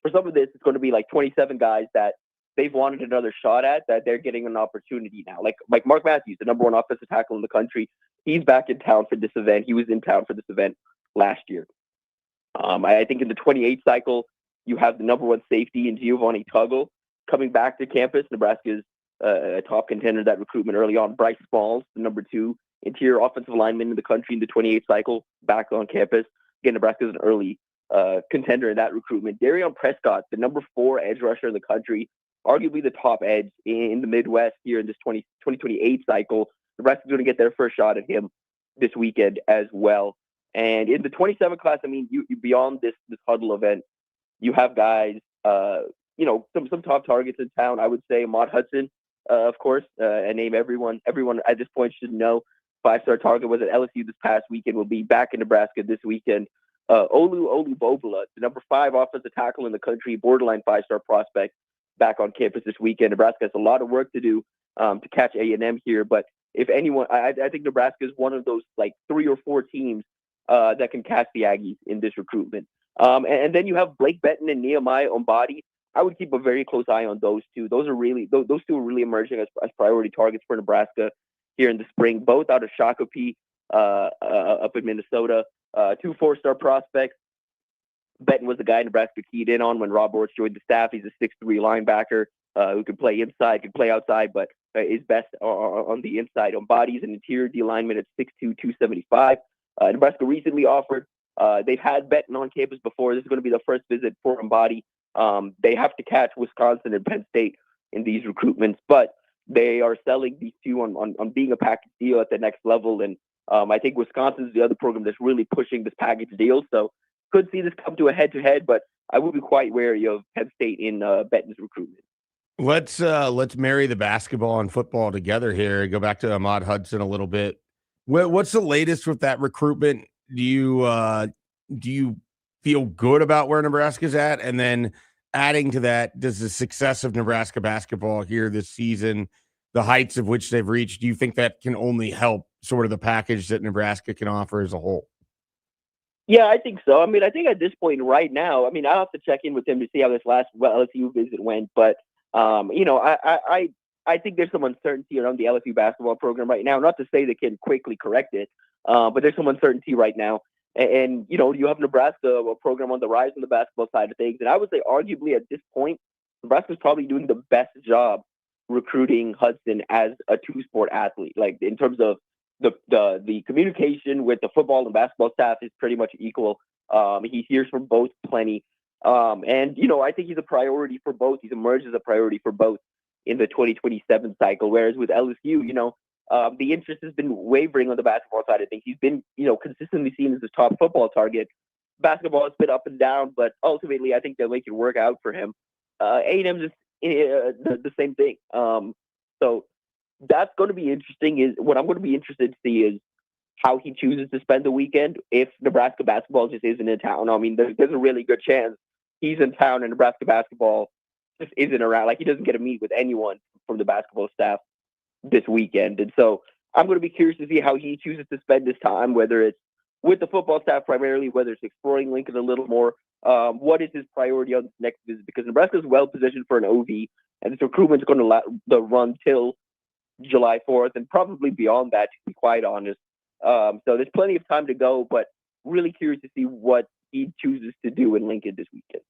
of this, it's going to be like 27 guys that they've wanted another shot at, that they're getting an opportunity now. Like Mark Matthews, the number 1 offensive tackle in the country, he's back in town for this event. He was in town for this event last year. I think in the 28 cycle, you have the number 1 safety in Giovanni Tuggle coming back to campus. Nebraska's a top contender in that recruitment early on. Bryce Smalls, the number 2 interior offensive lineman in the country in the 28 cycle, back on campus. Again, Nebraska's an early contender in that recruitment. Darion Prescott, the number 4 edge rusher in the country, arguably the top edge in the Midwest here in this 2028 cycle. Nebraska's going to get their first shot at him this weekend as well. And in the 27 class, I mean, you beyond this huddle event, you have guys some top targets in town. I would say Ahmad Hudson, of course, and name everyone at this point should know. 5-star target was at LSU this past weekend, will be back in Nebraska this weekend. Olu Bobola, the number 5 offensive tackle in the country, borderline 5-star prospect, back on campus this weekend. Nebraska has a lot of work to do to catch A&M here, but if anyone, I think Nebraska is one of those like 3 or 4 teams that can catch the Aggies in this recruitment. And then you have Blake Benton and Nehemiah Ombadi. I would keep a very close eye on those two. Those two are really emerging as priority targets for Nebraska here in the spring, both out of Shakopee up in Minnesota. 2 4-star prospects. Benton was the guy Nebraska keyed in on when Rob Orts joined the staff. He's a 6'3" linebacker who can play inside, can play outside, but is best on the inside. Ombadi's an interior D lineman at 6'2", 275. Nebraska recently offered. They've had Benton on campus before. This is going to be the first visit for Ombadi. They have to catch Wisconsin and Penn State in these recruitments, but they are selling these two on being a package deal at the next level. And I think Wisconsin is the other program that's really pushing this package deal. So could see this come to a head-to-head, but I will be quite wary of Penn State in Benton's recruitment. Let's marry the basketball and football together here. Go back to Ahmad Hudson a little bit. What's the latest with that recruitment? Do you feel good about where Nebraska's at? And then adding to that, does the success of Nebraska basketball here this season, the heights of which they've reached, do you think that can only help sort of the package that Nebraska can offer as a whole? Yeah, I think so. I mean, I think at this point right now, I mean, I'll have to check in with him to see how this last LSU visit went. But, I think there's some uncertainty around the LSU basketball program right now. Not to say they can quickly correct it, but there's some uncertainty right now. And you have Nebraska, a program on the rise on the basketball side of things. And I would say arguably at this point, Nebraska's probably doing the best job recruiting Hudson as a 2-sport athlete. Like in terms of the communication with the football and basketball staff is pretty much equal. He hears from both plenty. And I think he's a priority for both. He's emerged as a priority for both in the 2027 cycle. Whereas with LSU, the interest has been wavering on the basketball side of things. He's been, consistently seen as the top football target. Basketball has been up and down, but ultimately I think they'll make it work out for him. A&M's just the same thing. So that's going to be interesting. What I'm going to be interested to see is how he chooses to spend the weekend if Nebraska basketball just isn't in town. I mean, there's a really good chance he's in town and Nebraska basketball just isn't around. Like he doesn't get to meet with anyone from the basketball staff this weekend. And so I'm going to be curious to see how he chooses to spend his time, whether it's with the football staff primarily, whether it's exploring Lincoln a little more. What is his priority on this next visit? Because Nebraska is well positioned for an OV, and this recruitment is going to run till July 4th and probably beyond that, to be quite honest. So there's plenty of time to go, but really curious to see what he chooses to do in Lincoln this weekend.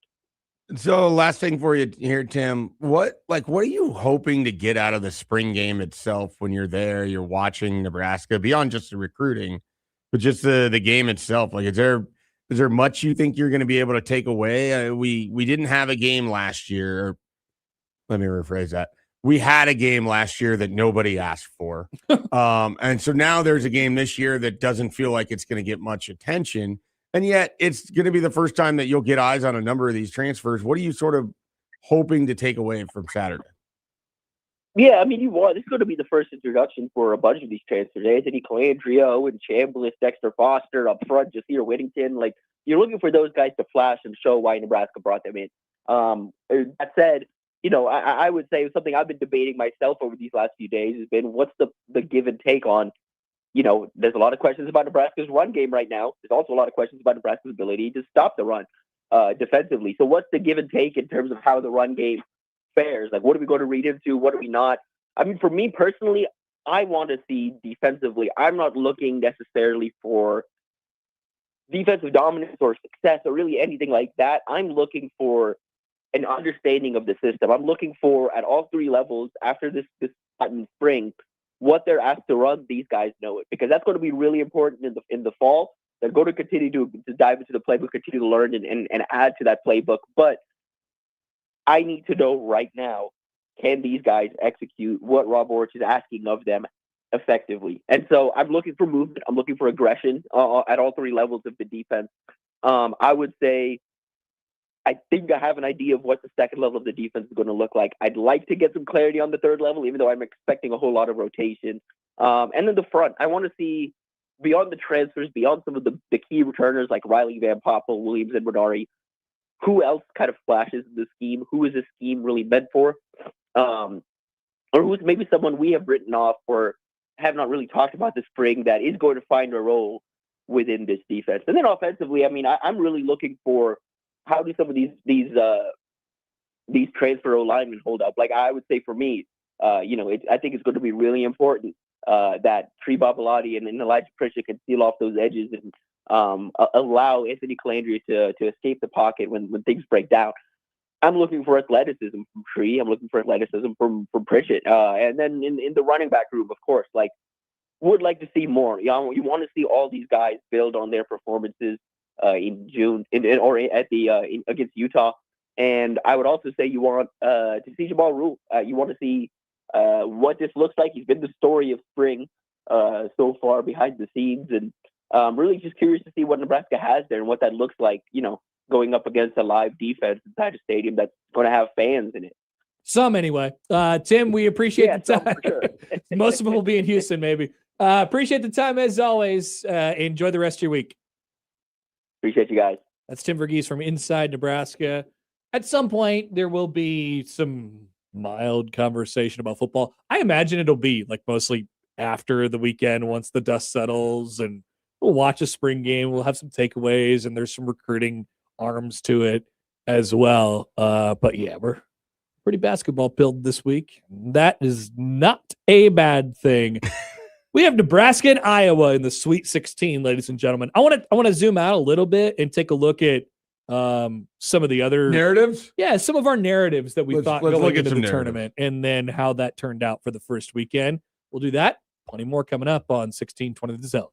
So last thing for you here, Tim, what are you hoping to get out of the spring game itself when you're there, you're watching Nebraska beyond just the recruiting, but just the game itself? Like, is there much you think you're going to be able to take away? We didn't have a game last year. Let me rephrase that. We had a game last year that nobody asked for. And so now there's a game this year that doesn't feel like it's going to get much attention. And yet it's going to be the first time that you'll get eyes on a number of these transfers. What are you sort of hoping to take away from Saturday? Yeah, I mean, this is going to be the first introduction for a bunch of these transfers. Anthony Coandrea, Owen Chambliss, Dexter Foster up front, Jasir Whittington. Like, you're looking for those guys to flash and show why Nebraska brought them in. That said, I would say something I've been debating myself over these last few days has been what's the give and take on, there's a lot of questions about Nebraska's run game right now. There's also a lot of questions about Nebraska's ability to stop the run defensively. So what's the give and take in terms of how the run game fares? Like, what are we going to read into? What are we not? I mean, for me personally, I want to see defensively. I'm not looking necessarily for defensive dominance or success or really anything like that. I'm looking for an understanding of the system. I'm looking for, at all 3 levels, after this spring, what they're asked to run, these guys know it, because that's going to be really important in the fall. They're going to continue to dive into the playbook, continue to learn and add to that playbook. But I need to know right now, can these guys execute what Rob Orts is asking of them effectively? And so I'm looking for movement. I'm looking for aggression at all 3 levels of the defense. I would say I think I have an idea of what the second level of the defense is going to look like. I'd like to get some clarity on the third level, even though I'm expecting a whole lot of rotation. And then the front, I want to see beyond the transfers, beyond some of the key returners like Riley Van Poppel, Williams, and Bernari, who else kind of flashes in the scheme? Who is this scheme really meant for? Or who's maybe someone we have written off or have not really talked about this spring that is going to find a role within this defense. And then offensively, I mean, I'm really looking for how do some of these transfer linemen hold up. Like I would say for me, I think it's going to be really important that Tree Babalati and Elijah Pritchett can seal off those edges and allow Anthony Calandria to escape the pocket when things break down. I'm looking for athleticism from Tree. I'm looking for athleticism from Pritchett. And then in the running back room, of course, like would like to see more. You want to see all these guys build on their performances in June or at the against Utah. And I would also say you want to see Jamal Rule. You want to see what this looks like. He's been the story of spring so far behind the scenes, and really just curious to see what Nebraska has there and what that looks like. Going up against a live defense inside a stadium that's going to have fans in it. Some anyway. Tim, we appreciate the time. Sure. Most of them will be in Houston, maybe. Appreciate the time as always. Enjoy the rest of your week. Appreciate you guys. That's Tim Verghese from Inside Nebraska. At some point, there will be some mild conversation about football. I imagine it'll be like mostly after the weekend once the dust settles, and we'll watch a spring game. We'll have some takeaways, and there's some recruiting arms to it as well. But yeah, we're pretty basketball pilled this week. That is not a bad thing. We have Nebraska and Iowa in the Sweet 16, ladies and gentlemen. I want to zoom out a little bit and take a look at some of the other narratives. Yeah, some of our narratives that we thought going into the tournament, and then how that turned out for the first weekend. We'll do that. Plenty more coming up on 1620 The Zone.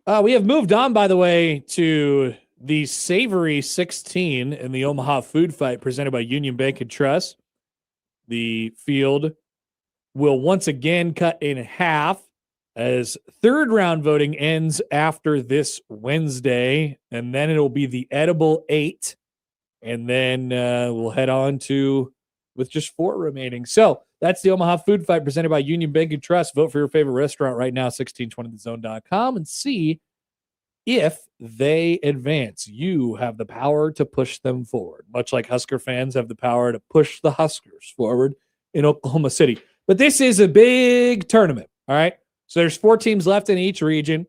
We have moved on, by the way, to the Savory 16 in the Omaha Food Fight presented by Union Bank and Trust. The field will once again cut in half as third round voting ends after this Wednesday, and then it'll be the edible 8, and then we'll head on to with just 4 remaining. So that's the Omaha Food Fight presented by Union Bank and Trust. Vote for your favorite restaurant right now, 1620thezone.com, and see if they advance. You have the power to push them forward, much like Husker fans have the power to push the Huskers forward in Oklahoma City. But this is a big tournament, all right? So there's 4 teams left in each region.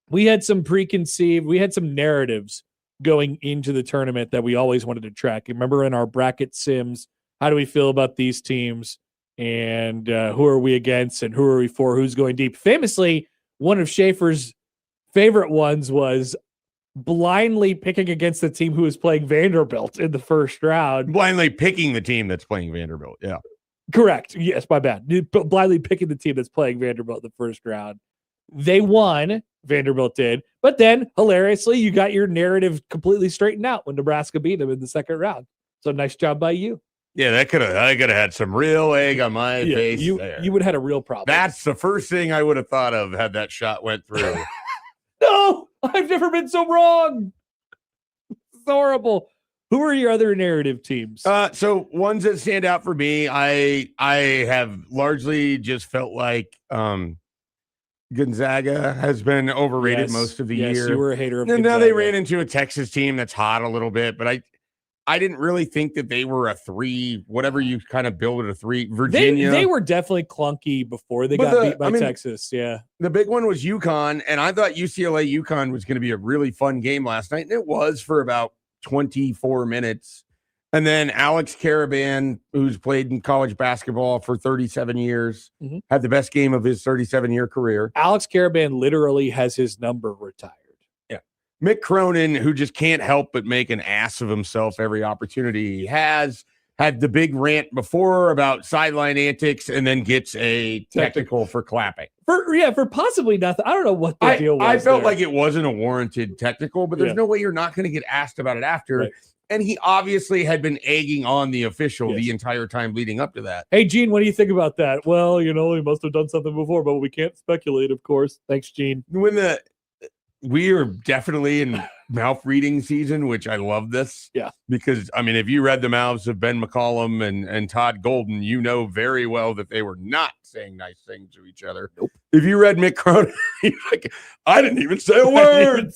We had some narratives going into the tournament that we always wanted to track. Remember in our bracket sims, how do we feel about these teams? And who are we against? And who are we for? Who's going deep? Famously, one of Schaefer's favorite ones was blindly picking against the team who was playing Vanderbilt in the first round. Blindly picking the team that's playing Vanderbilt. Yeah. Correct. Yes, my bad. Blindly picking the team that's playing Vanderbilt in the first round. They won. Vanderbilt did. But then, hilariously, you got your narrative completely straightened out when Nebraska beat them in the second round. So nice job by you. Yeah, I could have had some real egg on my face. You would have had a real problem. That's the first thing I would have thought of had that shot went through. No, I've never been so wrong. It's horrible. Who are your other narrative teams? So ones that stand out for me, I have largely just felt like Gonzaga has been overrated most of the year. You were a hater of Gonzaga. Gonzaga. Now they ran into a Texas team that's hot a little bit, but I didn't really think that they were a 3, whatever you kind of build it a 3. Virginia. They were definitely clunky before they got beat by Texas. Yeah. The big one was UConn, and I thought UCLA UConn was going to be a really fun game last night, and it was for about 24 minutes. And then Alex Caravan, who's played in college basketball for 37 years, had the best game of his 37-year career. Alex Caravan literally has his number retired. Yeah. Mick Cronin, who just can't help but make an ass of himself every opportunity he has, had the big rant before about sideline antics and then gets a technical for clapping. For possibly nothing. I don't know what the deal was. I felt like it wasn't a warranted technical, but there's no way you're not going to get asked about it after. Right. And he obviously had been egging on the official the entire time leading up to that. Hey, Gene, what do you think about that? Well, he must have done something before, but we can't speculate, of course. Thanks, Gene. We are definitely in mouth reading season, which I love this. Yeah. Because, if you read the mouths of Ben McCollum and Todd Golden, you know very well that they were not saying nice things to each other. Nope. If you read Mick Cronin, he's like, I didn't even say a word.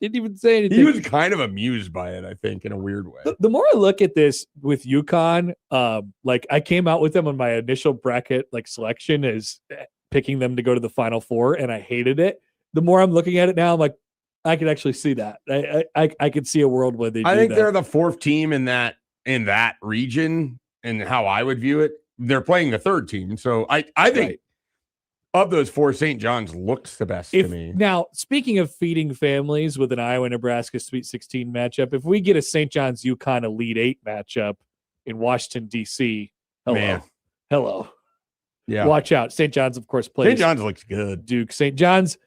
Didn't even say anything. He was kind of amused by it, I think, in a weird way. The more I look at this with UConn, I came out with them on my initial bracket selection as picking them to go to the Final Four, and I hated it. The more I'm looking at it now, I'm like, I could actually see that. I could see a world where I think they're the 4th team in that region, and how I would view it. They're playing the 3rd team, so I think of those 4, St. John's looks the best to me. Now, speaking of feeding families with an Iowa-Nebraska Sweet 16 matchup, if we get a St. John's UConn Elite 8 matchup in Washington, D.C., hello. Yeah. Watch out. St. John's, of course, plays. St. John's looks good. Duke. St. John's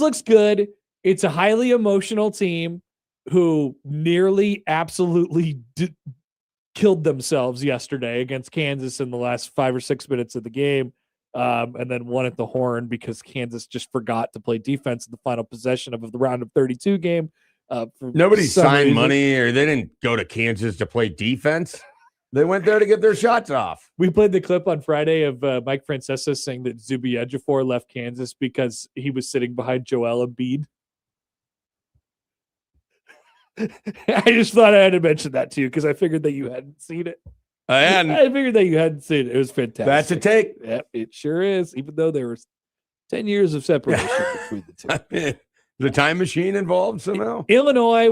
looks good. It's a highly emotional team who nearly absolutely killed themselves yesterday against Kansas in the last 5 or 6 minutes of the game. And then won at the horn because Kansas just forgot to play defense in the final possession of the round of 32 game. Nobody signed money, or they didn't go to Kansas to play defense. They went there to get their shots off. We played the clip on Friday of Mike Francesa saying that Zubi Ejiofor left Kansas because he was sitting behind Joel Embiid. I just thought I had to mention that to you because I figured that you hadn't seen it. I figured that you hadn't seen it. It was fantastic. That's a take. Yep, it sure is. Even though there was 10 years of separation between the two. The time machine involved somehow. Illinois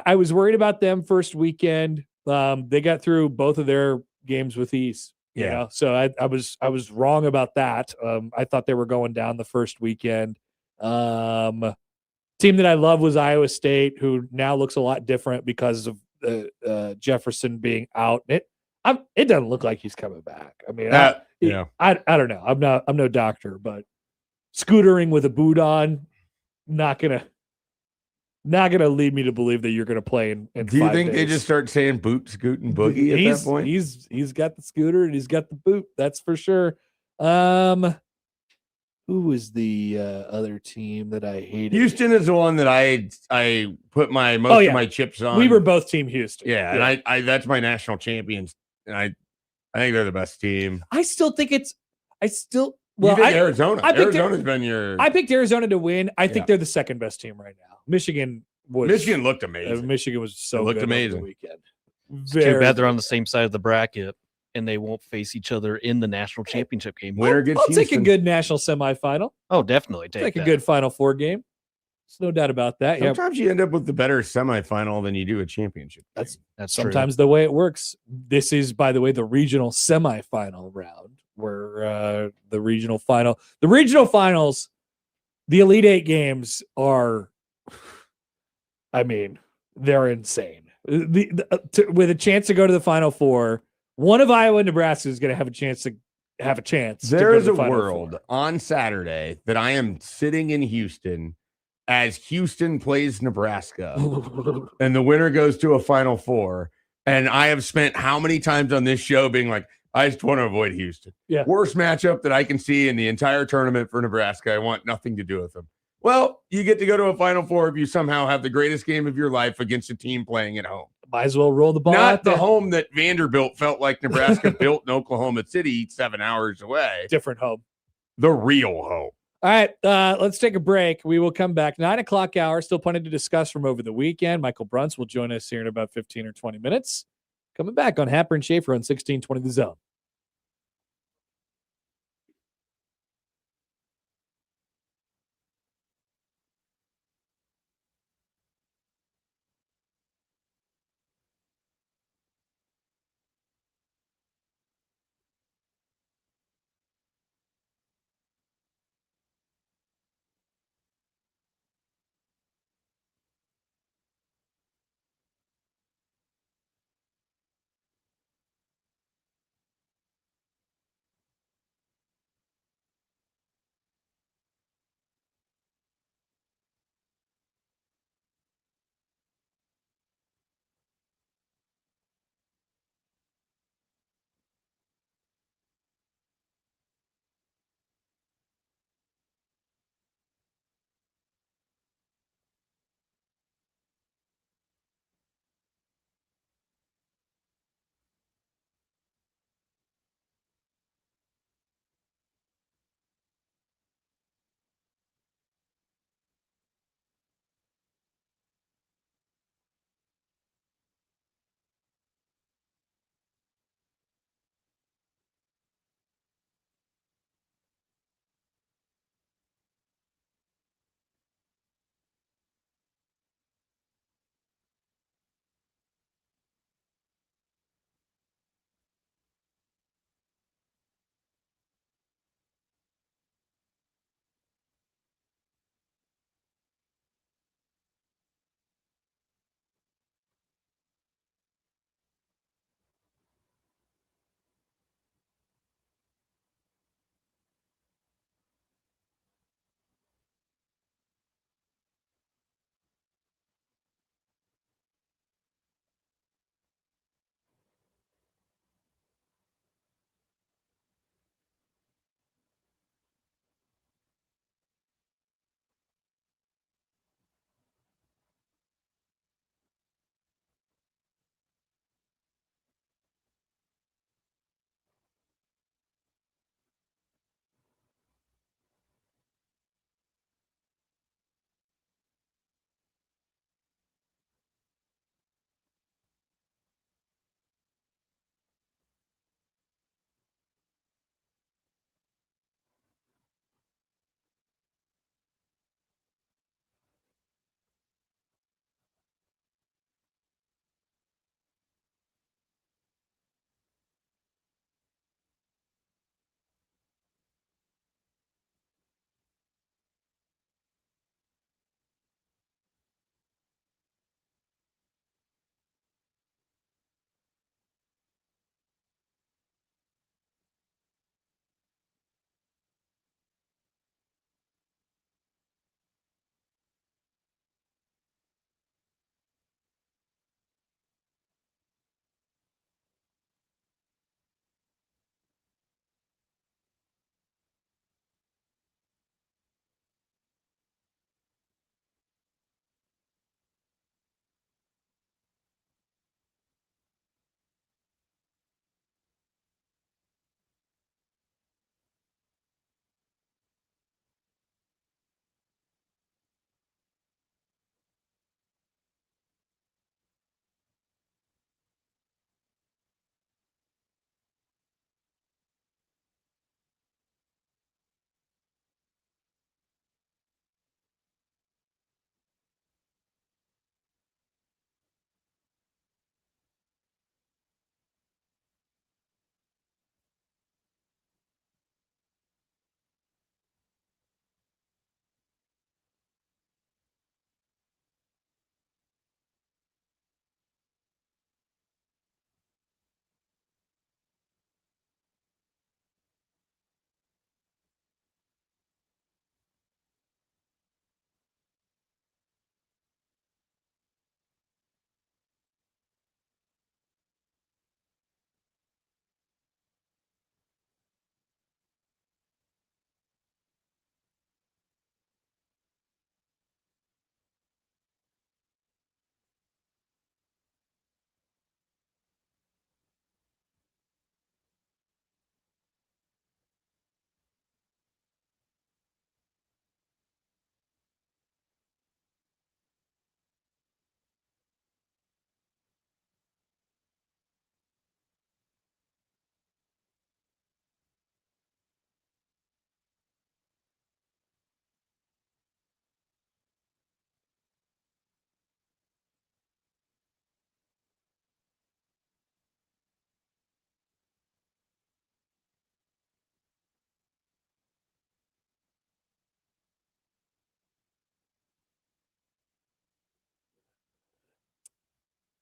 I was worried about them first weekend. They got through both of their games with ease. Yeah. So I was wrong about that. I thought they were going down the first weekend. Team that I love was Iowa State, who now looks a lot different because of Jefferson being out. It doesn't look like he's coming back. I mean, I don't know. I'm no doctor, but scootering with a boot on, not gonna lead me to believe that you're gonna play in Do you 5 think they days. just start saying boot, scoot, and boogie at that point? He's got the scooter and he's got the boot. That's for sure. Who was the other team that I hated? Houston is the one that I put most of my chips on. We were both Team Houston. Yeah, and I that's my national champions, and I think they're the best team. I still think Arizona. Arizona's been your. I picked Arizona to win. I think they're the second best team right now. Michigan looked amazing. Michigan was so looked good amazing over the weekend. It's too bad they're on the same side of the bracket and they won't face each other in the national championship game. Winner gets I'll take a good national semifinal. Oh, definitely take a good Final Four game. There's no doubt about that. Sometimes you end up with the better semifinal than you do a championship. That's sometimes the way it works. This is, by the way, the regional semifinal round, where the regional finals, the Elite Eight games are, I mean, they're insane. With a chance to go to the Final Four, one of Iowa and Nebraska is going to have a chance. There is a world on Saturday that I am sitting in Houston as Houston plays Nebraska and the winner goes to a Final Four. And I have spent how many times on this show being like, I just want to avoid Houston. Yeah. Worst matchup that I can see in the entire tournament for Nebraska. I want nothing to do with them. Well, you get to go to a Final Four if you somehow have the greatest game of your life against a team playing at home. Might as well roll the ball. Not the home that Vanderbilt felt like Nebraska built in Oklahoma City 7 hours away. Different home. The real home. All right, let's take a break. We will come back. 9 o'clock hour. Still plenty to discuss from over the weekend. Michael Bruns will join us here in about 15 or 20 minutes. Coming back on Happer and Schaefer on 1620 The Zone.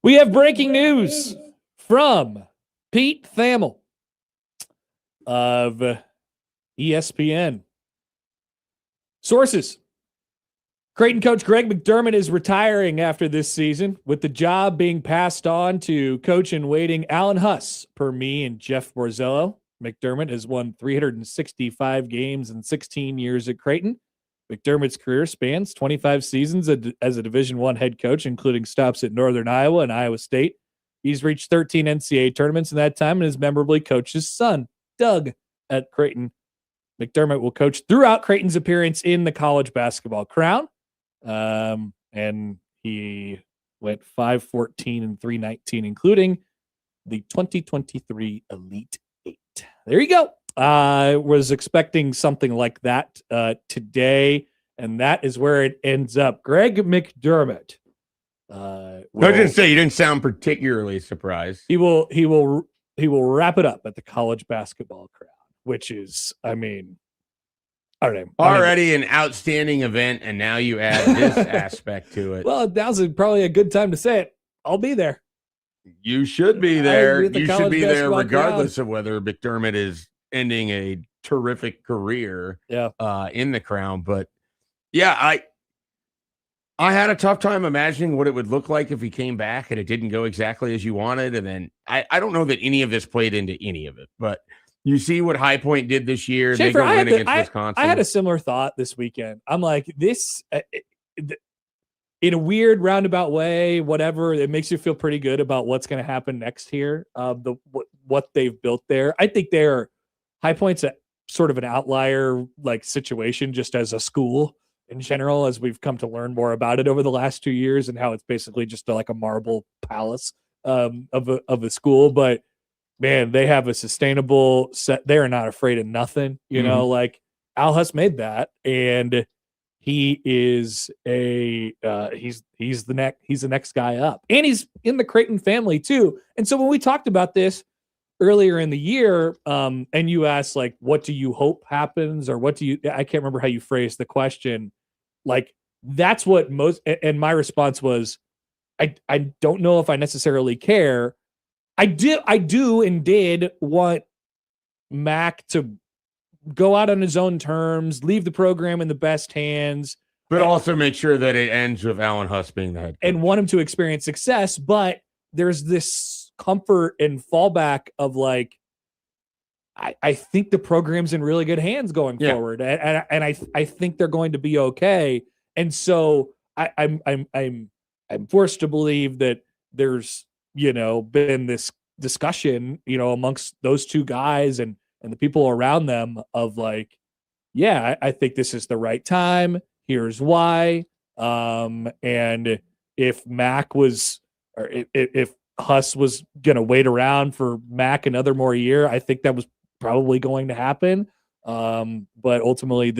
We have breaking news from Pete Thamel of ESPN. Sources. Creighton coach Greg McDermott is retiring after this season, with the job being passed on to coach-in-waiting Alan Huss, per me and Jeff Borzello. McDermott has won 365 games in 16 years at Creighton. McDermott's career spans 25 seasons as a Division I head coach, including stops at Northern Iowa and Iowa State. He's reached 13 NCAA tournaments in that time and has memorably coached his son, Doug, at Creighton. McDermott will coach throughout Creighton's appearance in the college basketball crown. And he went 5-14 and 3-19, including the 2023 Elite Eight. There you go. I was expecting something like that today, and that is where it ends up. Greg McDermott. I didn't say you didn't sound particularly surprised. He will wrap it up at the college basketball crown, which is, I mean, I don't know. Already an outstanding event, and now you add this aspect to it. Well, now's probably a good time to say it. I'll be there. You should be there. You should be there regardless of whether McDermott is ending a terrific career in the crown. But yeah, I had a tough time imagining what it would look like if he came back and it didn't go exactly as you wanted. And then I don't know that any of this played into any of it, but you see what High Point did this year. Schaefer, they go win against Wisconsin. I had a similar thought this weekend. I'm like, this, in a weird roundabout way, whatever, it makes you feel pretty good about what's going to happen next here. What they've built there. I think High Point's a sort of an outlier like situation just as a school in general, as we've come to learn more about it over the last 2 years and how it's basically just like a marble palace of a school. But man, they have a sustainable set. They're not afraid of nothing, you know, like Al Huss made that, and he is he's the next guy up, and he's in the Creighton family too. And so when we talked about this earlier in the year, and you asked like, what do you hope happens, or I can't remember how you phrased the question. Like, that's what and my response was, I don't know if I necessarily care. I do and did want Mac to go out on his own terms, leave the program in the best hands, but also make sure that it ends with Alan Huss being the head coach. And want him to experience success. But there's this comfort and fallback of like, I think the program's in really good hands going forward, and I think they're going to be okay. And so I'm forced to believe that there's, you know, been this discussion, you know, amongst those two guys and the people around them of like, yeah, I think this is the right time. Here's why. And if Mac was, or if Huss was going to wait around for Mac another more year, I think that was probably going to happen. But ultimately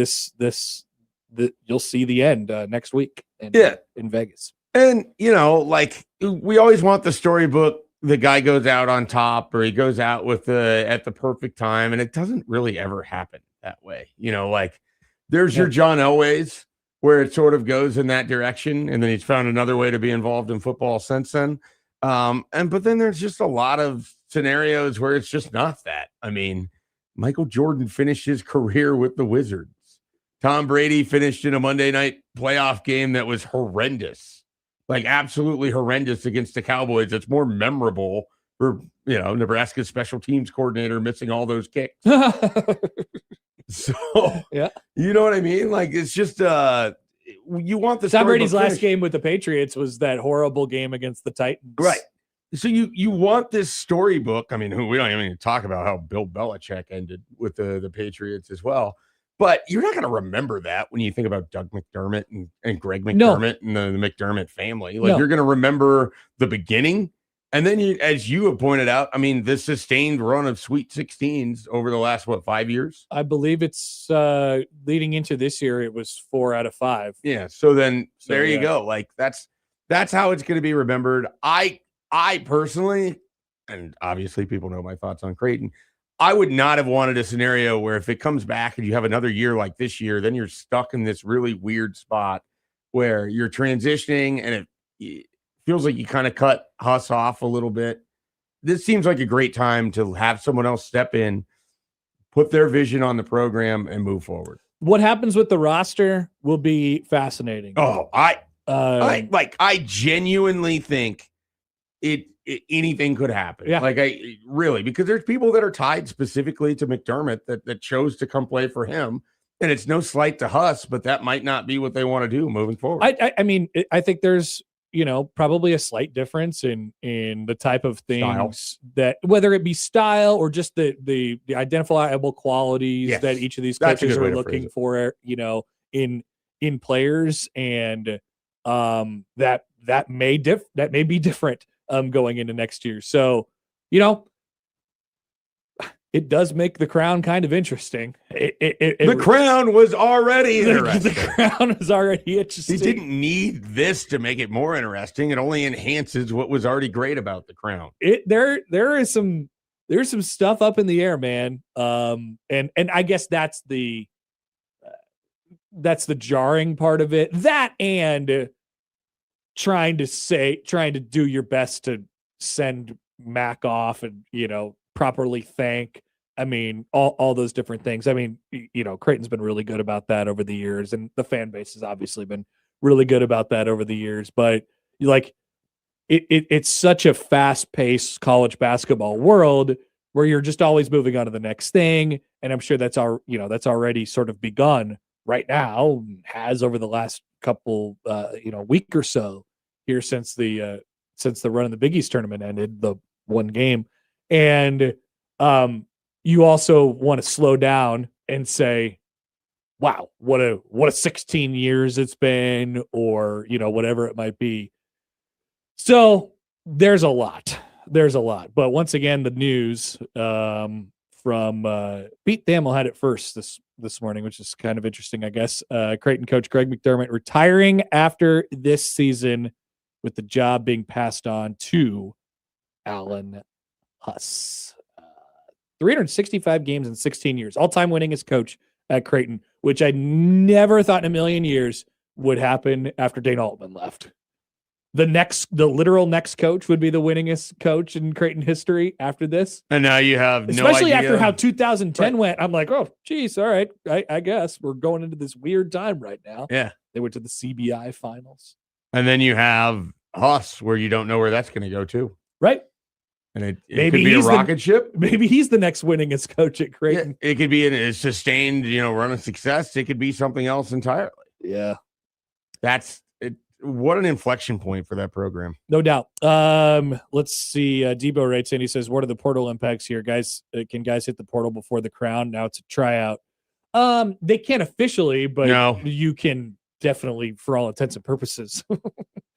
you'll see the end next week in Vegas. And, you know, like we always want the storybook, the guy goes out on top or he goes out with at the perfect time. And it doesn't really ever happen that way. You know, like there's your John Elway's where it sort of goes in that direction. And then he's found another way to be involved in football since then. But then there's just a lot of scenarios where it's just not that. I mean, Michael Jordan finished his career with the Wizards. Tom Brady finished in a Monday night playoff game that was horrendous. Like absolutely horrendous against the Cowboys. It's more memorable for, you know, Nebraska's special teams coordinator missing all those kicks. So, yeah, you know what I mean? Like, it's just, you want the Tom Brady's last game with the Patriots was that horrible game against the Titans. Right. So you want this storybook. I mean, we don't even talk about how Bill Belichick ended with the Patriots as well. But you're not going to remember that when you think about Doug McDermott and Greg McDermott and the McDermott family. Like you're going to remember the beginning. And then as you have pointed out, I mean, the sustained run of Sweet 16s over the last, 5 years? I believe it's leading into this year. It was 4 out of 5. Yeah. So then there you go. Like that's how it's going to be remembered. I personally, and obviously people know my thoughts on Creighton, I would not have wanted a scenario where if it comes back and you have another year like this year, then you're stuck in this really weird spot where you're transitioning and feels like you kind of cut Huss off a little bit. This seems like a great time to have someone else step in, put their vision on the program, and move forward. What happens with the roster will be fascinating. Oh, I genuinely think anything could happen. Yeah. Like because there's people that are tied specifically to McDermott that chose to come play for him. And it's no slight to Huss, but that might not be what they want to do moving forward. I mean, I think there's, probably a slight difference in the type of things that, whether it be style or just the identifiable qualities that each of these coaches are looking for, in players, and that may be different going into next year. So, it does make the crown kind of interesting. The crown was already interesting. The crown is already interesting. He didn't need this to make it more interesting. It only enhances what was already great about the crown. There's some stuff up in the air, man. And I guess that's the jarring part of it. That and trying to do your best to send Mac off and properly thank. I mean, all those different things. I mean, Creighton's been really good about that over the years, and the fan base has obviously been really good about that over the years. But it's such a fast-paced college basketball world where you're just always moving on to the next thing. And I'm sure that's already sort of begun right now, has over the last couple week or so here since the run of the Big East tournament ended, the one game. And you also want to slow down and say, wow, what a 16 years it's been, or whatever it might be. So there's a lot, but once again, the news from Pete Thamel had it first this morning, which is kind of interesting, I guess. Creighton coach Greg McDermott retiring after this season, with the job being passed on to Alan Huss. 365 games in 16 years, all-time winningest coach at Creighton, which I never thought in a million years would happen after Dane Altman left. The literal next coach would be the winningest coach in Creighton history after this. And now you have especially after how 2010 went. I'm like, oh, geez, all right. I guess we're going into this weird time right now. Yeah. They went to the CBI finals. And then you have Huss, where you don't know where that's going to go to. Right. And it could be a rocket ship. Maybe he's the next winningest coach at Creighton. Yeah, it could be a sustained, run of success. It could be something else entirely. Yeah. That's it. What an inflection point for that program. No doubt. Let's see. Debo writes in. He says, what are the portal impacts here? Guys, can guys hit the portal before the crown? Now it's a tryout. They can't officially, but you can definitely, for all intents and purposes.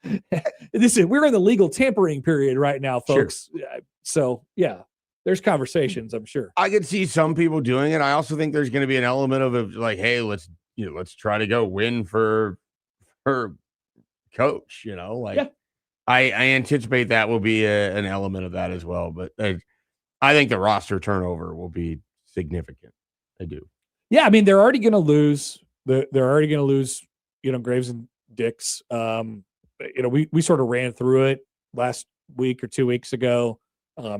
We're in the legal tampering period right now, folks. Sure. So yeah, there's conversations, I'm sure. I could see some people doing it. I also think there's going to be an element of like, hey, let's try to go win for her coach. I anticipate that will be an element of that as well. But I think the roster turnover will be significant. I do. Yeah, I mean, they're already going to lose. They're already going to lose. Graves and Dix. We sort of ran through it last week or 2 weeks ago,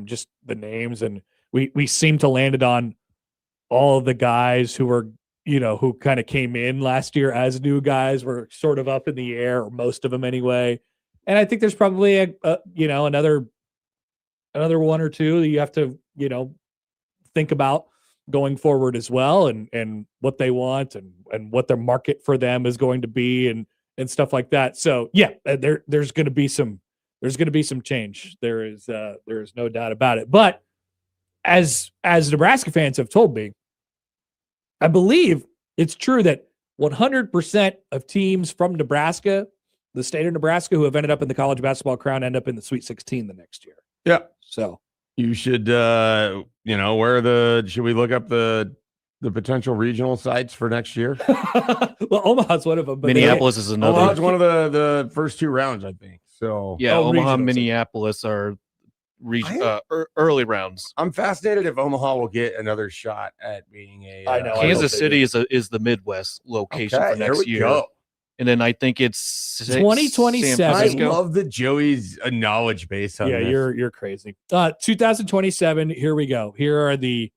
just the names, and we seem to landed on all of the guys who were, who kind of came in last year as new guys were sort of up in the air, or most of them anyway. And I think there's probably another one or two that you have to, think about going forward as well, and what they want and what their market for them is going to be, and stuff like that. So yeah, there's going to be some change. There is no doubt about it. But as Nebraska fans have told me, I believe it's true that 100% of teams from Nebraska, the state of Nebraska, who have ended up in the college basketball crown, end up in the Sweet 16 the next year. Yeah. So you should, should we look up the potential regional sites for next year? Well, Omaha's one of them. But Minneapolis is another. Omaha's one of the first two rounds, I think. So yeah, Omaha, Minneapolis are early rounds. I'm fascinated if Omaha will get another shot at being a. Kansas City is the Midwest location for next year. Go. And then I think it's 2027. I love that Joey's a knowledge base on this. You're crazy. 2027. Here we go. Here are the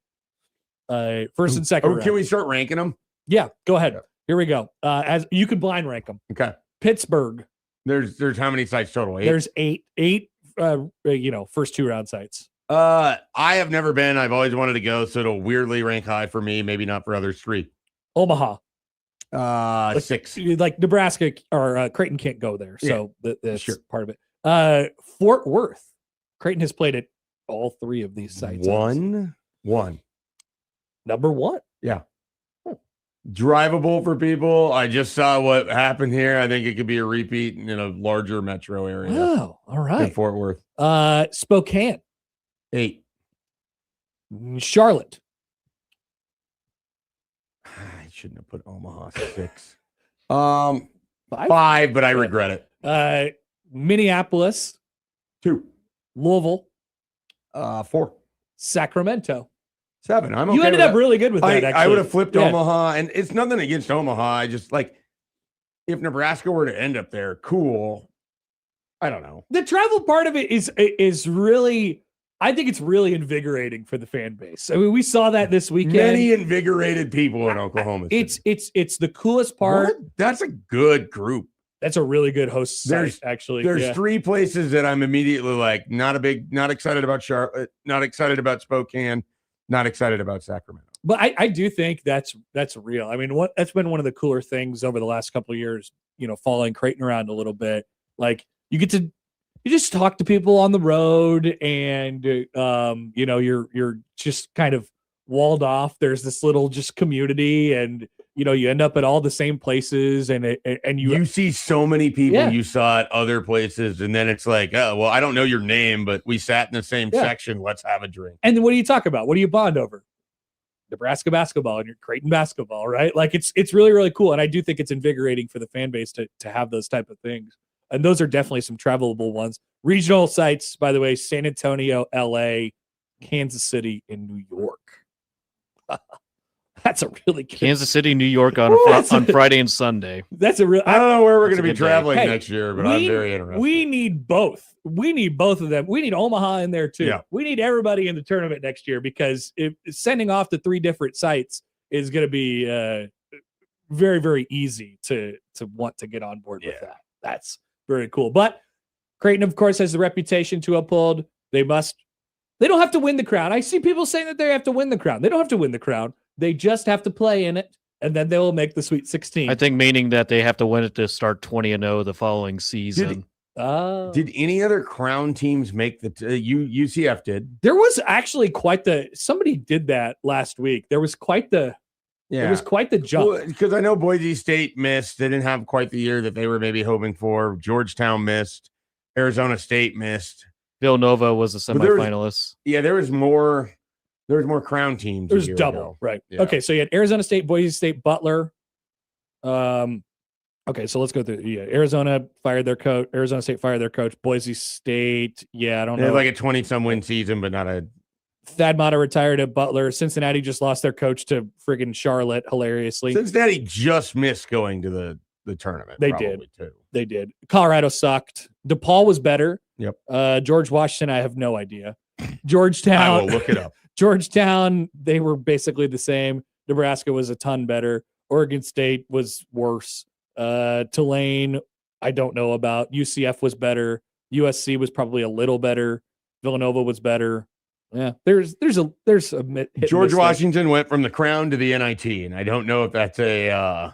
first and second. Can we start ranking them? Yeah, go ahead. Here we go. As you could blind rank them. Okay. Pittsburgh. There's how many sites total? 8? There's eight. First 2 round sites. I have never been. I've always wanted to go, so it'll weirdly rank high for me. Maybe not for others. 3. Omaha. 6. Like Nebraska or Creighton can't go there, so that's part of it. Fort Worth. Creighton has played at all 3 of these sites. 1. Number 1. Yeah. Drivable for people. I just saw what happened here. I think it could be a repeat in a larger metro area. Oh, all right. In Fort Worth. Spokane. 8. Charlotte. I shouldn't have put Omaha 6. 5, but I regret it. Minneapolis. 2. Louisville. 4. Sacramento. 7. I'm okay. You ended up really good with that. I would have flipped Omaha, and it's nothing against Omaha. I just if Nebraska were to end up there, cool. I don't know. The travel part of it is really, I think it's really invigorating for the fan base. I mean, we saw that this weekend. Many invigorated people in Oklahoma City. It's the coolest part. What? That's a good group. That's a really good host site, actually. There's 3 places that I'm immediately not excited about Charlotte, not excited about Spokane, not excited about Sacramento. But I do think that's real. I mean, that's been one of the cooler things over the last couple of years, following Creighton around a little bit. Like you just talk to people on the road and, you're just kind of walled off. There's this little just community and, you end up at all the same places and you see so many people you saw at other places. And then it's like, oh, well, I don't know your name, but we sat in the same section. Let's have a drink. And then what do you talk about? What do you bond over? Nebraska basketball and your Creighton basketball, right? Like it's really, really cool. And I do think it's invigorating for the fan base to have those type of things. And those are definitely some travelable ones. Regional sites, by the way, San Antonio, LA, Kansas City, and New York. That's a really good Kansas City, New York on Friday and Sunday. That's a real. I don't know where we're going to be traveling next year, but I'm very interested. We need both. We need both of them. We need Omaha in there too. Yeah. We need everybody in the tournament next year because sending off to 3 different sites is going to be very, very easy to want to get on board with that. That's very cool. But Creighton, of course, has the reputation to uphold. They don't have to win the crown. I see people saying that they have to win the crown. They don't have to win the crown. They just have to play in it, and then they will make the Sweet 16. I think meaning that they have to win it to start 20-0 the following season. Did any other crown teams make the UCF did? There was actually somebody did that last week. There was quite the jump. Because I know Boise State missed. They didn't have quite the year that they were maybe hoping for. Georgetown missed. Arizona State missed. Villanova was a semifinalist. There was more crown teams. There's double, right? Yeah. Okay, so you had Arizona State, Boise State, Butler. Okay, so let's go through. Yeah, Arizona fired their coach. Arizona State fired their coach. Boise State, I don't know. They had like a 20-some win season, but not a. Thad Matta retired at Butler. Cincinnati just lost their coach to friggin' Charlotte, hilariously. Cincinnati just missed going to the tournament. They did. Too. They did. Colorado sucked. DePaul was better. Yep. George Washington, I have no idea. Georgetown. I will look it up. Georgetown, they were basically the same. Nebraska was a ton better. Oregon State was worse. Tulane, I don't know about. UCF was better. USC was probably a little better. Villanova was better. Yeah, there's a George Washington went from the crown to the NIT, and I don't know if that's I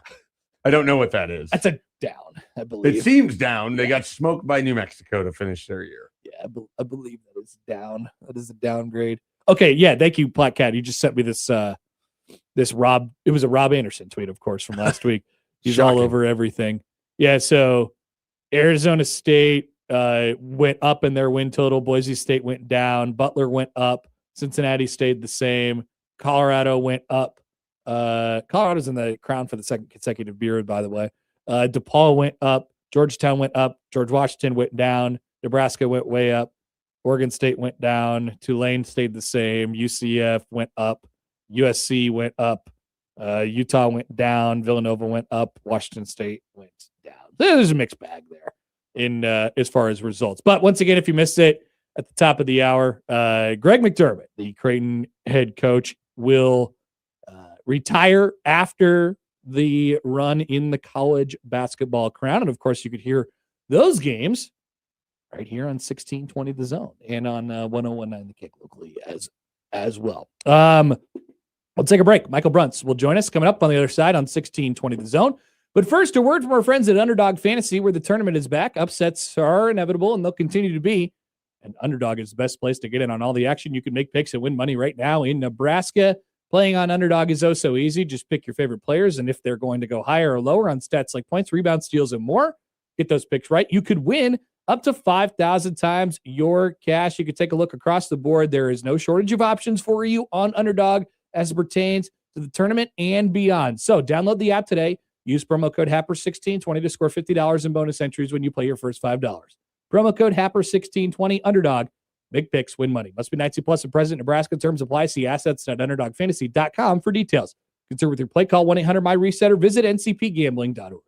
don't know what that is. That's a down, I believe. It seems down. They got smoked by New Mexico to finish their year. Yeah, I believe that is down. That is a downgrade. Okay, yeah, thank you, Platcat. You just sent me this Rob. It was a Rob Anderson tweet, of course, from last week. He's all over everything. Yeah, so Arizona State went up in their win total. Boise State went down. Butler went up. Cincinnati stayed the same. Colorado went up. Colorado's in the crown for the second consecutive year, by the way. DePaul went up. Georgetown went up. George Washington went down. Nebraska went way up. Oregon State went down. Tulane stayed the same. UCF went up. USC went up. Utah went down. Villanova went up. Washington State went There's a mixed bag there in as far as results. But once again, if you missed it at the top of the hour, Greg McDermott, the Creighton head coach, will retire after the run in the college basketball crown. And of course, you could hear those games right here on 1620 The Zone and on 1019 The Kick locally as well. We'll take a break. Michael Bruntz will join us coming up on the other side on 1620 The Zone. But first, a word from our friends at Underdog Fantasy, where the tournament is back. Upsets are inevitable, and they'll continue to be. And Underdog is the best place to get in on all the action. You can make picks and win money right now in Nebraska. Playing on Underdog is oh so easy. Just pick your favorite players, and if they're going to go higher or lower on stats like points, rebounds, steals, and more, get those picks right. You could win up to 5,000 times your cash. You could take a look across the board. There is no shortage of options for you on Underdog as it pertains to the tournament and beyond. So download the app today. Use promo code HAPPER1620 to score $50 in bonus entries when you play your first $5. Promo code HAPPER1620, Underdog. Big picks, win money. Must be 19 plus and present. Nebraska terms apply. See assets.underdogfantasy.com for details. Concerned with your play, call 1-800-MY-RESET or visit ncpgambling.org.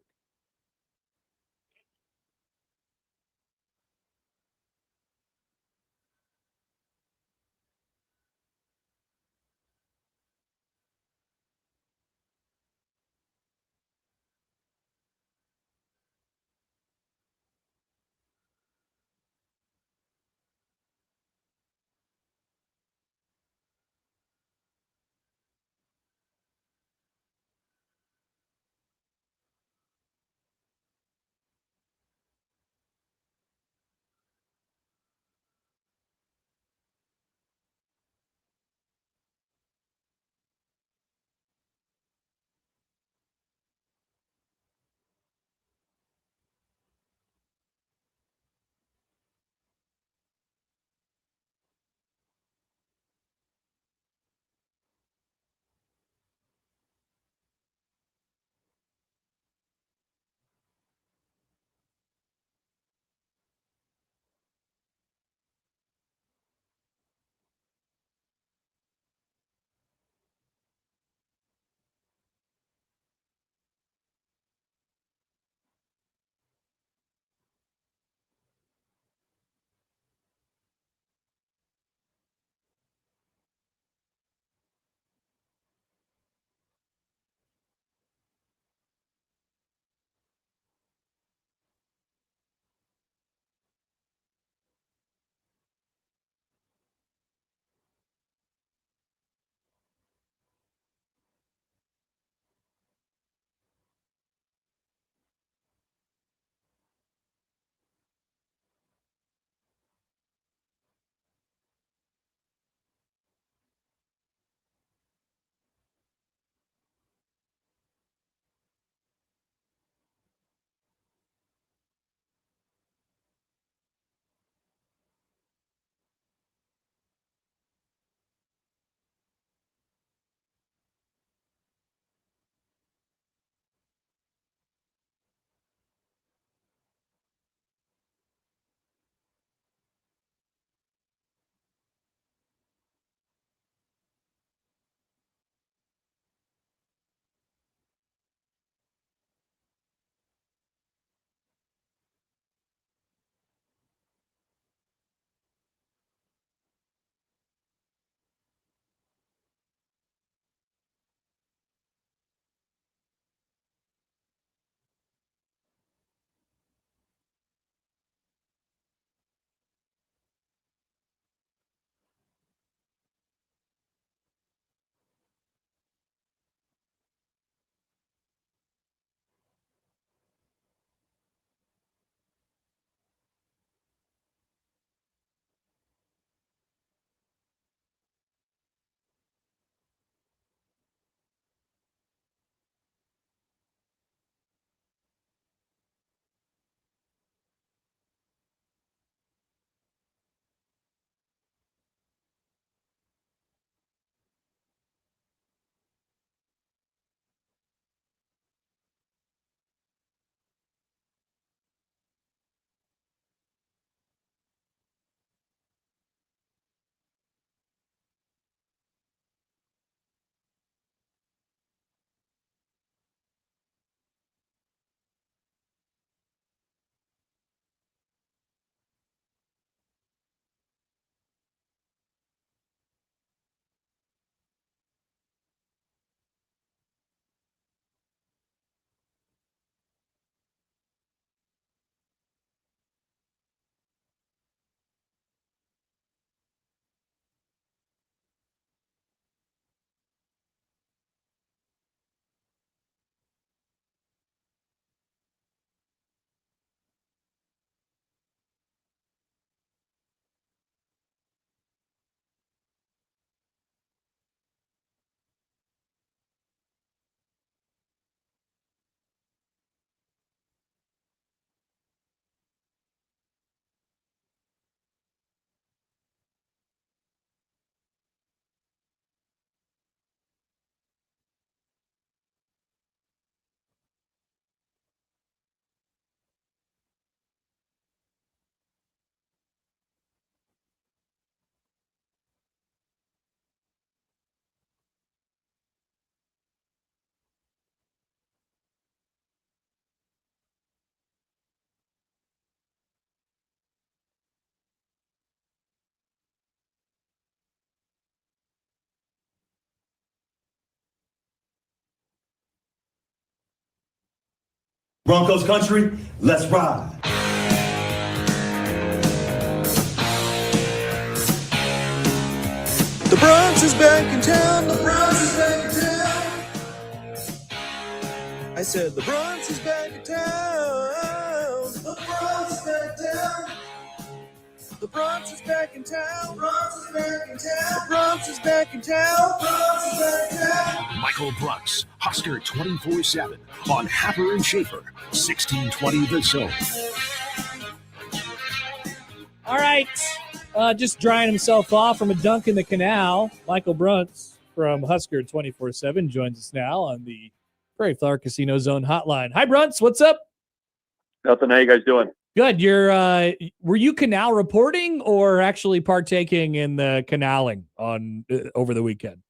Broncos country, let's ride. The Bronx is back in town. The Bronx is back in town. I said the Bronx is back in town. The Bronx is back in town. The Bronx is back in town. The Bronx is back in town. The Bronx is back in town. The Bronx is back in town. Michael Brooks, Husker 24/7 on Happer and Schaefer, 1620 The Zone. All right. Just drying himself off from a dunk in the canal. Michael Brooks from Husker 24/7 joins us now on the Prairie Flower Casino Zone hotline. Hi, Brunts. What's up? Nothing. How you guys doing? Good. Were you canal reporting or actually partaking in the canaling on over the weekend?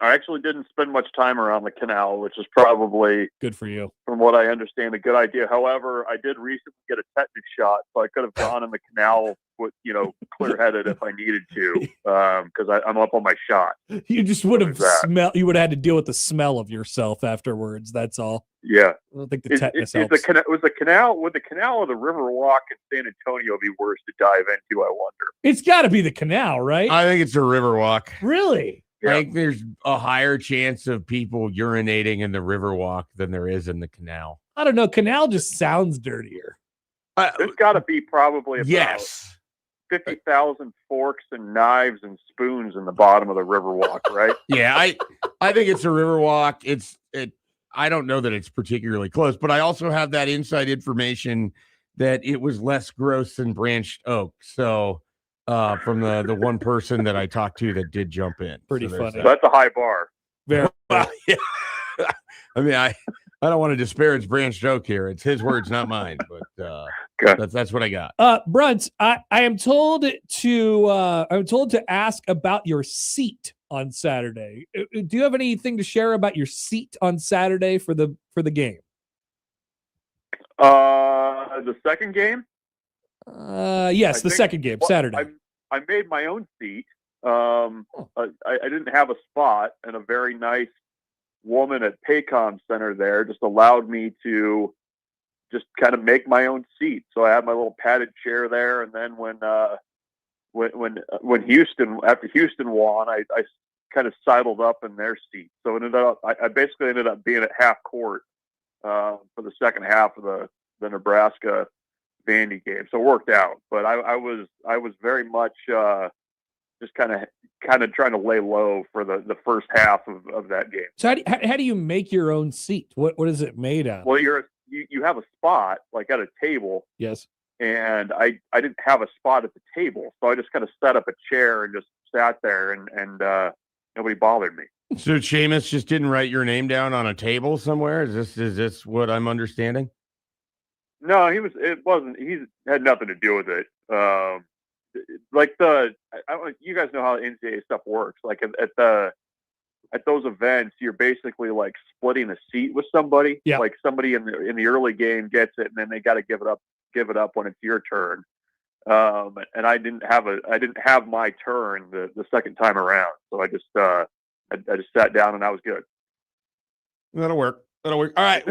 I actually didn't spend much time around the canal, which is probably, good for you, from what I understand, a good idea. However, I did recently get a tetanus shot, so I could have gone in the canal with, clear-headed if I needed to, because I'm up on my shot. You just would have You would have had to deal with the smell of yourself afterwards. That's all. Yeah, I don't think the tetanus helps. Would the canal or the Riverwalk in San Antonio be worse to dive into? I wonder. It's got to be the canal, right? I think it's a Riverwalk. Really? Yeah. I think there's a higher chance of people urinating in the Riverwalk than there is in the canal. I don't know. Canal just sounds dirtier. There's got to be probably about 50,000 forks and knives and spoons in the bottom of the Riverwalk, right? Yeah, I think it's a Riverwalk. I don't know that it's particularly close, but I also have that inside information that it was less gross than Branched Oak. So from the one person that I talked to that did jump in. Pretty funny. So that's a high bar. Very. Yeah. I mean, I don't want to disparage Branched Oak here. It's his words, not mine. But that's what I got. Brunt, I am told to ask about your seat on Saturday. Do you have anything to share about your seat on Saturday for the game? The second game? Yes, the second game, Saturday. I made my own seat. I didn't have a spot, and a very nice woman at Paycom Center there just allowed me to just kind of make my own seat. So I had my little padded chair there, and then when Houston, after Houston won, I kind of sidled up in their seat. So I basically ended up being at half court for the second half of the Nebraska Vandy game. So it worked out. But I was very much just kind of trying to lay low for the first half of that game. So how do you make your own seat? What is it made out of? Well, you have a spot like at a table. Yes. And I didn't have a spot at the table, so I just kind of set up a chair and just sat there, and nobody bothered me. So Seamus just didn't write your name down on a table somewhere? Is this what I'm understanding? No, he had nothing to do with it. You guys know how NCAA stuff works. Like at those events, you're basically like splitting a seat with somebody. Yeah. Like somebody in the early game gets it, and then they got to give it up when it's your turn. And I didn't have my turn the second time around, so I just sat down and I was good. That'll work. All right.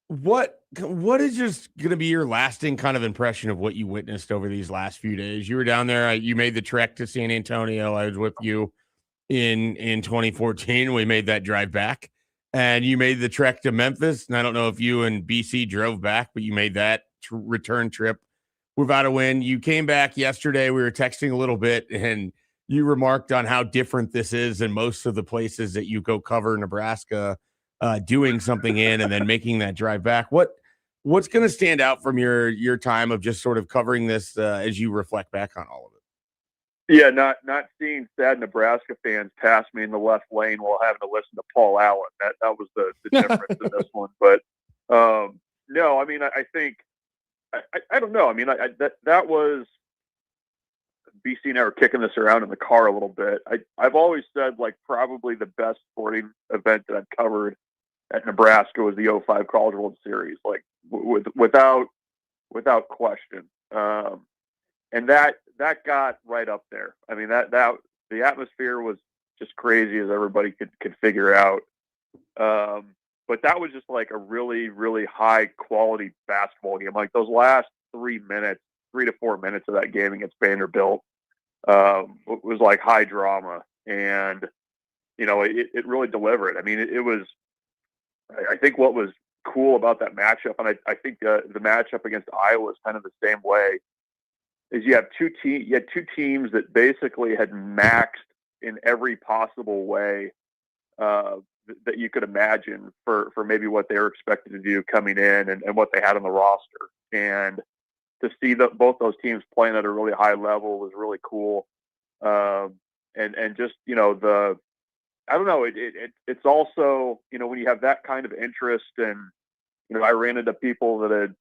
What is just going to be your lasting kind of impression of what you witnessed over these last few days? You were down there. You made the trek to San Antonio. I was with you in 2014. We made that drive back, and you made the trek to Memphis. And I don't know if you and BC drove back, but you made that return trip without a win. You came back yesterday. We were texting a little bit, and you remarked on how different this is than most of the places that you go cover Nebraska, doing something in and then making that drive back. What's going to stand out from your time of just sort of covering this as you reflect back on all of it? Yeah, not seeing sad Nebraska fans pass me in the left lane while having to listen to Paul Allen. That was the difference in this one. But no, I mean, I think I don't know. I mean, that was BC and I were kicking this around in the car a little bit. I've always said like probably the best sporting event that I've covered at Nebraska was the 05 College World Series, like without question. And that got right up there. I mean, that the atmosphere was just crazy as everybody could figure out. but that was just like a really, really high quality basketball game. Like those last 3 to 4 minutes of that game against Vanderbilt was like high drama, and it really delivered. I mean, it was. I think what was cool about that matchup, and I think the matchup against Iowa is kind of the same way, is you had two teams that basically had maxed in every possible way that you could imagine for maybe what they were expected to do coming in and what they had on the roster. And to see both those teams playing at a really high level was really cool. And just, I don't know, it's also, when you have that kind of interest, and, I ran into people that had,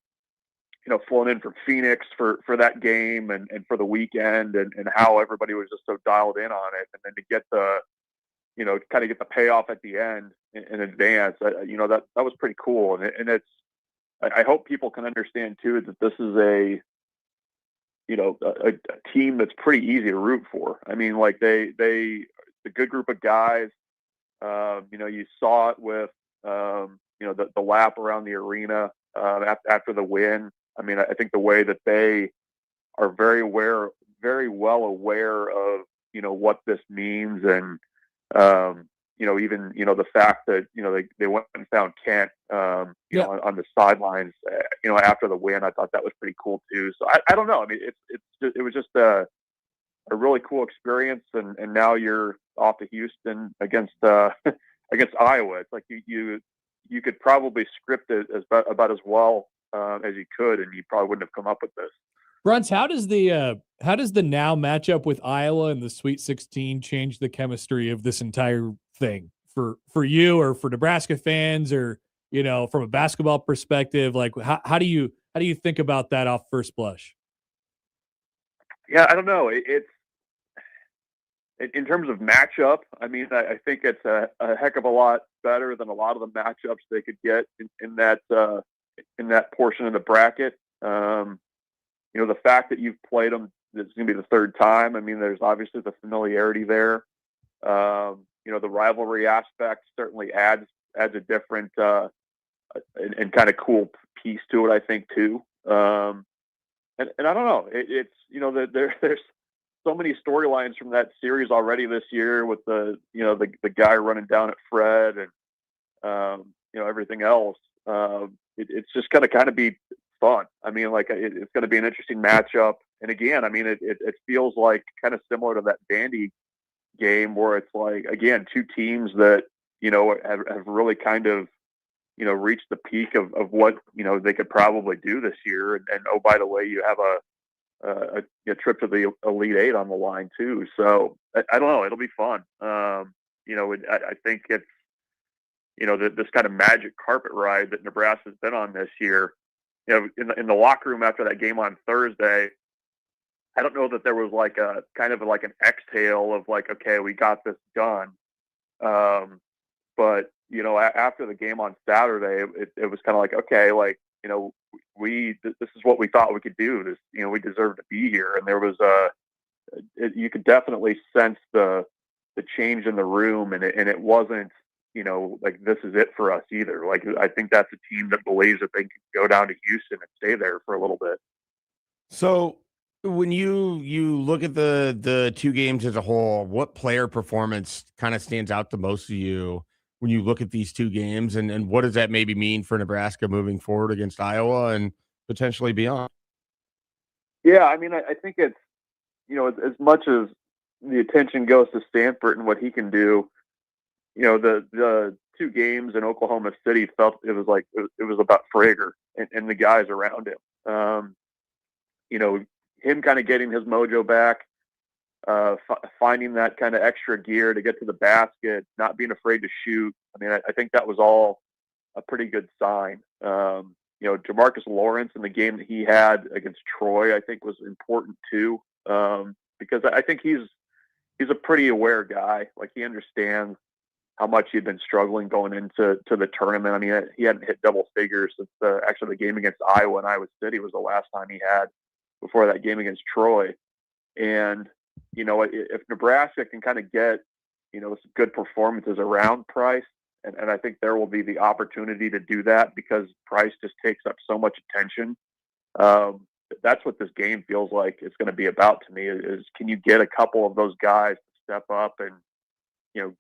flown in from Phoenix for that game and for the weekend, and how everybody was just so dialed in on it. And then to get the, kind of get the payoff at the end in advance, that was pretty cool. And it's, I hope people can understand too, that this is a team that's pretty easy to root for. I mean, like a good group of guys. You saw it with, the lap around the arena after the win. I mean, I think the way that they are very well aware of, what this means. And, even, the fact that, they went and found Kent, on the sidelines, after the win. I thought that was pretty cool too. So I don't know. I mean, it was just a really cool experience. And now you're off to Houston against Iowa. It's like you could probably script it about as well as you could, and you probably wouldn't have come up with this. Bruns, how does the now matchup with Iowa in the Sweet 16 change the chemistry of this entire thing for you or for Nebraska fans, or from a basketball perspective? Like how do you think about that off first blush? Yeah, I don't know. It's in terms of matchup. I mean, I think it's a heck of a lot better than a lot of the matchups they could get in that portion of the bracket. The fact that you've played them, this is going to be the third time. I mean, there's obviously the familiarity there. The rivalry aspect certainly adds a different and kind of cool piece to it, I think, too. And I don't know. It's there's so many storylines from that series already this year with the guy running down at Fred and everything else. It's just going to kind of be fun. I mean, like it's going to be an interesting matchup. And again, I mean, it feels like kind of similar to that Vandy game, where it's like, again, two teams that have really kind of reached the peak of what they could probably do this year. And oh, by the way, you have a trip to the Elite Eight on the line too. So I don't know. It'll be fun. I think it's this kind of magic carpet ride that Nebraska's been on this year. In the locker room after that game on Thursday, I don't know that there was like a kind of like an exhale of like, okay, we got this done. But after the game on Saturday, it was kind of like, okay, like, this is what we thought we could do. This, we deserve to be here. And there was you could definitely sense the change in the room, and it wasn't, like, this is it for us either. Like, I think that's a team that believes that they can go down to Houston and stay there for a little bit. So when you look at the two games as a whole, what player performance kind of stands out the most to you when you look at these two games, and what does that maybe mean for Nebraska moving forward against Iowa and potentially beyond? Yeah, I mean, I think it's, as much as the attention goes to Stanford and what he can do, the two games in Oklahoma City felt it was like it was about Frager and the guys around him. Him kind of getting his mojo back, finding that kind of extra gear to get to the basket, not being afraid to shoot. I mean, I think that was all a pretty good sign. Jamarcus Lawrence in the game that he had against Troy, I think, was important too, because I think he's a pretty aware guy. Like, he understands how much he'd been struggling going into the tournament. I mean, he hadn't hit double figures since actually the game against Iowa and Iowa City was the last time he had before that game against Troy. And, if Nebraska can kind of get, some good performances around Price And I think there will be the opportunity to do that because Price just takes up so much attention. That's what this game feels like it's going to be about to me is can you get a couple of those guys to step up and,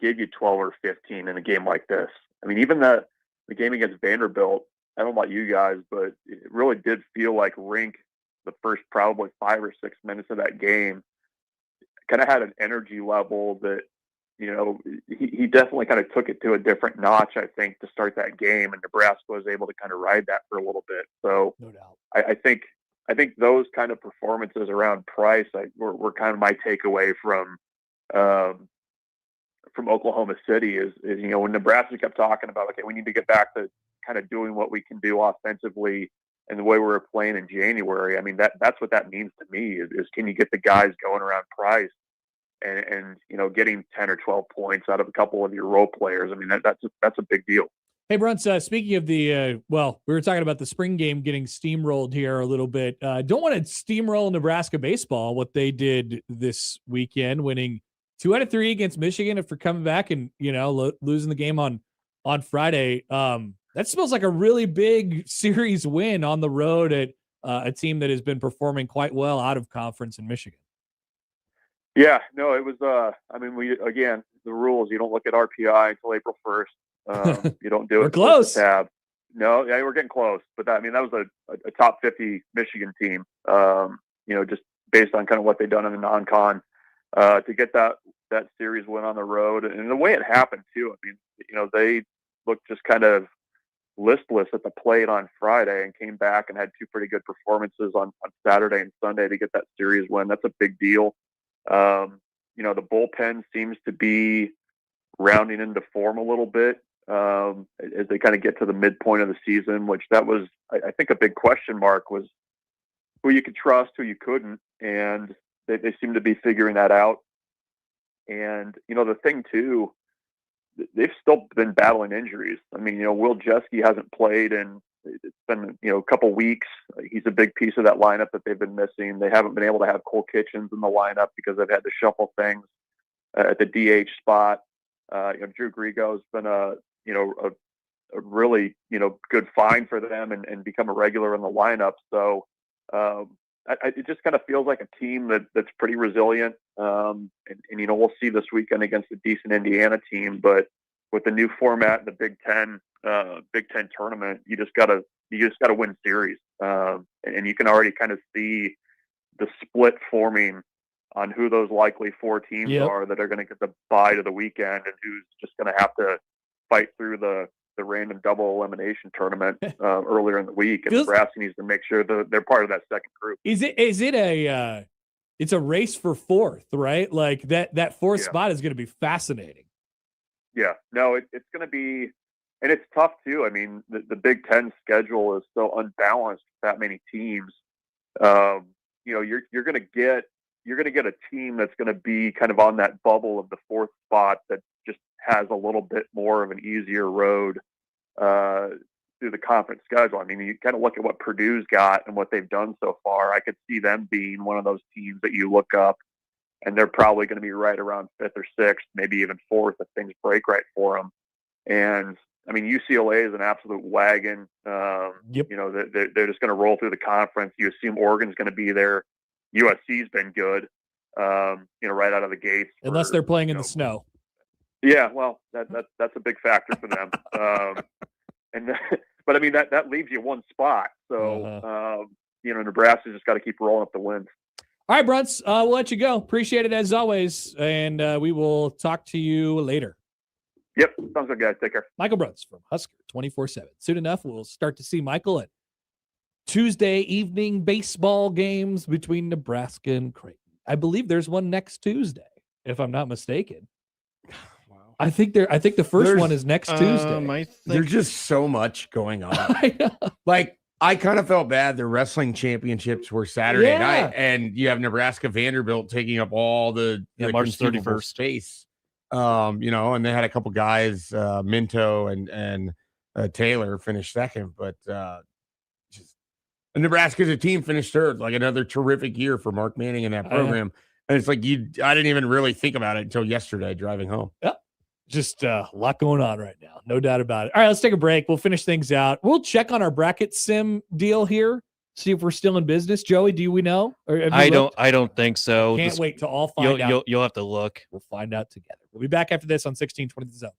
give you 12 or 15 in a game like this? I mean, even the game against Vanderbilt, I don't know about you guys, but it really did feel like Rink, the first probably 5 or 6 minutes of that game, kind of had an energy level that, he definitely kind of took it to a different notch, I think, to start that game, and Nebraska was able to kind of ride that for a little bit. So no doubt. I think those kind of performances around Price were kind of my takeaway from Oklahoma City is when Nebraska kept talking about, okay, we need to get back to kind of doing what we can do offensively and the way we were playing in January. I mean, that's what that means to me is can you get the guys going around Price and getting 10 or 12 points out of a couple of your role players. I mean, that's a big deal. Hey, Bruns, speaking of the, we were talking about the spring game getting steamrolled here a little bit. Don't want to steamroll Nebraska baseball, what they did this weekend, winning 2 out of 3 against Michigan after coming back and, losing the game on Friday. That smells like a really big series win on the road at a team that has been performing quite well out of conference in Michigan. Yeah, no, it was, the rules, you don't look at RPI until April 1st. You don't do it. We're close. Tab. No, yeah, we're getting close. But that was a top 50 Michigan team, just based on kind of what they've done in the non-con, to get that series win on the road. And the way it happened too, they looked just kind of listless at the plate on Friday and came back and had 2 pretty good performances on Saturday and Sunday to get that series win. That's a big deal. The bullpen seems to be rounding into form a little bit as they kind of get to the midpoint of the season, which that was, I think, a big question mark was who you could trust, who you couldn't, and they seem to be figuring that out. And, the thing too, they've still been battling injuries. I mean, Will Jeske hasn't played and it's been, a couple weeks. He's a big piece of that lineup that they've been missing. They haven't been able to have Cole Kitchens in the lineup because they've had to shuffle things at the DH spot. Drew Grigo's been a really, good find for them and become a regular in the lineup. So it just kind of feels like a team that's pretty resilient. And we'll see this weekend against a decent Indiana team, but with the new format in the Big Ten tournament, you just gotta win series. And you can already kind of see the split forming on who those likely 4 teams are that are going to get the bye to the weekend and who's just going to have to fight through the random double elimination tournament earlier in the week. And Nebraska needs to make sure that they're part of that second group. Is it it's a race for 4th, right? Like that 4th spot is going to be fascinating. Yeah, no, it's going to be, and it's tough too. I mean, the Big Ten schedule is so unbalanced with that many teams. You're going to get a team that's going to be kind of on that bubble of the 4th spot that just has a little bit more of an easier road through the conference schedule. I mean, you kind of look at what Purdue's got and what they've done so far. I could see them being one of those teams that you look up and they're probably going to be right around 5th or 6th, maybe even 4th if things break right for them. And I mean, UCLA is an absolute wagon. They're just going to roll through the conference. You assume Oregon's going to be there. USC's been good, right out of the gates. Unless they're playing in the snow. Yeah, well, that's a big factor for them. But I mean, that leaves you 1 spot. So, Nebraska's just got to keep rolling up the wins. All right, Bruns, we'll let you go. Appreciate it as always. And we will talk to you later. Yep. Sounds good, guys. Take care. Michael Bruns from Husker 24/7. Soon enough, we'll start to see Michael at Tuesday evening baseball games between Nebraska and Creighton. I believe there's one next Tuesday, if I'm not mistaken. Wow. I think the first one is next Tuesday. There's just so much going on. Like, I kind of felt bad. The wrestling championships were Saturday night, and you have Nebraska Vanderbilt taking up all the March 31st space. And they had a couple guys, Minto and Taylor finished second, but Nebraska as a team finished 3rd. Like, another terrific year for Mark Manning in that program. And it's like I didn't even really think about it until yesterday driving home. Yep. Just a lot going on right now. No doubt about it. All right, let's take a break. We'll finish things out. We'll check on our bracket sim deal here. See if we're still in business. Joey, do we know? Or I don't think so. Can't wait to all find out. You'll have to look. We'll find out together. We'll be back after this on 1620 The Zone.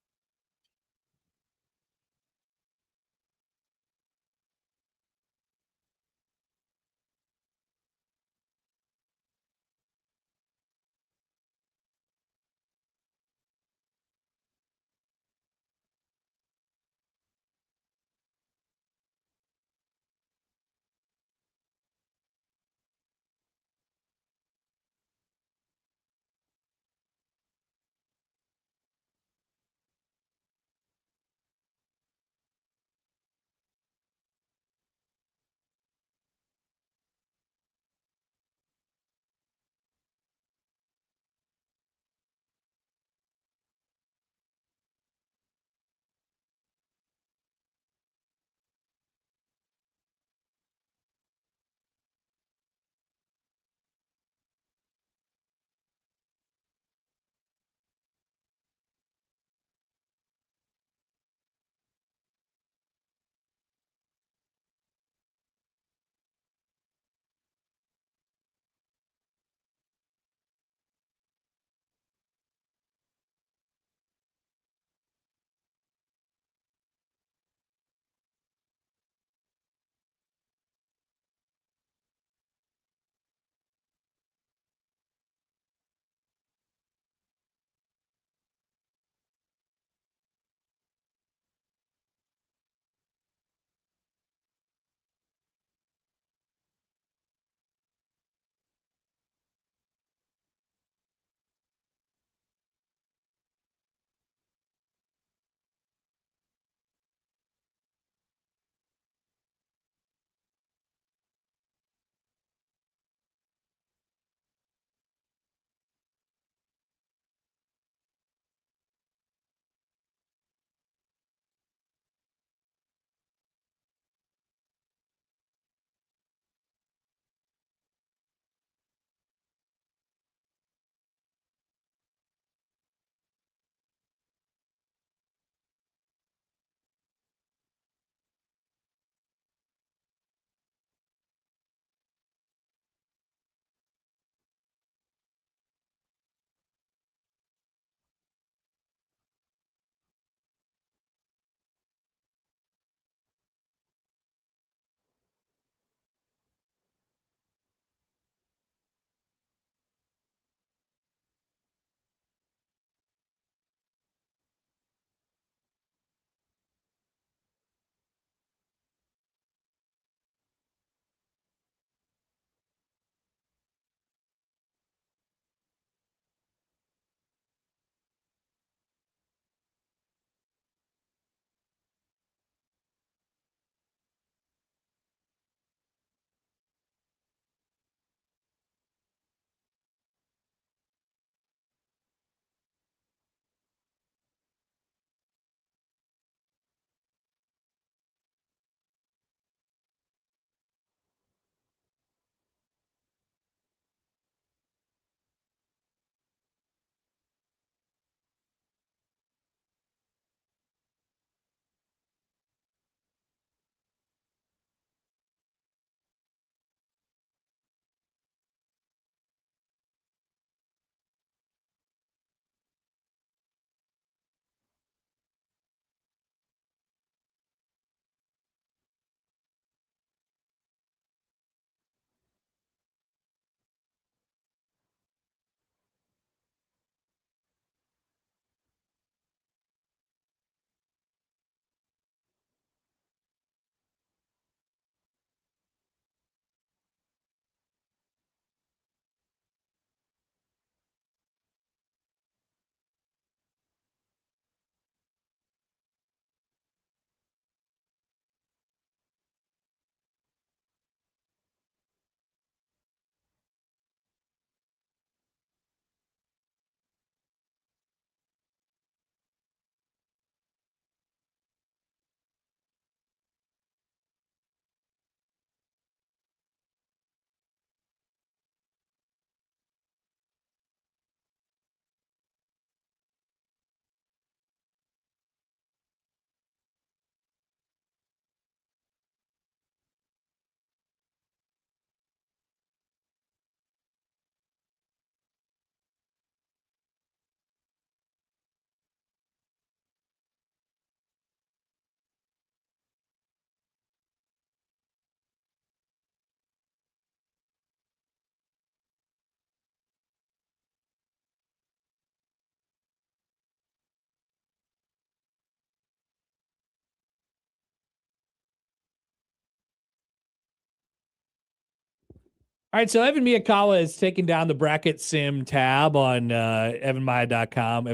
All right, so Evan Miyakawa is taking down the bracket sim tab on evanmia.com.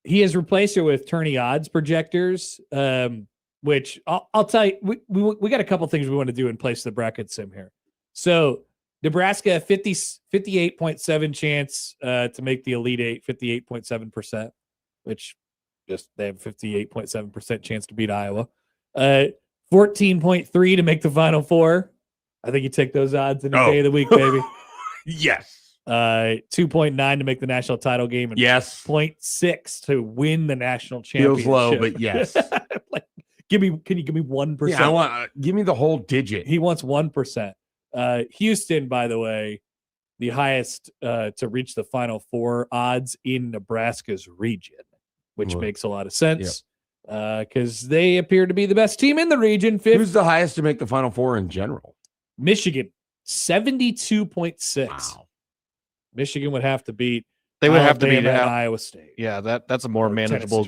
He has replaced it with tourney odds projectors, which I'll tell you, we got a couple things we want to do in place of the bracket sim here. So Nebraska, 58.7 chance to make the Elite Eight, 58.7%, which just they have 58.7% chance to beat Iowa. 14.3 to make the Final Four. I think you take those odds any day of the week, baby. Yes. 2.9 to make the national title game, and yes. 0.6 to win the national championship. Feels low, but yes. Can you give me 1%? Yeah, I want give me the whole digit. He wants 1%. Houston, by the way, the highest to reach the Final Four odds in Nebraska's region, which makes a lot of sense because they appear to be the best team in the region. Who's the highest to make the Final Four in general? Michigan, 72.6. Wow. Michigan would have to beat. They would have to beat Iowa State. Yeah, that's a more manageable.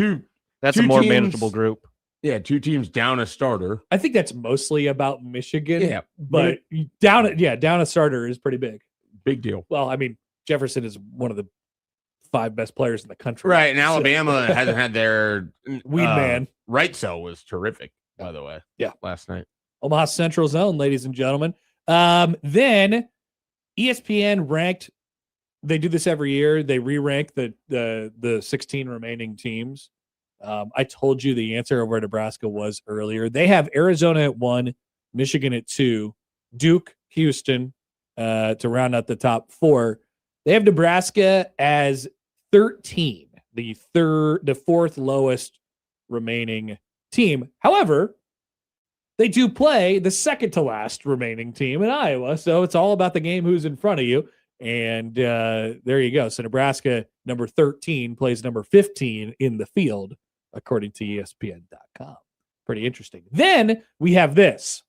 That's a more teams, manageable group. Yeah, 2 teams down a starter. I think that's mostly about Michigan. Yeah, but down a starter is pretty big. Big deal. Well, I mean, Jefferson is one of the 5 best players in the country. Right, and Alabama hasn't had their weed man. Right, so was terrific, by the way. Yeah, last night. Omaha Central Zone, ladies and gentlemen. Then ESPN ranked. They do this every year. They re-rank the 16 remaining teams. I told you the answer of where Nebraska was earlier. They have Arizona at 1, Michigan at 2, Duke, Houston to round out the top 4. They have Nebraska as 13, the 4th lowest remaining team. However, they do play the 2nd to last remaining team in Iowa, so it's all about the game who's in front of you. And there you go. So Nebraska, number 13, plays number 15 in the field, according to ESPN.com. Pretty interesting. Then we have this.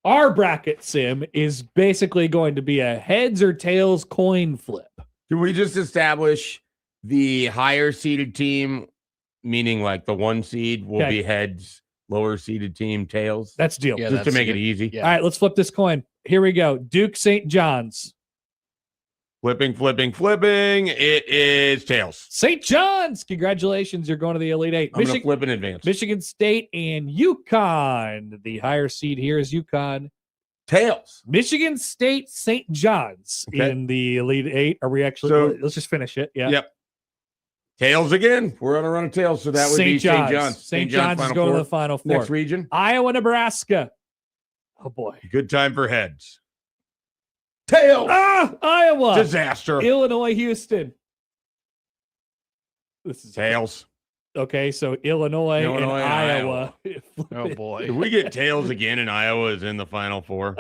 Our bracket sim is basically going to be a heads or tails coin flip. Can we just establish the higher seeded team, meaning like the 1 seed will be heads, lower seeded team tails? That's the deal. Yeah, just to make it easy. Yeah. All right, let's flip this coin. Here we go. Duke St. John's. Flipping. It is tails. St. John's. Congratulations. You're going to the Elite Eight. I'm going to flip in advance. Michigan State and UConn. The higher seed here is UConn. Tails. Michigan State, St. John's in the Elite Eight. Are we actually? Let's just finish it. Yeah. Yep. Tails again. We're on a run of tails, so that would be St. John's. St. John's is going to the Final Four. Next region. Iowa, Nebraska. Oh, boy. Good time for heads. Tails. Iowa. Disaster. Illinois, Houston. This is tails. Okay, so Illinois and Iowa. Oh, boy. If we get tails again and Iowa is in the Final Four, it's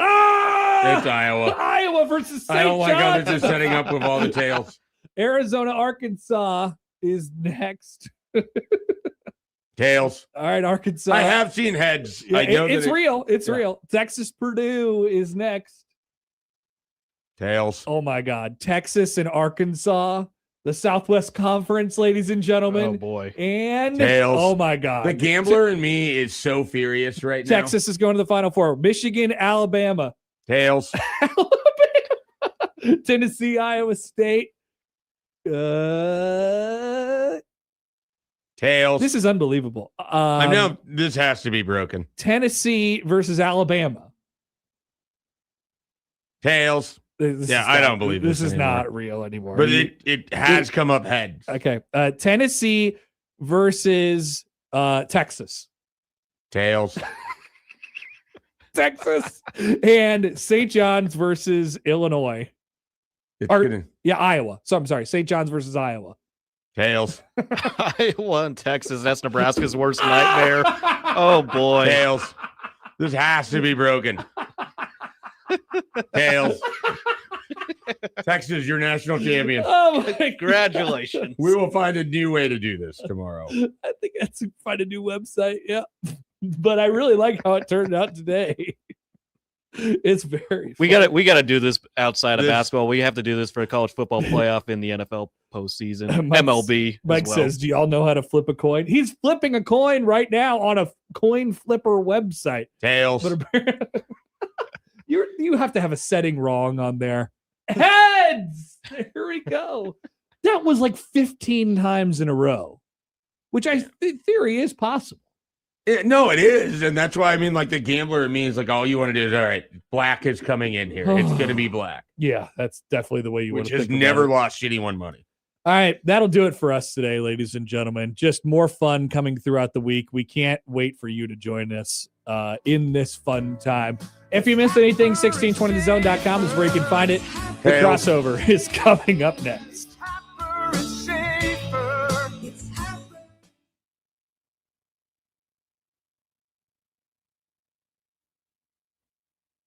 Iowa. Iowa versus St. I don't like how John's. they're just setting up with all the tails. Arizona, Arkansas is next. Tails. All right, Arkansas. I have seen heads. Yeah, I know it's real. It's real. Texas, Purdue is next. Tails. Oh, my God. Texas and Arkansas. The Southwest Conference, ladies and gentlemen. Oh, boy. And tails. Oh, my God. The gambler in me is so furious right now. Texas is going to the Final Four. Michigan, Alabama. Tails. Alabama. Tennessee, Iowa State. Tails. This is unbelievable. I know this has to be broken. Tennessee versus Alabama. Tails. I don't believe this is anymore. not real anymore. But it has come up heads. Okay. Tennessee versus Texas. Tails. Texas. And St. John's versus Illinois. Iowa. So I'm sorry. St. John's versus Iowa. Tails. Iowa and Texas. That's Nebraska's worst nightmare. Oh, boy. Tails. This has to be broken. Tails. Texas, your national champion. Oh my Congratulations. We will find a new way to do this tomorrow. I think I have to find a new website. Yeah. But I really like how it turned out today. It's very we gotta do this outside of basketball. We have to do this for a college football playoff in the NFL postseason. MLB. Mike says, do y'all know how to flip a coin? He's flipping a coin right now on a coin flipper website. Tails. You have to have a setting wrong on there. Heads! Here we go. That was like 15 times in a row, which in theory is possible. No, it is. And that's why, I mean, like the gambler in me is like, all you want to do is, all right, black is coming in here. It's going to be black. Yeah, that's definitely the way you want to think about it. Which has never lost anyone money. All right, that'll do it for us today, ladies and gentlemen. Just more fun coming throughout the week. We can't wait for you to join us in this fun time. If you missed anything, 1620thezone.com is where you can find it. The crossover is coming up next.